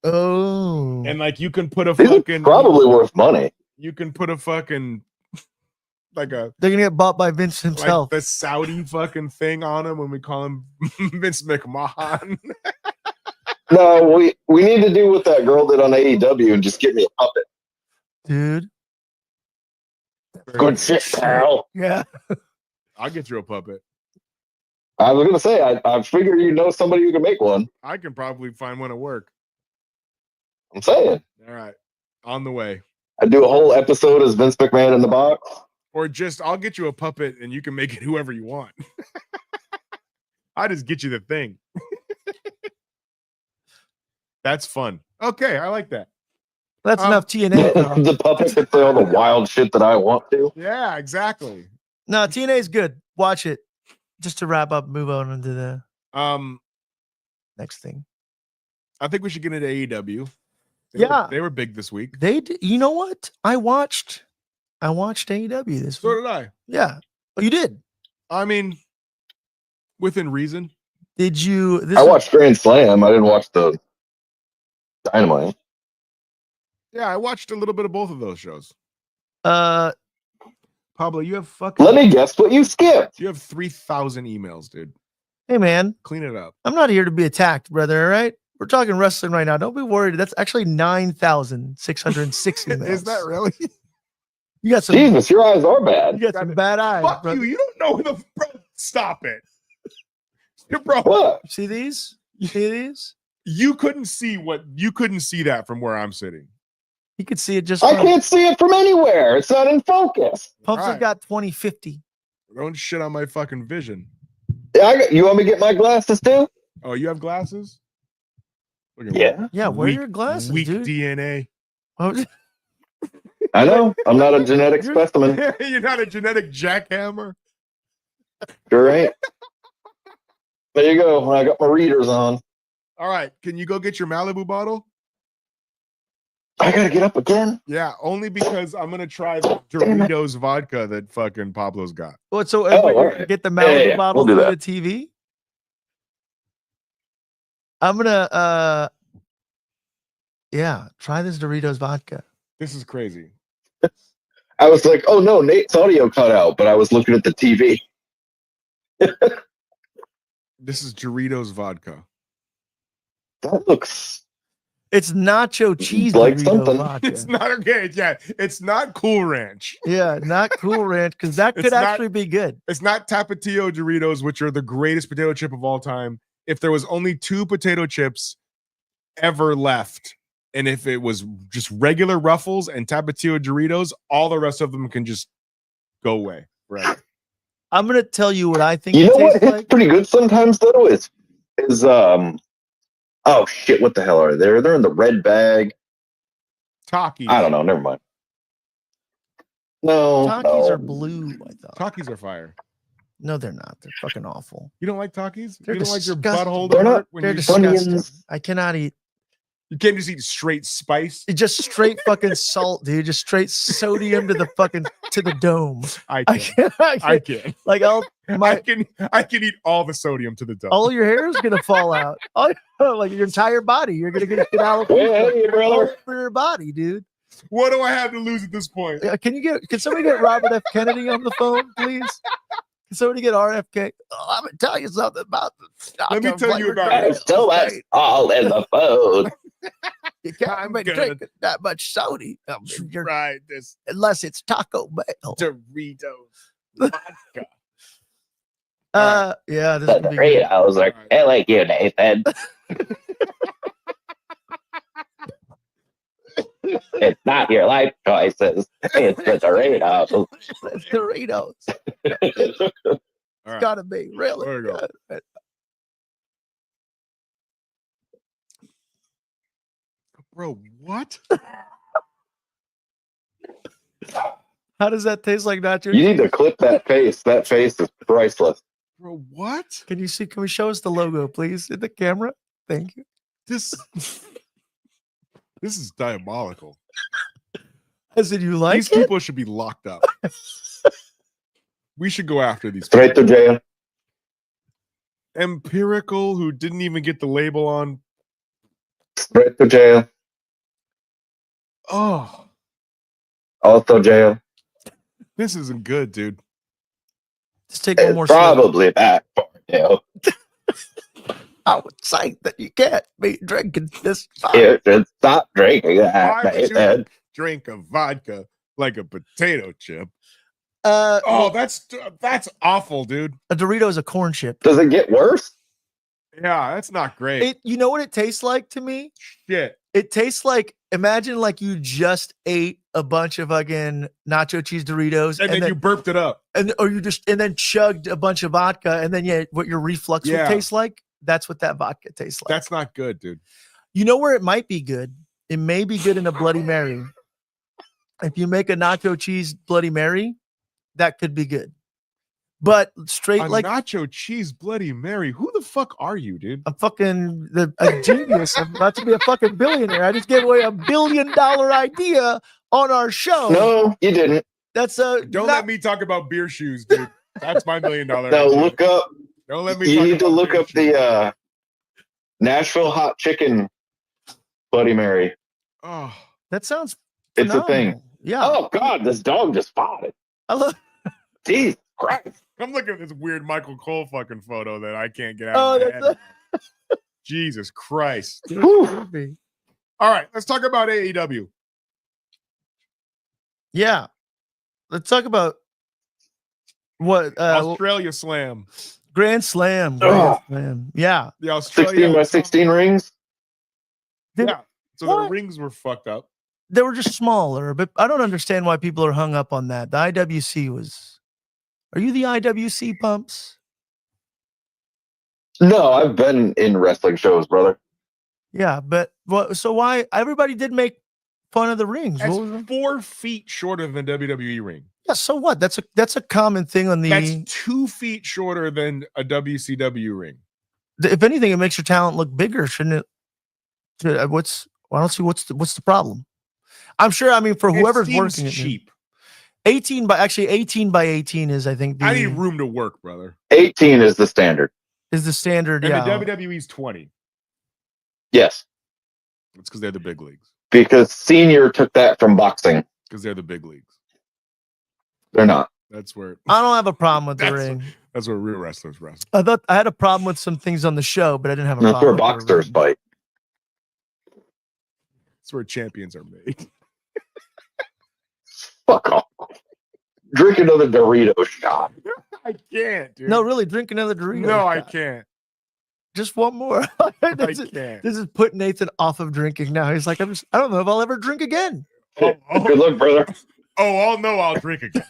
Oh. And like you can put a These are fucking probably worth money. you can put a fucking Like They're gonna get bought by Vince like himself. the Saudi fucking thing on him when we call him Vince McMahon. No, we need to do what that girl did on AEW and just give me a puppet. Dude. Good shit, pal. Yeah. I'll get you a puppet. I was gonna say, I figure you know somebody who can make one. I can probably find one at work. I'm saying. All right. On the way. I do a whole episode as Vince McMahon in the box. Or just I'll get you a puppet and you can make it whoever you want. I just get you the thing. That's fun. Okay, I like that. That's enough TNA. though. The puppet can say all the wild shit that I want to. Yeah, exactly. No, TNA is good. Watch it. Just to wrap up, move on into the next thing. I think we should get into AEW. They were big this week. You know what? I watched AEW this So week. did I. Yeah. Oh, you did. I mean, within reason. Did you? I watched Grand Slam. I didn't watch the Dynamite. Yeah, I watched a little bit of both of those shows. Pablo, you have fucking. Let me guess what you skipped. You have 3,000 emails, dude. Hey, man. Clean it up. I'm not here to be attacked, brother. All right. We're talking wrestling right now. Don't be worried. That's actually 9,606 emails. Is that really? You got some. Jesus, your eyes are bad. You got some bad eyes, Fuck brother. you. You don't know who the bro. Stop it. Bro, What? See these? You see these? you couldn't see that from where I'm sitting. You could see it just. I can't see it from anywhere. It's not in focus. Pumps have Right. got 2050. Don't shit on my fucking vision. Yeah, you want me to get my glasses too? Oh, you have glasses? Look at Yeah. Yeah, wear Weak- your glasses, Weak dude. DNA. Oh, I know. I'm not a genetic specimen. You're not a genetic jackhammer. Sure ain't. There you go. I got my readers on. All right, can you go get your Malibu bottle? I gotta get up again. Yeah, only because I'm gonna try the Damn it. Doritos vodka that fucking Pablo's got. what? So Oh, wait, all right. get the Malibu Yeah, bottle we'll do through the TV. I'm gonna try this Doritos vodka. This is crazy. I was like, oh no, Nate's audio cut out, but I was looking at the TV. This is Doritos vodka. That looks It's nacho cheese Like Dorito something. vodka. It's not okay. Yeah, it's not Cool Ranch. Yeah, not Cool Ranch because that It's could not- actually be good. It's not Tapatio Doritos, which are the greatest potato chip of all time. If there was only 2 potato chips ever left, and if it was just regular Ruffles and Tapatio Doritos, all the rest of them can just go away. Right. I'm gonna tell you what I think you it know what tastes hits like. pretty good sometimes though is oh shit, what the hell are they? They're in the red bag. Takis. I don't know, never mind. No. Takis no. are blue, I thought. Takis are fire. No, they're not. They're fucking awful. You don't like Takis? They're You don't like your disgusting. butthole They're to not- hurt when They're you disgusting. Onions. I cannot eat. You can't just eat straight spice. It's just straight fucking salt, dude. Just straight sodium to the fucking to the dome. I I can. can't. I I can't. can. Like I can eat all the sodium to the dome. all your hair is gonna fall out. Like your entire body. You're gonna get Hey, brother. all over your body, dude. What do I have to lose at this point? Can somebody get Robert F. Kennedy on the phone, please? Can somebody get RFK? Oh, I'm gonna tell you something about the Let me tell you about There's so much all in the food. You can't I'm be gonna drinking that much soda Try this unless it's Taco Bell. Doritos vodka. Yeah, this The would be good. Doritos are killing you, Nathan. It's not your life choices. It's the Doritos. It's Doritos. All right. Gotta be really There you go. good. Bro, what? How does that taste like nachos? You need to clip that face. That face is priceless. Bro, what? Can we show us the logo, please, in the camera? Thank you. This is diabolical. I said, you like These it? people should be locked up. We should go after these Straight to jail. Empirical, who didn't even get the label on. Straight to jail. Oh, Also jail. This isn't good, dude. Just take one It's more sip. probably back. I would say that you can't be drinking this. You should stop drinking that, Why would you baby. drink a vodka like a potato chip? Oh, Oh, that's awful, dude. a Dorito is a corn chip. Does it get worse? Yeah, that's not great. You know what it tastes like to me? Shit. It tastes like, imagine like you just ate a bunch of fucking nacho cheese Doritos And then you burped it up. and then chugged a bunch of vodka, and then what your reflux would Yeah. taste like. That's what that vodka tastes like. That's not good, dude. You know where it might be good? It may be good in a Bloody Mary. If you make a nacho cheese Bloody Mary, that could be good. But straight A like nacho cheese Bloody Mary. Who the fuck are you, dude? I'm fucking a genius. I'm about to be a fucking billionaire. I just gave away $1 billion idea on our show. No, you didn't. That's Don't let me talk about beer shoes, dude. That's my $1 million. No, idea. look up. Don't let me. You talk need to about look beer up shoes. the Nashville hot chicken Bloody Mary. Oh, That sounds It's a thing. phenomenal. Yeah. Oh God, this dog just spotted. I love Jesus Christ. I'm looking at this weird Michael Cole fucking photo that I can't get Oh, out of my that's head. Jesus Christ. Whew. All right, let's talk about AEW. yeah. Let's talk about what Australia Slam. Grand Slam. Ugh. Yeah. The Australia 16 by 16 rings. Yeah. So What? the rings were fucked up. They were just smaller, but I don't understand why people are hung up on that. The IWC was. Are you the IWC pumps? No, I've been in wrestling shows, brother. Yeah, but what? So why everybody did make fun of the rings? That's What was it? 4 feet shorter than WWE ring. Yeah, so what? That's a common thing on the. That's 2 feet shorter than a WCW ring. If anything, it makes your talent look bigger, shouldn't it? I don't see what's the problem. I'm sure. I mean, for whoever's it seems working it, cheap. 18 by 18 is I think I need room to work, brother. 18 is the standard. is the standard. And Yeah, the WWE's 20. Yes, It's because they're the big leagues. because senior took that from boxing. Because they're the big leagues. They're not. That's where I don't have a problem with the That's- ring. that's where real wrestlers wrestle. I thought I had a problem with some things on the show, but I didn't have a That's problem. where with the boxers ring. fight. That's where champions are made. Fuck off. Drink another Dorito shot. I can't, dude. No, really, drink another Dorito. No, I shot. can't. Just one more. I this, is, can't. this is put Nathan off of drinking now. He's like, I don't know if I'll ever drink again. Oh, Good luck, brother. I'll know I'll drink again.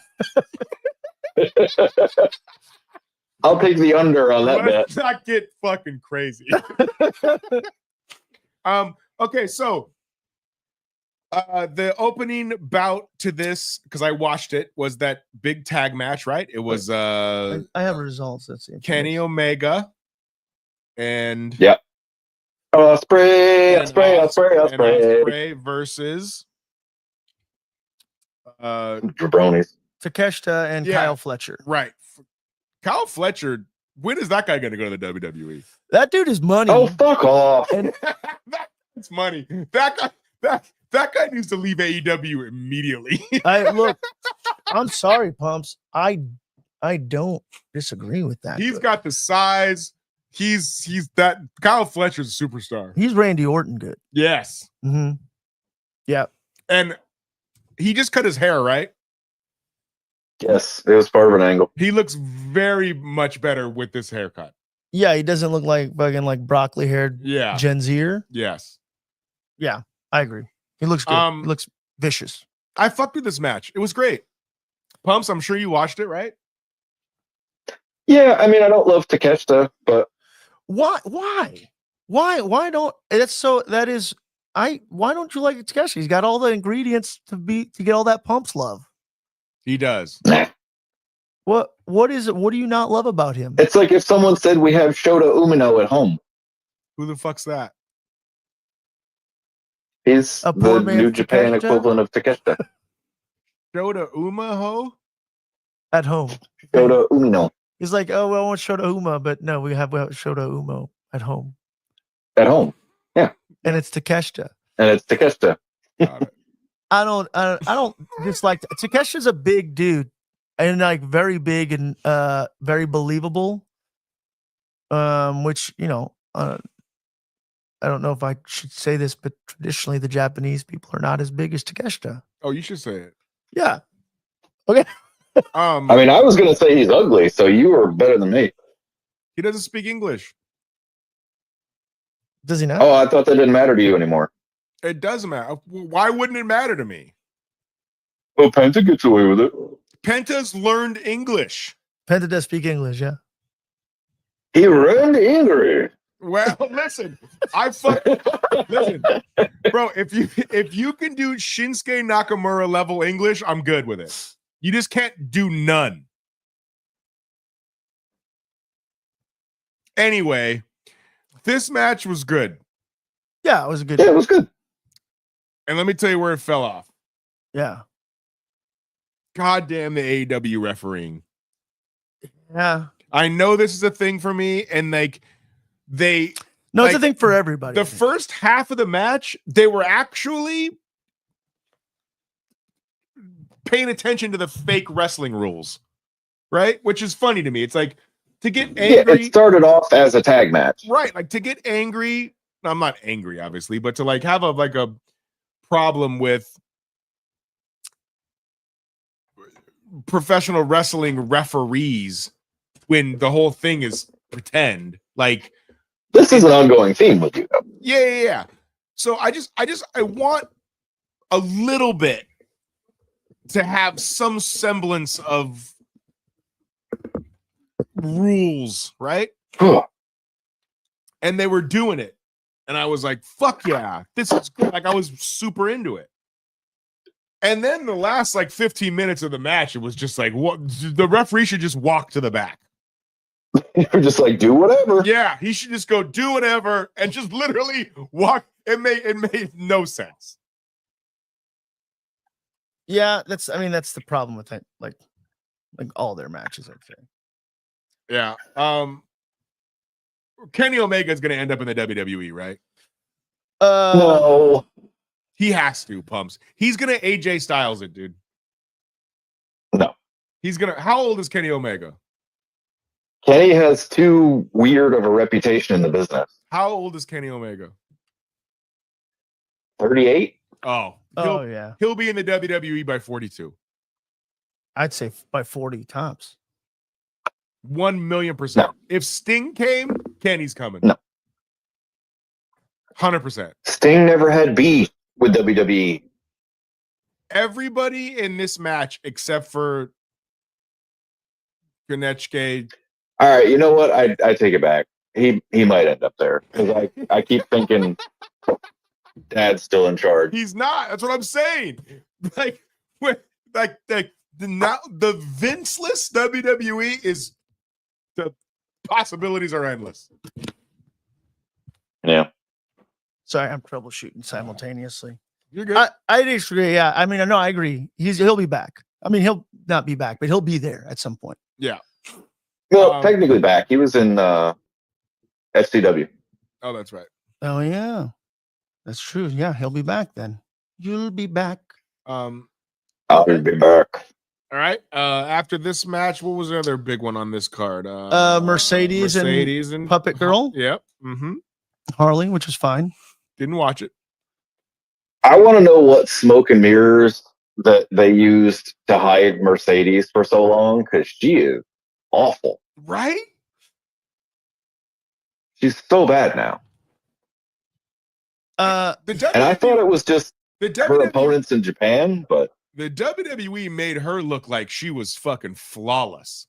I'll take the under on that bet. Let's not get fucking crazy. Okay, so the opening bout to this, because I watched it, was that big tag match, right? It was I have results. Let's see. Kenny Omega and Yeah. Spray and Ospreay. Ospreay versus Jabronis. Takeshita and Yeah. Kyle Fletcher. right. Kyle Fletcher. When is that guy going to go to the WWE? That dude is money. Oh, fuck off. That's money. That guy needs to leave AEW immediately. I'm sorry, Pumps. I don't disagree with that. He's but got the size. He's that Kyle Fletcher's a superstar. he's Randy Orton good. Yes. Mm-hmm. Yeah. And he just cut his hair, right? Yes, it was part of an angle. He looks very much better with this haircut. Yeah, he doesn't look like fucking like broccoli haired Yeah. Gen Zer. Yes. Yeah, I agree. He looks good. He looks vicious. I fucked with this match. It was great. Pumps, I'm sure you watched it, right? Yeah, I mean, I don't love Takeshita, but Why don't why don't you like Takeshita? He's got all the ingredients to get all that Pumps love. He does. What is it? What do you not love about him? it's like if someone said we have Shota Umino at home. Who the fuck's that? He's A poor the man's New Japan Takeshita? equivalent of Takeshita. Shota Umaho? At home. Shota Umino He's like, oh, well, I want Shota Uma, but no, we have Shota Umo at home. at home. And it's Takeshita. And it's Takeshita. Got it. I don't dislike Takeshita's a big dude. and like very big and very believable. Which I don't know if I should say this, but traditionally the Japanese people are not as big as Takeshita. Oh, you should say it. Yeah. Okay. I mean, I was gonna say he's ugly, so you were better than me. He doesn't speak English. Does he not? Oh, I thought that didn't matter to you anymore. It doesn't matter. Why wouldn't it matter to me? Oh, Penta gets away with it. Penta's learned English. Penta does speak English, yeah. He ran angry. Well, listen, listen, bro. If you can do Shinsuke Nakamura level English, I'm good with it. You just can't do none. Anyway, this match was good. Yeah, it was a good. Yeah, it was good. And let me tell you where it fell off. Yeah. God damn the AEW refereeing. Yeah. I know this is a thing for me, and like it's a thing for everybody. The first half of the match, they were actually paying attention to the fake wrestling rules, right? Which is funny to me. It's like to get angry. Yeah, it started off as a tag match. Right. Like to get angry. I'm not angry, obviously, but to like have a problem with professional wrestling referees when the whole thing is pretend. Like this is an ongoing theme with you. Yeah. So I want a little bit to have some semblance of rules, right? And they were doing it. And I was like, fuck yeah, this is good. Like I was super into it. And then the last like 15 minutes of the match, it was just like, what? The referee should just walk to the back. You're just like, do whatever. Yeah, he should just go do whatever and just literally walk. It made no sense. Yeah, that's the problem with it, like all their matches, I'd say. Yeah. Kenny Omega is going to end up in the WWE, right? No. He has to, Pumps. He's going to AJ Styles it, dude. No. He's going to. How old is Kenny Omega? Kenny has too weird of a reputation in the business. How old is Kenny Omega? 38? Oh. Yeah. He'll be in the WWE by 42. I'd say by 40 tops. 1,000,000%. No. If Sting came, Kenny's coming. No. 100%. Sting never had beef with WWE. Everybody in this match except for Konechke. All right, you know what? I take it back. He might end up there because I keep thinking Dad's still in charge. He's not. That's what I'm saying. The Vinceless WWE is, the possibilities are endless. Yeah. Sorry, I'm troubleshooting simultaneously. You're good. I disagree. Yeah, I mean, I know, I agree. He'll be back. I mean, he'll not be back, but he'll be there at some point. Yeah. Well, technically back. He was in SCW. Oh, that's right. Oh yeah, that's true. Yeah, he'll be back then. You'll be back. I'll be back. All right. After this match, what was the other big one on this card? Mercedes and Puppet Girl. Yep. Mm-hmm. Harley, which was fine. Didn't watch it. I want to know what smoke and mirrors that they used to hide Mercedes for so long, because she is awful. Right? She's so bad now. And I thought it was just her opponents in Japan, but the WWE made her look like she was fucking flawless.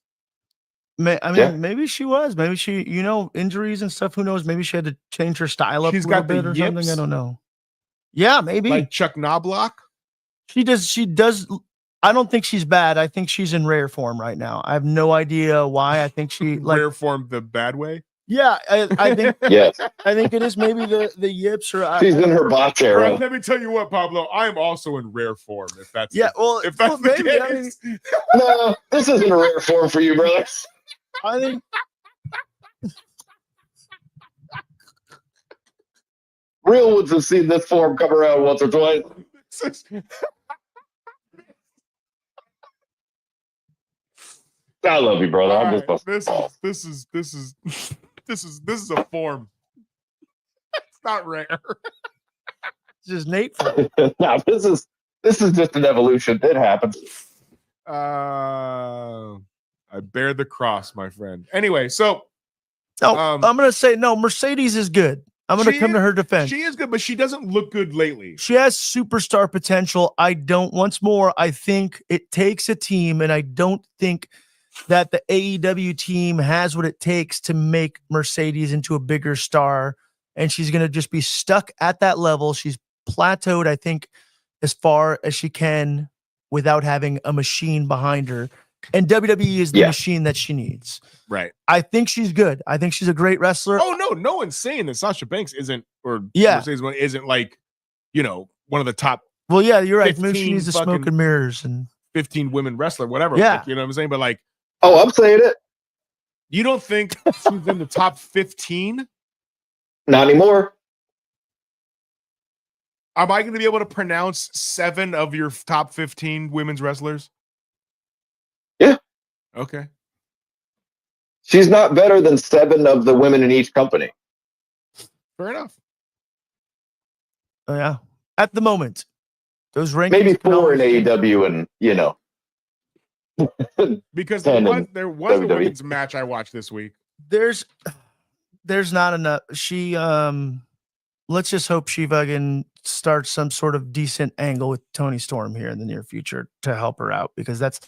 Maybe she was. Maybe she, injuries and stuff. Who knows? Maybe she had to change her style up She's a little got the bit or something. yips. I don't know. Yeah, maybe. Like Chuck Knobloch. She does. I don't think she's bad. I think she's in rare form right now. I have no idea why. I think she Rare form the bad way. Yeah, I think. yes, I think it is maybe the yips or. She's in her botch era. Let me tell you what, Pablo. I am also in rare form. If that's if that's the case. No, this isn't a rare form for you, brother. I think. Real ones have seen this form come around once or twice. I love you, brother. All I'm right, just busting this is this is a form. It's not rare. It's just Nate. No, this is just an evolution. It happens. I bear the cross, my friend. Anyway, so No, I'm gonna say no. Mercedes is good. I'm gonna come to her defense. She is good, but she doesn't look good lately. She has superstar potential. I think it takes a team, and I don't think that the AEW team has what it takes to make Mercedes into a bigger star. And she's going to just be stuck at that level. She's plateaued, I think, as far as she can without having a machine behind her. And WWE is the machine that she needs. Right. I think she's good. I think she's a great wrestler. Oh, no one's saying that Sasha Banks isn't, or Mercedes isn't like, one of the top. Well, yeah, you're right. Maybe she needs to smoke and mirrors and 15 women wrestler, whatever. Yeah. Like, you know what I'm saying? But like, oh, I'm saying it. You don't think she's in the top 15? Not anymore. Am I going to be able to pronounce 7 of your top 15 women's wrestlers? Yeah. Okay. She's not better than 7 of the women in each company. Fair enough. Oh, yeah. At the moment, those rankings maybe 4 in AEW, and because there was a women's match I watched this week. There's not enough. She let's just hope she fucking starts some sort of decent angle with Tony Storm here in the near future to help her out, because that's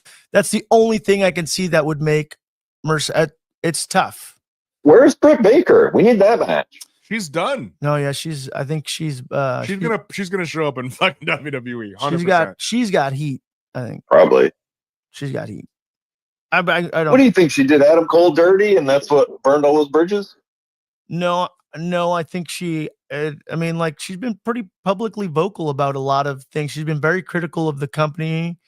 the only thing I can see that would make Mercer. It's tough. Where's Britt Baker? We need that match. She's done. No, yeah, I think she's gonna show up in fucking WWE. 100%. She's got heat. I think probably she's got heat. I don't. What do you think? She did Adam Cole dirty, and that's what burned all those bridges? No, I think she's been pretty publicly vocal about a lot of things. She's been very critical of the company,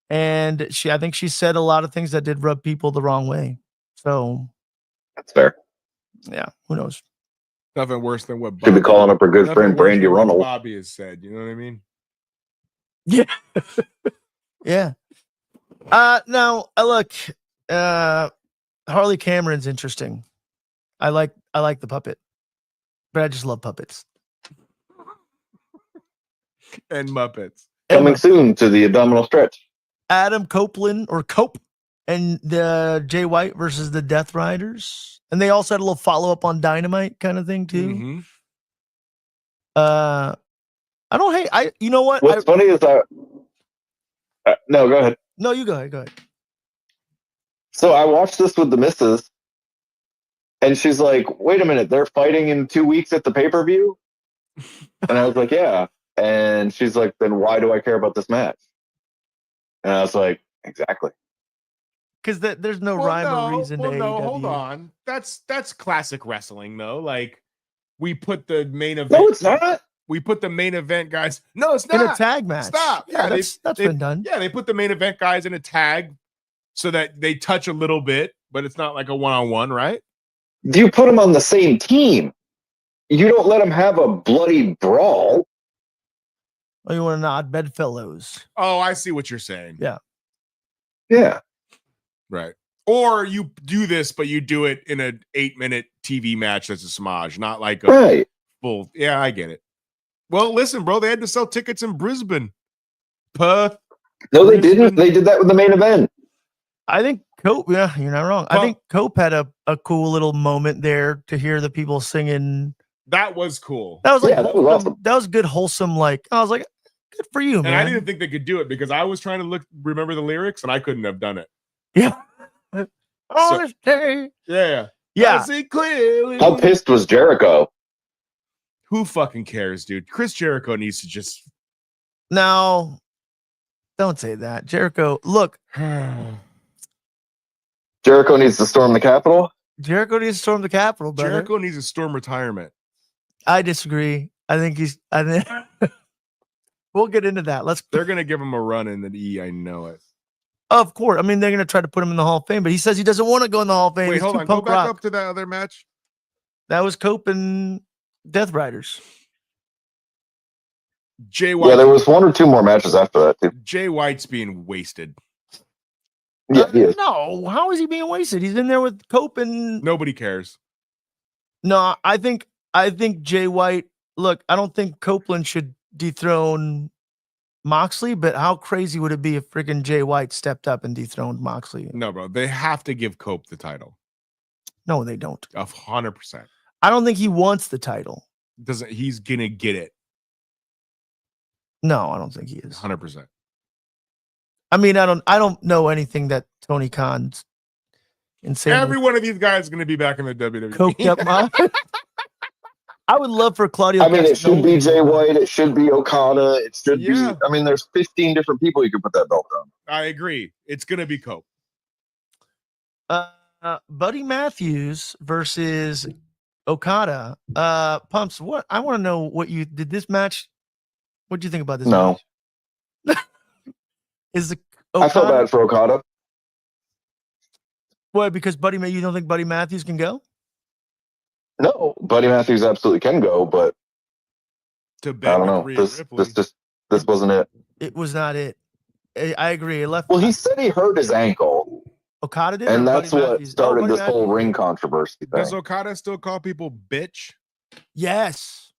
and I think she said a lot of things that did rub people the wrong way. So that's fair. Yeah, who knows? Nothing worse than what Bobby, should be calling up her good friend Brandy Runnels. Bobby has said, you know what I mean? Yeah. Yeah. Now look, Harley Cameron's interesting. I like the puppet, but I just love puppets and Muppets. Coming soon to the Abdominal Stretch. Adam Copeland or Cope and the Jay White versus the Death Riders. And they also had a little follow-up on Dynamite kind of thing too. Mm-hmm. I don't hate. You know what? What's funny is no, go ahead. No, you go ahead. Go ahead. So I watched this with the missus, and she's like, "Wait a minute, they're fighting in 2 weeks at the pay-per-view?" And I was like, "Yeah." And she's like, "Then why do I care about this match?" And I was like, "Exactly." Because there's no rhyme or reason to AEW. Hold on. That's classic wrestling, though. Like, we put the main event. No, it's not. We put the main event guys. No, it's not. In a tag match. Stop. Yeah, that's been done. Yeah, they put the main event guys in a tag so that they touch a little bit, but it's not like a one-on-one, right? You put them on the same team. You don't let them have a bloody brawl. Oh, you want to nod bedfellows? Oh, I see what you're saying. Yeah. Yeah. Right. Or you do this, but you do it in an 8-minute TV match that's a smudge, not like a full. Yeah, I get it. Well, listen, bro, they had to sell tickets in Brisbane. No, they didn't. They did that with the main event. I think Cope, yeah, you're not wrong. I think Cope had a cool little moment there to hear the people singing. That was cool. That was like, that was awesome. That was good, wholesome. Like, I was like, good for you, man. And I didn't think they could do it because I was trying to remember the lyrics and I couldn't have done it. Yeah. Yeah. I see clearly. How pissed was Jericho? Who fucking cares, dude? Chris Jericho needs to just. No, don't say that. Jericho, look. Jericho needs to storm the Capitol? Jericho needs to storm the Capitol, brother. Jericho needs to storm retirement. I disagree. I think we'll get into that. They're going to give him a run in the E. I know it. Of course. I mean, they're going to try to put him in the Hall of Fame, but he says he doesn't want to go in the Hall of Fame. Wait, hold on. Go back up to that other match. That was Cope and Death Riders. Jay White. Yeah, there was 1 or 2 more matches after that, too. Jay White's being wasted. Yeah, he is. No, how is he being wasted? He's in there with Cope and Nobody cares. no. I think Jay White. Look, I don't think Copeland should dethrone Moxley, but how crazy would it be if freaking Jay White stepped up and dethroned Moxley? No, bro. They have to give Cope the title. No, they don't. 100%. I don't think he wants the title. He's gonna get it. No, I don't think he is. 100%. I mean, I don't know anything that Tony Khan's insane. Every one of these guys is gonna be back in the WWE. Coked up my. I would love for Claudio. I mean, it should be Castagnoli- Jay White. It should be Okada. It should Yeah. be. I mean, there's 15 different people you could put that belt on. I agree. It's gonna be Cope. Buddy Matthews versus Okada. Pumps. What I want to know what you did this match. What do you think about this? No. Match? Is the I felt bad for Okada. What? Because you don't think Buddy Matthews can go? No, Buddy Matthews absolutely can go, but To I bet don't know. with Rhea Ripley. This wasn't it. It was not it. I agree. It left. Well, he said he hurt his ankle, Okada did, and or that's Buddy what Matthews? started Buddy this whole Matthews. ring controversy thing. Does Okada still call people bitch? Yes.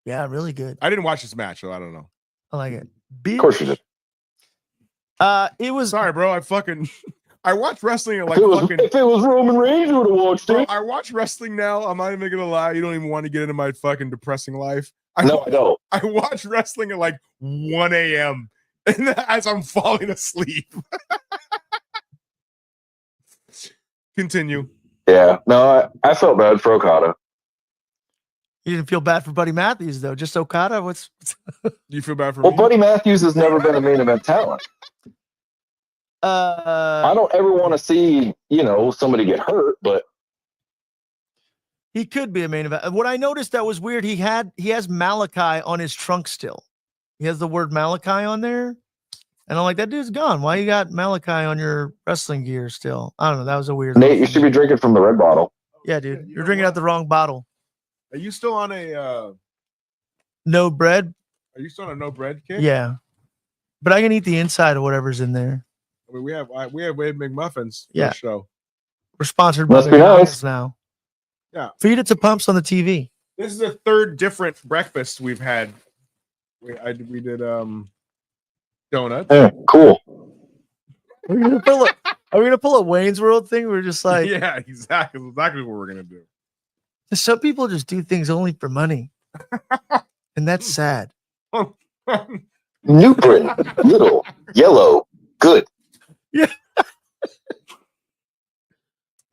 Yeah, really good. I didn't watch this match, so I don't know. I like it. Of course you did. It was Sorry, bro. I watch wrestling at like If it was Roman Reigns, you would have watched Bro, it. I watch wrestling now. I'm not even gonna lie. You don't even want to get into my fucking depressing life. No, I don't. I watch wrestling at like 1 a.m. and as I'm falling asleep. Continue. Yeah, no, I felt bad for Okada. You didn't feel bad for Buddy Matthews though. Just Okada. What's Do you feel bad for Well, me? Buddy Matthews has never been a main event talent. I don't ever want to see, somebody get hurt, but he could be a main event. What I noticed that was weird. He has Malachi on his trunk still. He has the word Malachi on there. And I'm like, that dude's gone. Why you got Malachi on your wrestling gear still? I don't know. That was a weird. Nate, you should be drinking from the red bottle. Yeah, dude. You're drinking out the wrong bottle. Are you still on a No bread. Are you still on a no bread kick? Yeah. But I can eat the inside of whatever's in there. I mean, we have Wade McMuffins. Yeah. For the show. We're sponsored by Must be McDonald's nice. now. Yeah. Feed it to Pumps on the TV. This is the third different breakfast we've had. We did donuts. Yeah, cool. Are we gonna pull a Wayne's World thing? We're just like, Yeah, exactly what we're gonna do. some people just do things only for money. And that's sad. New Britain, little, yellow, good.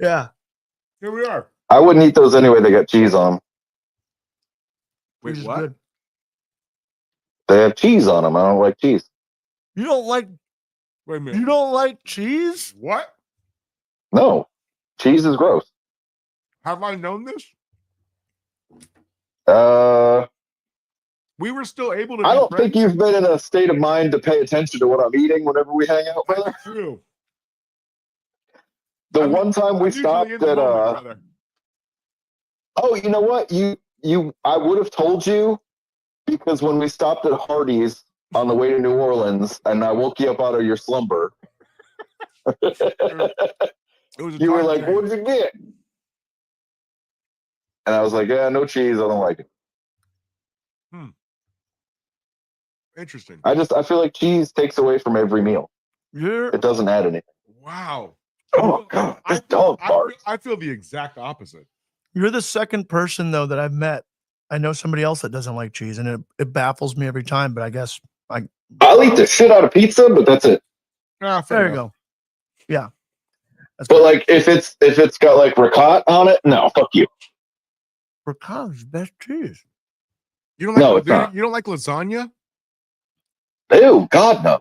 Yeah. Here we are. I wouldn't eat those anyway. They got cheese on them. Wait, Which is what? good. They have cheese on them. I don't like cheese. You don't like Wait a minute. you don't like cheese? What? No, cheese is gross. Have I known this? We were still able to. I be don't friends? think you've been in a state of mind to pay attention to what I'm eating whenever we hang out, brother. That's true. The I'm- one time we I'm usually stopped in the at moment, brother. oh, you know what? I would have told you because when we stopped at Hardee's on the way to New Orleans and I woke you up out of your slumber, It was a you were time like, change. "What'd you get?" And I was like, "Yeah, no cheese. I don't like it." Interesting. I feel like cheese takes away from every meal. You're It doesn't add anything. Wow. Oh God, this dog barks. I feel the exact opposite. you're the second person though that I've met. I know somebody else that doesn't like cheese, and it baffles me every time, but I guess I'll eat the shit out of pizza, but that's it. Ah, fair there you enough. go. Yeah. That's But good. like, if it's got like ricotta on it, no, fuck you. Ricotta's the best cheese. You don't like No, it's not. you don't like lasagna? Ew, God no.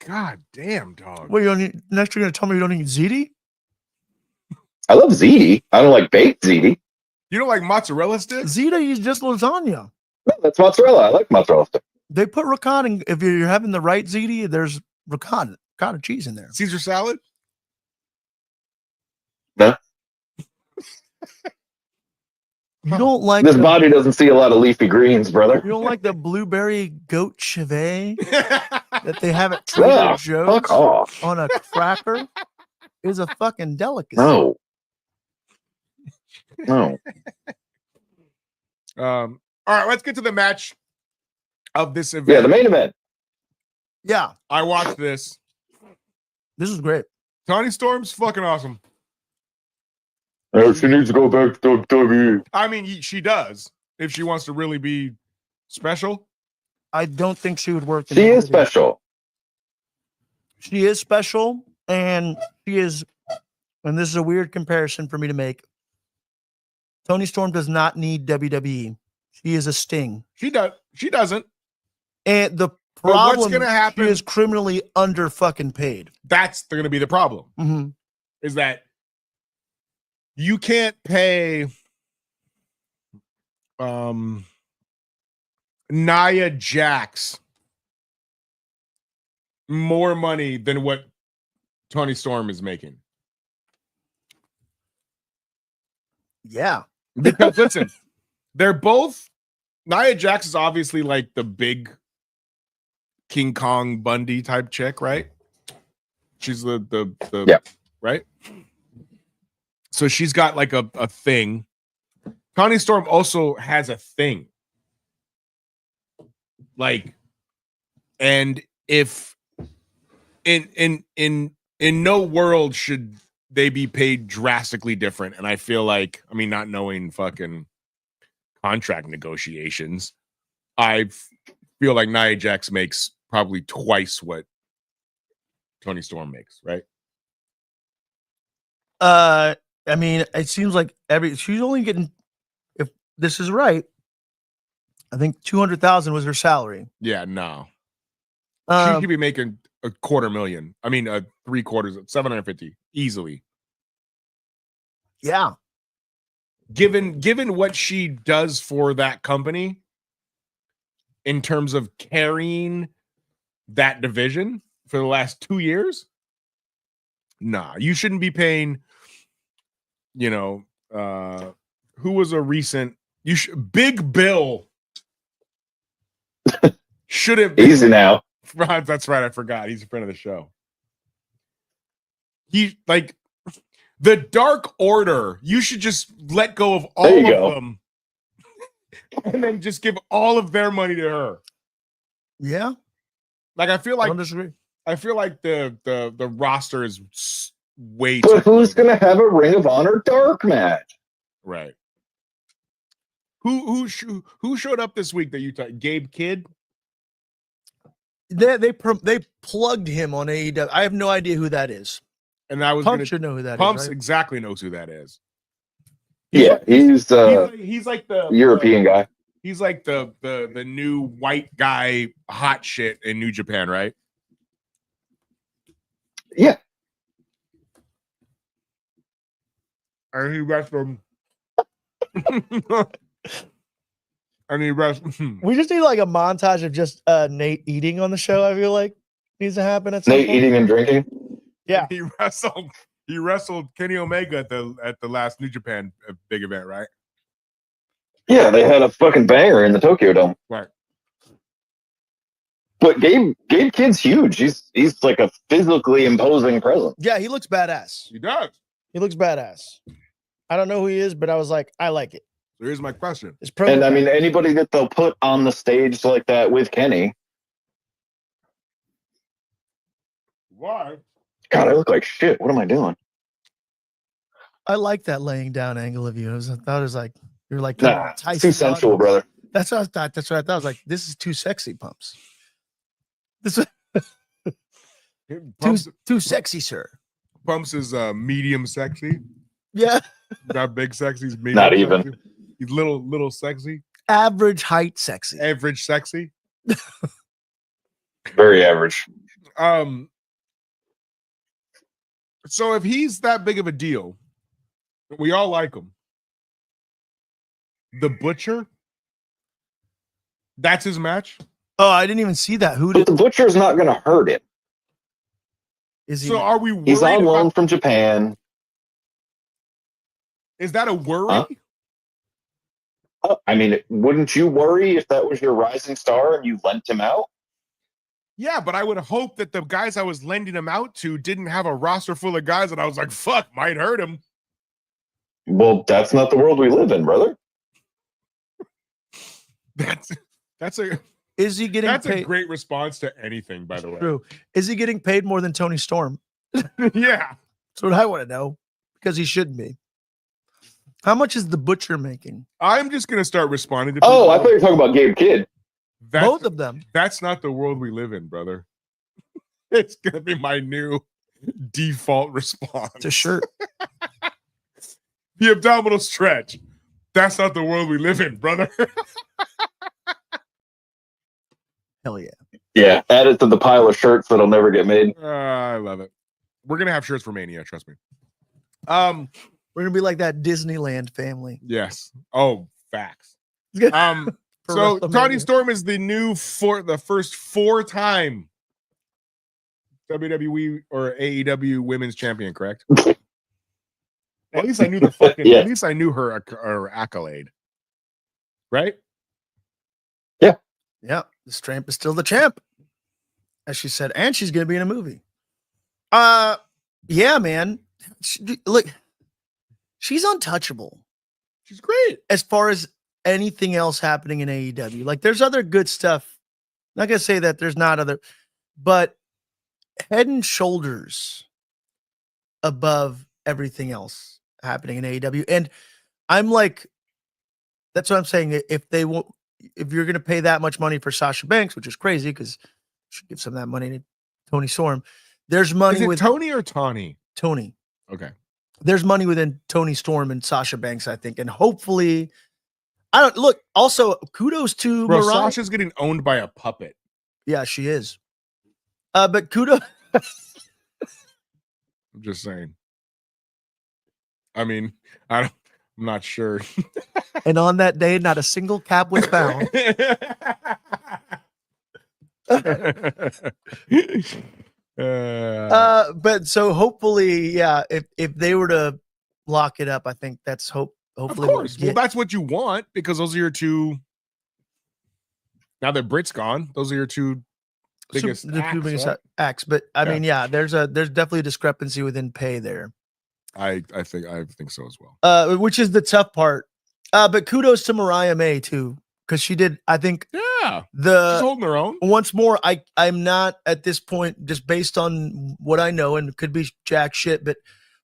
God damn, dog. What, you don't eat, next you're gonna tell me you don't eat ziti? I love ziti. I don't like baked ziti. You don't like mozzarella sticks? Ziti is just lasagna. No, that's mozzarella. I like mozzarella sticks. They put ricotta in, if you're having the right ziti, there's ricotta cheese in there. Caesar salad? You don't like This the, body doesn't see a lot of leafy greens, brother. you don't like the blueberry goat chevet that they have at Trader Yeah, Joe's fuck off. on a cracker? is a fucking delicacy. No. All right, let's get to the match of this event. Yeah, the main event. Yeah, I watched this. this is great. Tony Storm's fucking awesome. She needs to go back to WWE. I mean, she does if she wants to really be special. I don't think she would work. In She is WWE. special. She is special, and she is. And this is a weird comparison for me to make. Tony Storm does not need WWE. She is a Sting. She doesn't. And the But what's problem gonna happen? She is criminally under fucking paid. That's going to be the problem. Mm-hmm. Is that you can't pay Nia Jax more money than what Tony Storm is making. Yeah. Because listen, they're both Nia Jax is obviously like the big King Kong Bundy type chick, right? She's the Yeah. Right? So she's got like a thing. Tony Storm also has a thing. Like, and if in no world should they be paid drastically different. And I feel like, I mean, not knowing fucking contract negotiations, I feel like Nia Jax makes probably twice what Tony Storm makes, right? I mean, it seems like she's only getting, if this is right, I think 200,000 was her salary. Yeah, no. She could be making $250,000. I mean, 3/4, 750 easily. Yeah. Given what she does for that company in terms of carrying that division for the last 2 years, nah, you shouldn't be paying, who was a recent Big Bill should have been. Easy now. That's right. I forgot. He's a friend of the show. He like the Dark Order. You should just let go of all of them and then just give all of their money to her. Yeah. Like I feel I like don't disagree. the roster is way But too who's loaded. going to have a Ring of Honor dark match? Right. Who showed up this week that you talked? Gabe Kidd? They plugged him on AEW. I have no idea who that is. And I was Pump gonna should know who that is. Pumps Right? exactly knows who that is. Yeah, he's He's like the European guy. He's like the new white guy hot shit in New Japan, right? Yeah. And he wrestled. And he wrestled. We just need like a montage of just Nate eating on the show. I feel like needs to happen at some Nate point. eating and drinking. Yeah. He wrestled Kenny Omega at the last New Japan big event, right? Yeah, they had a fucking banger in the Tokyo Dome. Right. But Gabe Kidd's huge. He's like a physically imposing presence. Yeah, he looks badass. He does. He looks badass. I don't know who he is, but I was like, I like it. So here's my question. It's And I mean, anybody that they'll put on the stage like that with Kenny. Why? God, I look like shit. What am I doing? I like that laying down angle of you. I thought it was like you're like Nah, Tyson too sensual, Dog. brother. That's what I thought. That's what I thought. I was like, this is too sexy, Pumps. This is too sexy, sir. Pumps is medium sexy. Yeah. Not big sexy. He's medium Not even. sexy. He's little sexy. Average height sexy. Average sexy. Very average. So if he's that big of a deal, we all like him. The Butcher, that's his match. Oh, I didn't even see that. Who But did? the Butcher's not going to hurt him. Is he? So are we worried? He's on loan about, from Japan. is that a worry? Huh? I mean, wouldn't you worry if that was your rising star and you lent him out? Yeah, but I would hope that the guys I was lending him out to didn't have a roster full of guys that I was like, fuck, might hurt him. Well, that's not the world we live in, brother. That's a Is he getting that's paid? a great response to anything, by the way. True. Is he getting paid more than Tony Storm? Yeah. That's what I want to know, because he should be. How much is the Butcher making? I'm just gonna start responding to Oh, I people. thought you were talking about Gabe Kidd. Both of them. That's not the world we live in, brother. It's gonna be my new default response. It's a shirt. The abdominal stretch. That's not the world we live in, brother. Hell yeah. Yeah, add it to the pile of shirts that'll never get made. I love it. We're gonna have shirts for Mania, trust me. We're gonna be like that Disneyland family. Yes. Oh, facts. For So WrestleMania. Tony Storm is the first 4-time WWE or AEW Women's Champion, correct? At least I knew the fucking. Yeah. At least I knew her accolade, right? Yeah, this tramp is still the champ, as she said, and she's gonna be in a movie. Yeah, man. Look, she's untouchable She's great. as far as anything else happening in AEW. Like, there's other good stuff. Not gonna say that there's not other, but head and shoulders above everything else happening in AEW. And I'm like, that's what I'm saying. If you're gonna pay that much money for Sasha Banks, which is crazy because you should give some of that money to Tony Storm. There's money Is it with Tony or Tawny? Tony. Okay. There's money within Tony Storm and Sasha Banks, I think, and hopefully, I don't look. Also, kudos to Bro, Mariah. Sasha's getting owned by a puppet. Yeah, she is. But kudos. I'm just saying. I mean, I'm not sure. And on that day, not a single cap was found. But so hopefully, yeah, if they were to lock it up, I think that's hopefully of what course. we Well, get. that's what you want because those are your two. Now that Britt's gone, those are your two biggest the two acts, biggest right? acts. But I Yeah. mean, yeah, there's definitely a discrepancy within pay there. I think so as well. Which is the tough part. But kudos to Mariah May too, because she did. I think Yeah, she's the holding her own. once more, I'm not at this point, just based on what I know, and it could be jack shit, but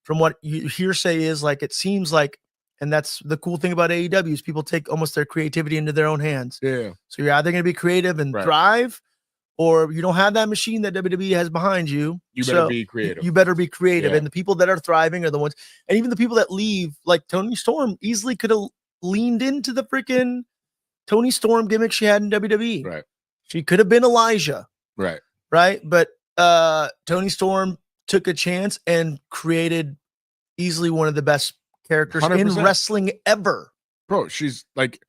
from what you hearsay is, like, it seems like, and that's the cool thing about AEW is people take almost their creativity into their own hands. Yeah, So you're either going to be creative and Right. thrive, or you don't have that machine that WWE has behind you. you better So be creative. You better be creative. Yeah. And the people that are thriving are the ones, and even the people that leave, like Tony Storm easily could have leaned into the freaking Tony Storm gimmick she had in WWE. Right. She could have been Elijah, Right. right? But Tony Storm took a chance and created easily one of the best characters in 100%. wrestling ever. Bro, she's like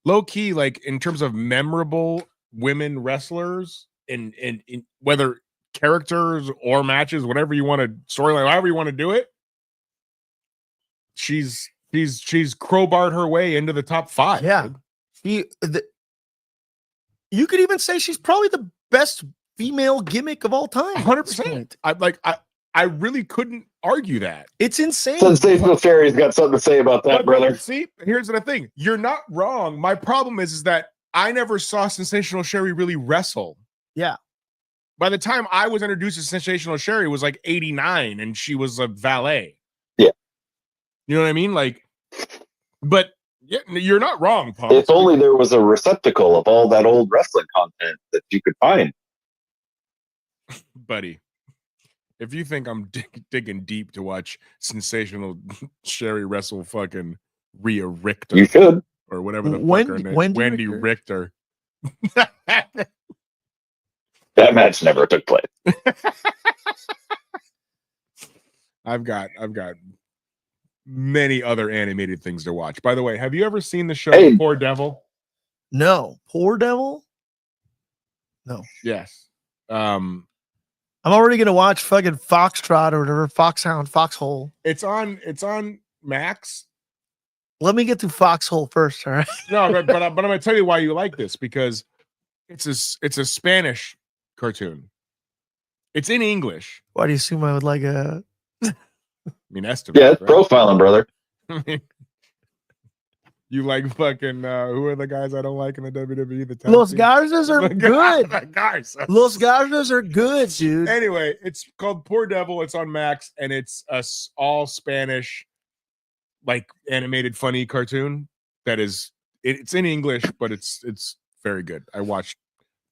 low key, like in terms of memorable women wrestlers in whether characters or matches, whatever you want to storyline, however you want to do it. She's crowbarred her way into the top 5. Yeah. dude. You could even say she's probably the best female gimmick of all time. 100%. I really couldn't argue that. It's insane. Sensational Sherry's got something to say about that, But brother. see, here's the thing. You're not wrong. My problem is that I never saw Sensational Sherry really wrestle. Yeah. By the time I was introduced to Sensational Sherry, it was like 89 and she was a valet. Yeah. You know what I mean? Like, but yeah, you're not wrong, Paul. If only there was a receptacle of all that old wrestling content that you could find. Buddy. If you think I'm digging deep to watch Sensational Sherry wrestle fucking Rhea Richter You should. or whatever the Wendy- fuck her name, Wendy Wendy Richter. That match never took place. I've got many other animated things to watch. By the way, have you ever seen the show Hey. Poor Devil? No. Poor devil? Yes. I'm already gonna watch fucking Foxtrot or whatever, Foxhound, Foxhole. It's on Max. Let me get to Foxhole first, all right? No, but I'm gonna tell you why you like this, because it's a Spanish cartoon. It's in English. Why do you assume I would like a? I mean, estimate. Yeah, it's right? profiling, brother. You like fucking who are the guys I don't like in the WWE? The tag Los team? Garzas are good. Garzas. Los Garzas are good, dude. Anyway, it's called Poor Devil. It's on Max, and it's a all Spanish, like animated, funny cartoon. That is, it's in English, but it's very good. I watched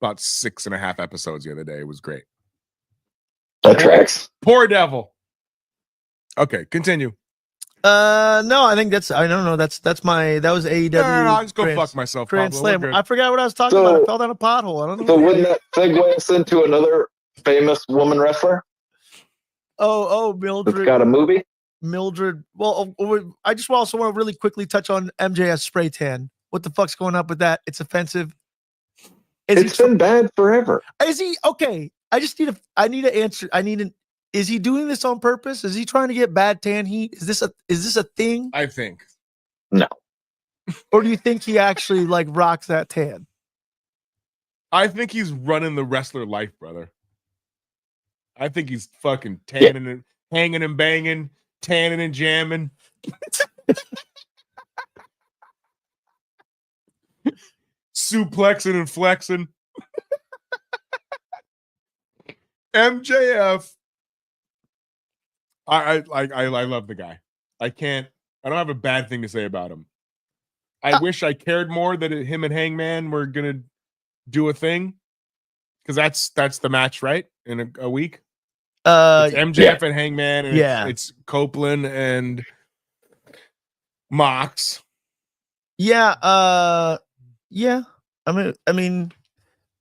about 6.5 episodes the other day. It was great. That tracks. Poor Devil. Okay, continue. No, I think that's. I don't know. That was AEW. No, I'll just go fuck myself. Grand Pablo. We're Slam. good. I forgot what I was talking So- about. I fell down a pothole. I don't know. So wouldn't that segue us into another famous woman wrestler Oh, that's Mildred. got a movie? Mildred. Well, I just also want to really quickly touch on MJF spray tan. What the fuck's going up with that? It's offensive. It's been bad forever. Is he okay? I need to answer. Is he doing this on purpose? Is he trying to get bad tan heat? Is this a thing? I think. Or do you think he actually like rocks that tan? I think he's running the wrestler life, brother. I think he's fucking tanning and hanging and banging, tanning and jamming. Suplexing and flexing. MJF. I love the guy. I don't have a bad thing to say about him. I wish I cared more that him and Hangman were gonna do a thing, because that's the match, right? In a week. It's MJF and Hangman, and it's Copeland and Mox. Yeah. Yeah. I mean,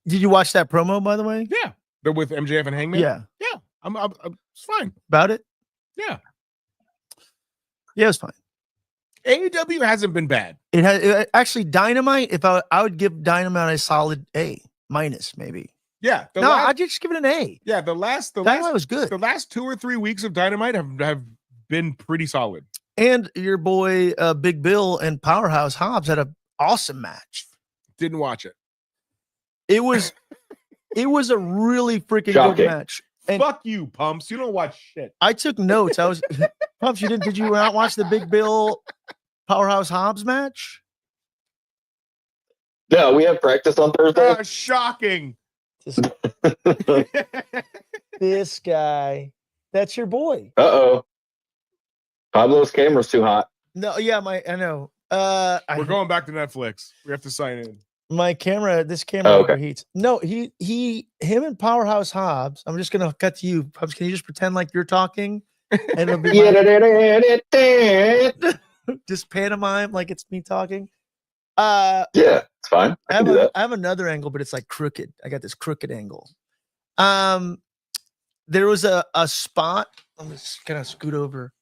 did you watch that promo, by the way? Yeah, they're with MJF and Hangman. Yeah. I'm it's fine. About it? Yeah, Yeah, it was fine. AEW hasn't been bad. It had actually Dynamite. If I would give Dynamite a solid A minus, maybe. Yeah, I'd just give it an A. Yeah, the last Dynamite was good. The last 2 or 3 weeks of Dynamite have been pretty solid. And your boy Big Bill and Powerhouse Hobbs had an awesome match. Didn't watch it. It was a really freaking Shocking. good match. And Fuck you, Pumps. You don't watch shit. I took notes. I was Pumps, did you not watch the Big Bill Powerhouse Hobbs match? No, we have practice on Thursday. Shocking. This guy. That's your boy. Uh-oh. Pablo's camera's too hot. No, yeah, I know. We're going back to Netflix. We have to sign in. This camera Oh, okay. overheats. No, him and Powerhouse Hobbs. I'm just gonna cut to you. Hobbs, can you just pretend like you're talking? And it'll be just pantomime like it's me talking. Yeah, it's fine. I can do that. I have another angle, but it's like crooked. I got this crooked angle. There was a spot. I'm just gonna scoot over.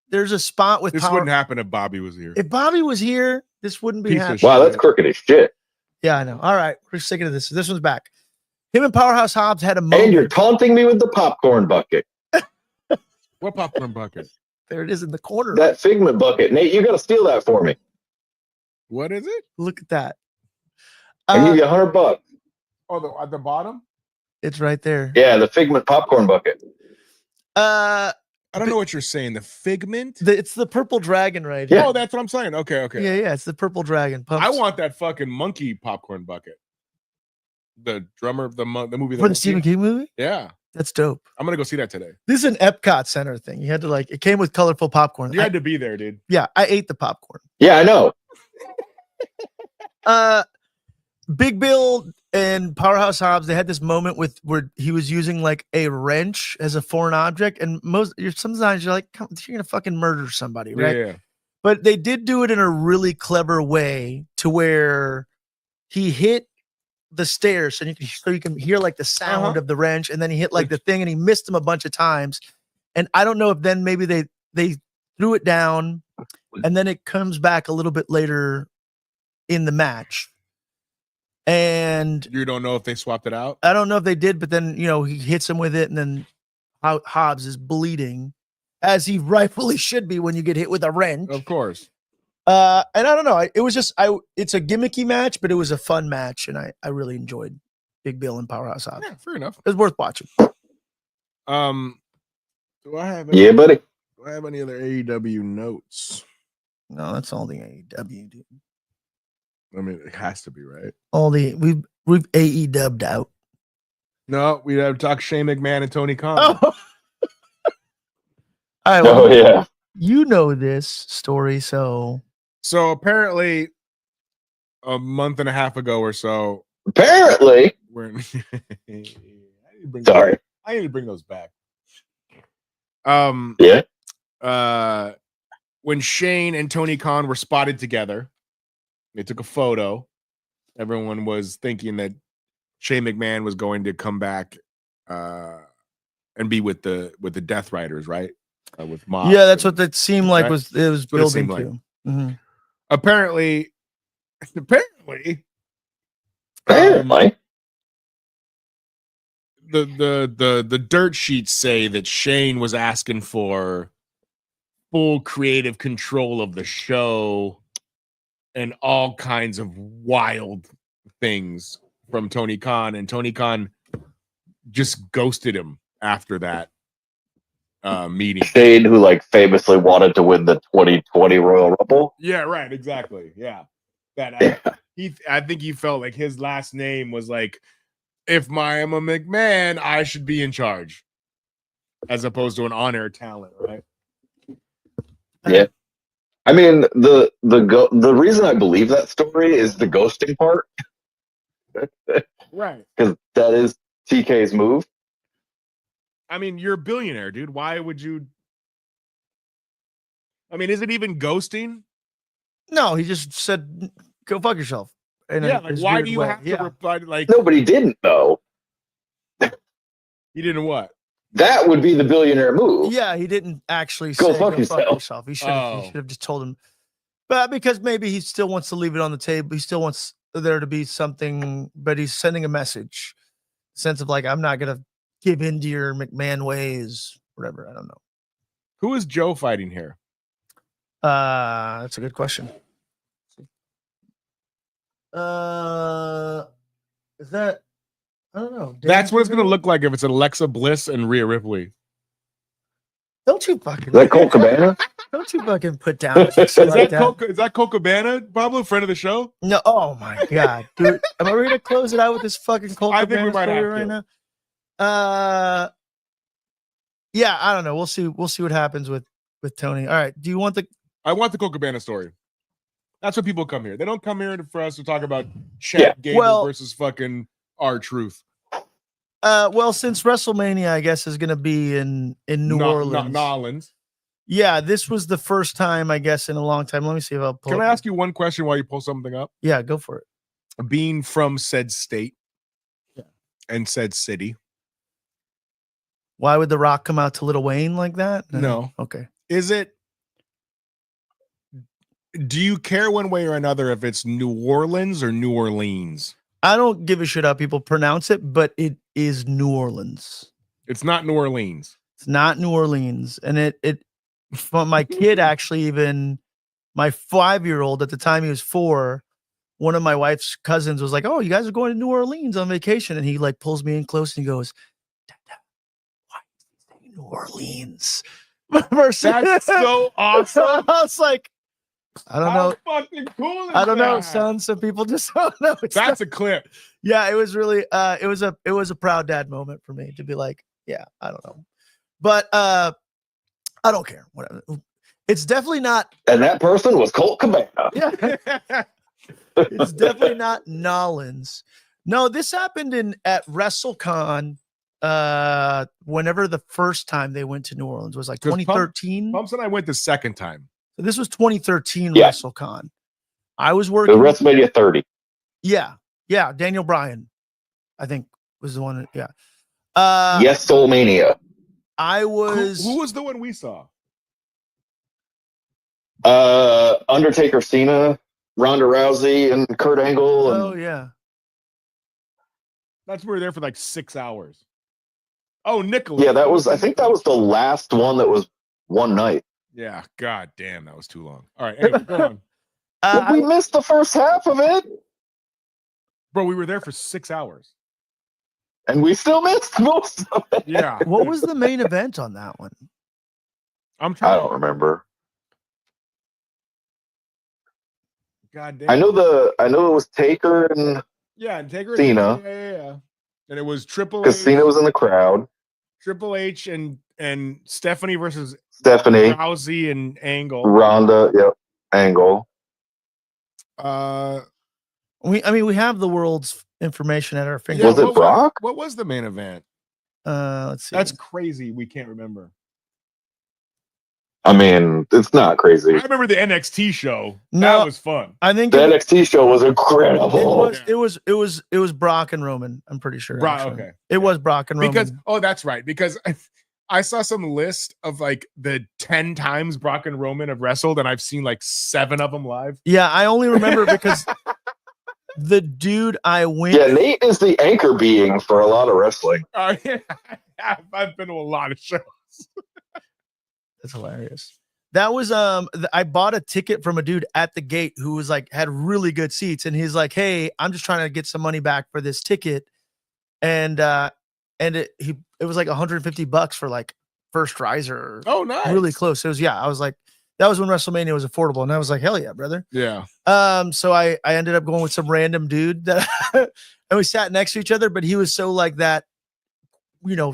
There's a spot with This wouldn't happen if Bobby was here. If Bobby was here, this wouldn't be Piece of happening. shit. Wow, that's crooked as shit. Yeah, I know. All right, we're sticking to this. This one's back. Him and Powerhouse Hobbs had a moment. And you're taunting me with the popcorn bucket. What popcorn bucket? There it is in the corner. That Figment bucket. Nate, you got to steal that for me. What is it? Look at that. I'll give you $100. Oh, at the bottom? It's right there. Yeah, the Figment popcorn bucket. I don't know what you're saying. The Figment? It's the purple dragon right here. Yeah. Oh, that's what I'm saying. Okay. Yeah, it's the purple dragon. Pumps. I want that fucking monkey popcorn bucket. The drummer of the movie. for the Stephen King movie. Yeah. That's dope. I'm going to go see that today. This is an Epcot Center thing. You had to it came with colorful popcorn. You had to be there, dude. Yeah, I ate the popcorn. Yeah, I know. Big Bill and Powerhouse Hobbs, they had this moment where he was using like a wrench as a foreign object, and sometimes you're like, you're gonna fucking murder somebody, right? Yeah. But they did do it in a really clever way to where he hit the stairs, so you can hear like the sound of the wrench, and then he hit like the thing, and he missed him a bunch of times. And I don't know if then maybe they threw it down, and then it comes back a little bit later in the match. And You don't know if they swapped it out? I don't know if they did, but then he hits him with it, and then Hobbs is bleeding, as he rightfully should be when you get hit with a wrench. Of course. And I don't know. It was just it's a gimmicky match, but it was a fun match, and I really enjoyed Big Bill and Powerhouse Hobbs. Yeah, fair enough. It's worth watching. Do I have any, Yeah, buddy. do I have any other AEW notes? No, that's all the AEW, dude. I mean, it has to be, right? All the we've AEW'd out. No, we have to talk Shane McMahon and Tony Khan. Oh. All right, well, Oh yeah. you know this story, so So apparently, a month and a half ago or so, Apparently. we're Sorry. I need to bring those back. Yeah. When Shane and Tony Khan were spotted together, they took a photo. Everyone was thinking that Shane McMahon was going to come back and be with the Death Riders, right? With Mox. yeah, that's what that seemed like. Right? Was it was That's what it building seemed to? like. Mhm. Apparently, Apparently. the dirt sheets say that Shane was asking for full creative control of the show and all kinds of wild things from Tony Khan, and Tony Khan just ghosted him after that meeting. Shane, who like famously wanted to win the 2020 Royal Rumble. Yeah, right, exactly. Yeah. Yeah. I think he felt like his last name was like, if I'm a McMahon, I should be in charge, as opposed to an on-air talent, right? Yeah. I mean, the reason I believe that story is the ghosting part, Right. because that is TK's move. I mean, you're a billionaire, dude. Why would you? I mean, is it even ghosting? No, he just said, "Go fuck yourself." In Yeah, like his why weird do you way. have to Yeah. reply? Like, Nobody didn't though. he didn't what? That would be the billionaire move. Yeah, he didn't actually Go say fuck go yourself." fuck yourself. He should have. Oh. He should have just told him. But because maybe he still wants to leave it on the table. He still wants there to be something. But he's sending a message, sense of like, I'm not gonna give in to your McMahon ways. Whatever. I don't know. Who is Joe fighting here? That's a good question. Is that? I don't know. That's what it's going to look like if it's Alexa Bliss and Rhea Ripley. Don't you fucking. Is that Colt Cabana? Don't you fucking put down shit Is like that that. is that Colt Cabana, Pablo, friend of the show? No, oh my god, dude! Am I ready to close it out with this fucking Colt I think we Cabana might story have right to. now? Yeah, I don't know. We'll see. We'll see what happens with Tony. All right. Do you want the? I want the Colt Cabana story. That's what people come here. They don't come here for us to talk about Yeah. Chad Gable Well- versus fucking R-Truth. Well, since WrestleMania, I guess, is going to be in New Orleans. Nolans. Yeah, this was the first time, I guess, in a long time. Let me see if I'll pull. Can I up- ask you one question while you pull something up? Yeah, go for it. Being from said state Yeah. and said city, Why would The Rock come out to Lil Wayne like that? No. Okay. is it? Do you care one way or another if it's New Orleans or New Orleans? I don't give a shit how people pronounce it, but it is New Orleans. It's not New Orleans. It's not New Orleans. And it but my kid actually, even my 5-year-old at the time he was 4, one of my wife's cousins was like, "Oh, you guys are going to New Orleans on vacation." And he like pulls me in close and he goes, "Dad, why is he saying New Orleans?" That's so awesome. I was like, I don't How know. fucking cool is I don't know, that? son. Some people just don't know. It's That's a clip. yeah, it was really it was a proud dad moment for me to be like, yeah, I don't know. But I don't care. Whatever. It's definitely not And that person was Colt Cabana. yeah, it's definitely not Nolans. No, this happened at WrestleCon whenever the first time they went to New Orleans was like 'Cause Pump- 2013. Pumps and I went the second time. So this was 2013 Yeah. WrestleCon. I was The working WrestleMania 30. yeah, Daniel Bryan, I think was the one that, yeah. Yes, Soulmania. I was Who was the one we saw? Undertaker, Cena, Ronda Rousey, and Kurt Angle. And oh yeah. That's we were there for like 6 hours. Oh, Nicholas. yeah, I think that was the last one that was one night. Yeah, god damn, that was too long. All right, anyway, go on. But we missed the first half of it. Bro, we were there for 6 hours. And we still missed most of it. Yeah. What was the main event on that one? I'm I trying. don't remember. God damn. I know it was Taker and Yeah, and Taker Cena. Yeah. And it was Triple because H. Cena was in the crowd. Triple H and Stephanie versus Stephanie, Rousey and Angle. Ronda, yep, Angle. We have the world's information at our Yeah, fingertips. Was it Brock? What was the main event? Let's see. That's crazy. We can't remember. I mean, it's not crazy. I remember the NXT show. No, That was fun. I think The NXT show was incredible. it was Brock and Roman. I'm pretty sure. Okay. It was Brock and Roman. Because that's right. Because I saw some list of like the 10 times Brock and Roman have wrestled, and I've seen like 7 of them live. Yeah, I only remember because the dude I went. Yeah, Nate is the anchor being for a lot of wrestling. Yeah, I've been to a lot of shows. That's hilarious. That was I bought a ticket from a dude at the gate who was like had really good seats, and he's like, "Hey, I'm just trying to get some money back for this ticket," and it was like $150 for like first riser. Oh, nice. Really close. It was I was like, that was when WrestleMania was affordable, and I was like, hell yeah, brother. Yeah. So I ended up going with some random dude that and we sat next to each other, but he was so like that,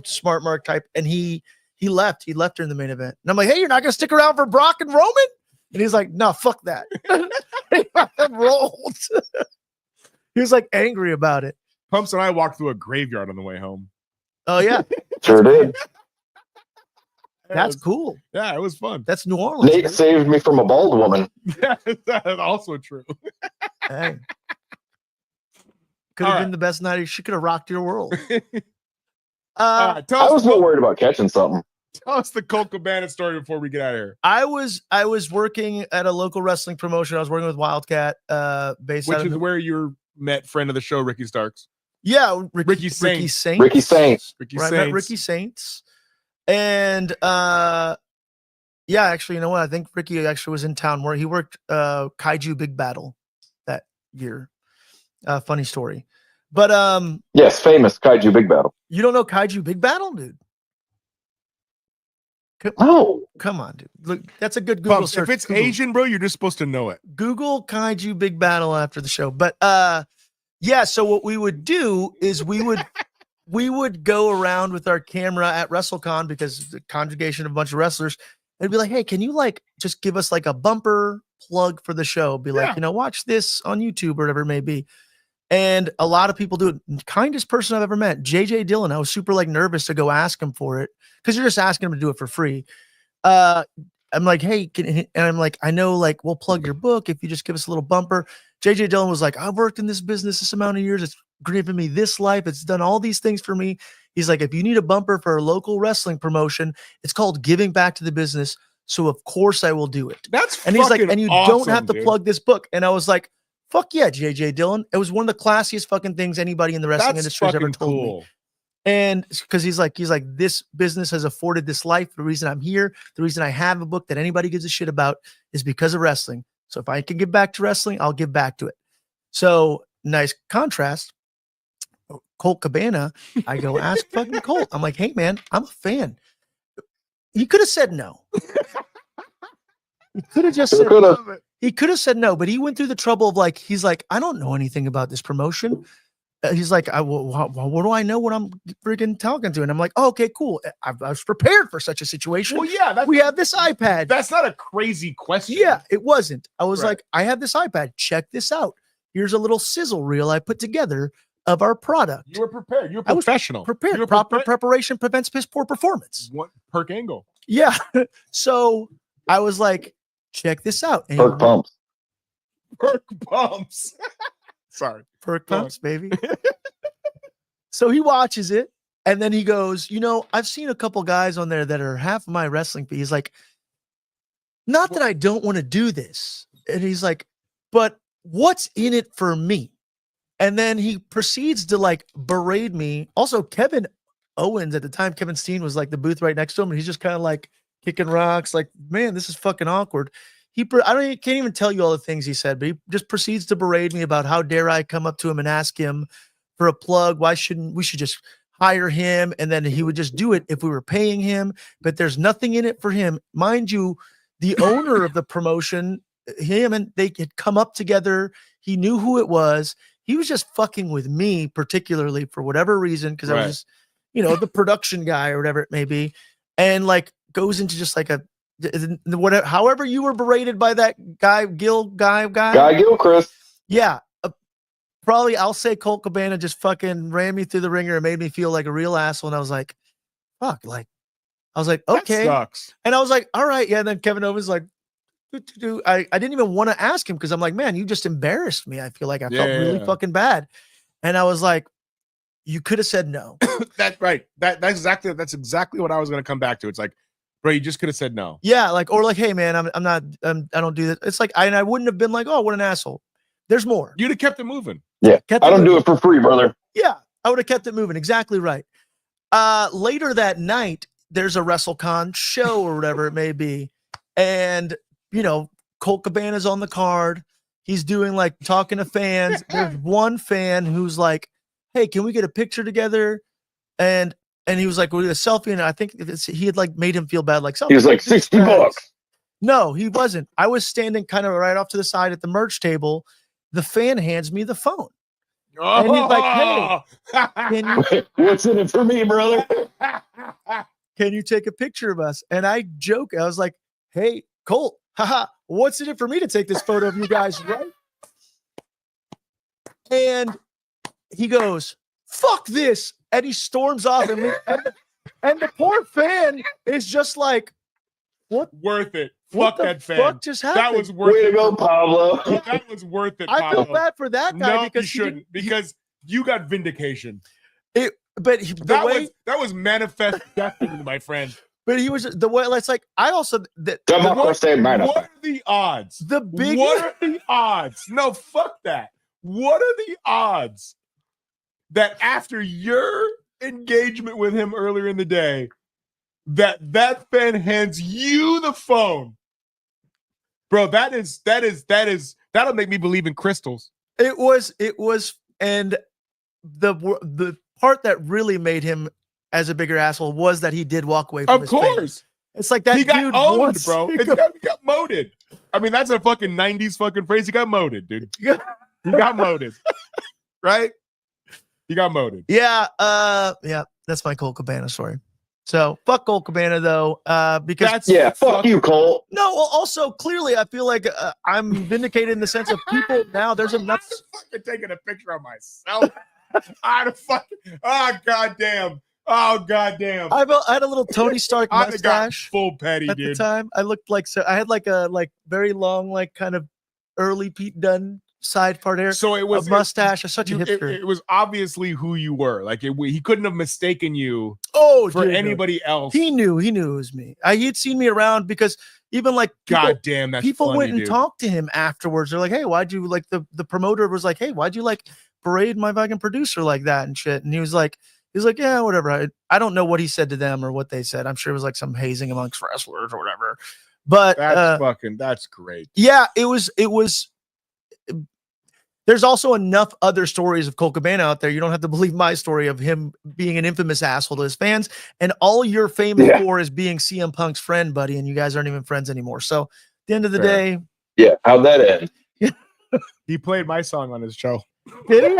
smart mark type, and he left during the main event. And I'm like, hey, you're not gonna stick around for Brock and Roman? And he's like, no, fuck that. He rolled. He was like angry about it. Pumps and I walked through a graveyard on the way home. Oh yeah. Sure did. That's cool. Yeah, it was fun. That's New Orleans. Nate saved me from a bald woman. That's also true. Hey. Could have been the best night. She could have rocked your world. I was more worried about catching something. Tell us the Colt Cabana story before we get out of here. I was working at a local wrestling promotion. I was working with Wildcat, based Which out is of where you met friend of the show, Ricky Starks. Yeah, Ricky Saints. Ricky Saints. I met Ricky Saints. And yeah, actually, you know what? I think Ricky actually was in town where he worked Kaiju Big Battle that year. Funny story. But yes, famous Kaiju Big Battle. You don't know Kaiju Big Battle, dude? No. Come on, dude. Look, that's a good Google Pumps, search. if it's Google. Asian, bro, you're just supposed to know it. Google Kaiju Big Battle after the show. But yeah, so what we would do is we would go around with our camera at WrestleCon, because the congregation of a bunch of wrestlers, and be like, hey, can you like just give us like a bumper plug for the show? Be like, watch this on YouTube or whatever it may be. And a lot of people do it. Kindest person I've ever met, JJ Dillon. I was super like nervous to go ask him for it, because you're just asking him to do it for free. I'm like, hey, and I'm like, I know, like, we'll plug your book if you just give us a little bumper. JJ Dillon was like, I've worked in this business this amount of years. It's given me this life. It's done all these things for me. He's like, if you need a bumper for a local wrestling promotion, it's called giving back to the business. So of course I will do it. And he's like, and you awesome, don't have to plug this book. And I was like, fuck yeah, JJ Dillon. It was one of the classiest fucking things anybody in the wrestling industry has ever told me. And because he's like, this business has afforded this life. The reason I'm here, the reason I have a book that anybody gives a shit about is because of wrestling. So if I can give back to wrestling, I'll give back to it. So nice contrast. Colt Cabana, I go ask fucking Colt. I'm like, hey man, I'm a fan. He could have said no. He could have just said no. He could have said no, but he went through the trouble of like, he's like, I don't know anything about this promotion. He's like, what do I know when I'm freaking talking to? And I'm like, oh, okay, cool. I was prepared for such a situation. Well, yeah, we have this iPad. That's not a crazy question. Yeah, it wasn't. I was like, I have this iPad. Check this out. Here's a little sizzle reel I put together of our product. You were prepared. You were professional. Prepared. You were Proper preparation prevents piss poor performance. What perk angle? Yeah. So I was like, check this out. And Perk pumps. Perk pumps. Sorry. Perk pumps, baby. So he watches it, and then he goes, I've seen a couple guys on there that are half of my wrestling fee. He's like, not that I don't want to do this. And he's like, but what's in it for me? And then he proceeds to like berate me. Also, Kevin Owens at the time, Kevin Steen was like the booth right next to him, and he's just kind of like kicking rocks, like, man, this is fucking awkward. Can't even tell you all the things he said, but he just proceeds to berate me about how dare I come up to him and ask him for a plug. We should just hire him, and then he would just do it if we were paying him. But there's nothing in it for him, mind you. The owner of the promotion, him and they had come up together. He knew who it was. He was just fucking with me, particularly for whatever reason, because I was just, the production guy or whatever it may be, and like goes into just like whatever. However, you were berated by that guy, Guy Gilchrist. Yeah, probably I'll say Colt Cabana just fucking ran me through the ringer and made me feel like a real asshole. And I was like, fuck, like I was like, okay, That sucks. and I was like, all right, yeah. And then Kevin Owens like. I didn't even want to ask him because I'm like, man, you just embarrassed me. I feel like I felt really fucking bad. And I was like, you could have said no. That's right. That's exactly what I was going to come back to. It's like, bro, you just could have said no. Yeah, like, or like, hey man, I'm not, I don't do that. It's like, I wouldn't have been like, oh, what an asshole. There's more. You'd have kept it moving. Yeah, I don't do it for free, brother. Yeah, I would have kept it moving. Exactly right. Later that night, there's a WrestleCon show or whatever it may be, and Colt Cabana's on the card. He's doing like talking to fans. There's one fan who's like, hey, can we get a picture together? And he was like, we'll do a selfie. And I think he had like made him feel bad. Like he was like $60. No, he wasn't. I was standing kind of right off to the side at the merch table. The fan hands me the phone. Oh. And he's like, hey, can you, what's in it for me, brother? can you take a picture of us? And I joke. I was like, hey, Colt. Haha, what's in it for me to take this photo of you guys, right? And he goes, fuck this. And he storms off. And the poor fan is just like, what? Worth it. What Fuck the that fan. fuck just happened? That was worth Way it. to go, Pablo. That was worth it, I Pablo. feel bad for that guy No, because you shouldn't. Because you got vindication. that was manifest destiny, my friend. But he was the way. It's like I also that. What are the odds? The big. What are the odds? No, fuck that. What are the odds that after your engagement with him earlier in the day, that fan hands you the phone, bro? That'll make me believe in crystals. It was, and the part that really made him as a bigger asshole was that he did walk away from Of his course. fans. It's like that He got dude owned, wants, bro. He got moded. I mean, that's a fucking 90s fucking phrase. He got moded, dude. He got moded. Right? He got moded. Yeah, that's my Colt Cabana story. So fuck Colt Cabana though, because fuck you, Colt. No, well, also clearly I feel like I'm vindicated in the sense of people now. There's enough. I'm fucking taking a picture of myself. Goddamn. Oh goddamn! I had a little Tony Stark mustache. Full petty, at dude. the time. I looked like I had like a very long, like kind of early Pete Dunne side part hair. So it was a mustache. Such a hipster. It was obviously who you were. Like he couldn't have mistaken you. For anybody else. He knew it was me. He'd seen me around because even like goddamn, that's people funny, went and dude. talked to him afterwards. They're like, hey, why'd you like the promoter was like, hey, why'd you like parade my fucking producer like that and shit? And he was like, yeah, whatever. I don't know what he said to them or what they said. I'm sure it was like some hazing amongst wrestlers or whatever. But that's great. Yeah, it was. There's also enough other stories of Colt Cabana out there. You don't have to believe my story of him being an infamous asshole to his fans. And all you're famous for is being CM Punk's friend, buddy. And you guys aren't even friends anymore. So at the end of the day. Yeah. How'd that end? He played my song on his show. Did he?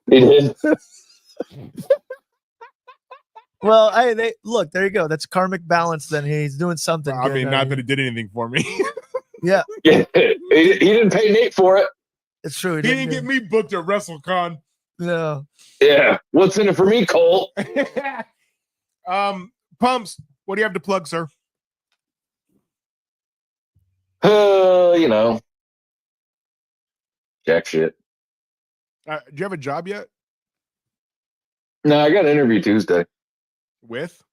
He did. Well, look, there you go. That's karmic balance. Then he's doing something. I mean, not that it did anything for me. Yeah. He didn't pay Nate for it. It's true. He didn't get me booked at WrestleCon. No. Yeah. What's in it for me, Colt? Pumps, what do you have to plug, sir? Jack shit. Do you have a job yet? No, I got an interview Tuesday. With?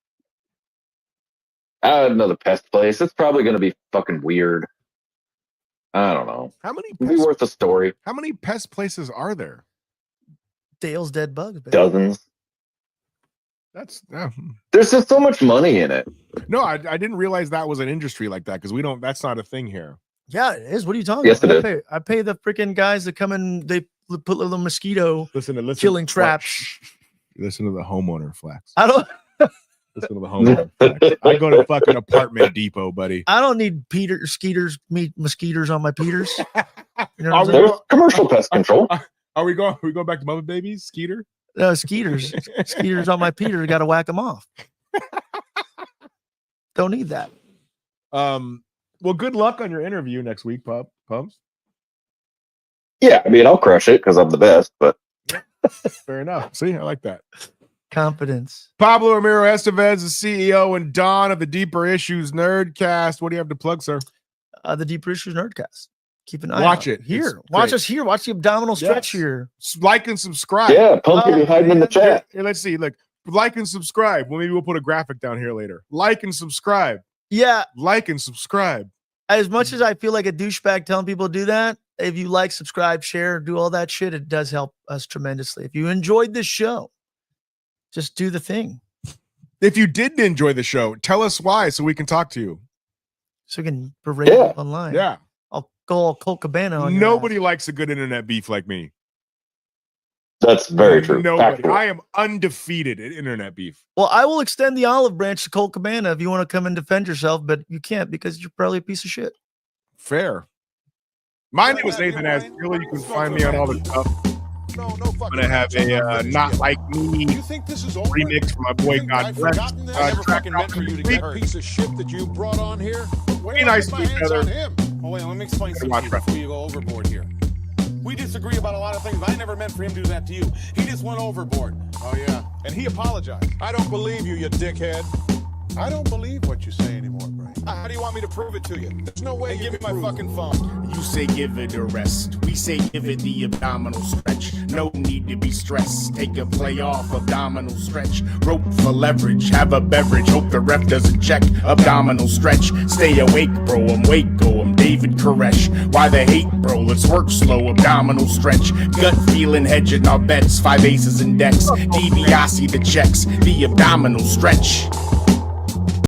Another pest place. It's probably going to be fucking weird. I don't know. It'd be worth a story. How many pest places are there? Dale's Dead Bugs, baby. Dozens. There's just so much money in it. No, I didn't realize that was an industry like that because that's not a thing here. Yeah, it is. What are you talking about? I pay the freaking guys that come in. put little mosquito Listen. killing traps. Listen to the homeowner flex. I don't. Listen to the homeowner flex. I go to fucking Apartment Depot, buddy. I don't need mosquitoes on my Peters. You know what I'm Are we saying? There's commercial pest control. Are we going back to Muppet Babies? Skeeter? Skeeters on my Peter. Got to whack them off. Don't need that. Well, good luck on your interview next week, Pumps. Yeah, I mean, I'll crush it because I'm the best, but Fair enough. See, I like that. Confidence. Pablo Ramiro Estevez, the CEO, and Don of the Deeper Issues Nerdcast. What do you have to plug, sir? The Deeper Issues Nerdcast. Keep an eye Watch out. it. It's Here. Watch great. us here. Watch the abdominal stretch Yes. here. Like and subscribe. yeah, Pump will be hiding in the chat. Here, let's see. Look, like and subscribe. Well, maybe we'll put a graphic down here later. Like and subscribe. Yeah. Like and subscribe. As much as I feel like a douchebag telling people to do that, if you like, subscribe, share, do all that shit, it does help us tremendously. If you enjoyed this show, just do the thing. If you didn't enjoy the show, tell us why so we can talk to you. So we can berate Yeah. you online. Yeah. I'll go all Colt Cabana on your Nobody ass. likes a good internet beef like me. That's very true. Nobody. Factual. I am undefeated at internet beef. Well, I will extend the olive branch to Colt Cabana if you want to come and defend yourself, but you can't because you're probably a piece of shit. Fair. My name is Nathan Askew. You can find me on all the stuff. No I'm fucking gonna have match. I'm a not finished Not yet. Like Me You think this is over? remix for my boy You think God I've Bless. forgotten this? I never track fucking meant for you to week. get hurt. Piece of shit that you brought on here. Where Be do I nice get to my each hands other. on him? Oh, wait, let me explain something Watch to you wrestling. before you go overboard here. We disagree about a lot of things. I never meant for him to do that to you. He just went overboard. Oh yeah, and he apologized. I don't believe you, you dickhead. I don't believe what you say anymore, Brian. How do you want me to prove it to you? There's no way. Give me my fucking phone. You say give it a rest. We say give it the abdominal stretch. No need to be stressed. Take a play off abdominal stretch. Rope for leverage. Have a beverage. Hope the ref doesn't check. Abdominal stretch. Stay awake, bro. I'm Waco. I'm David Koresh. Why the hate, bro? Let's work slow. Abdominal stretch. Gut feeling, hedging our bets. 5 aces and decks. DiBiase the checks. The abdominal stretch.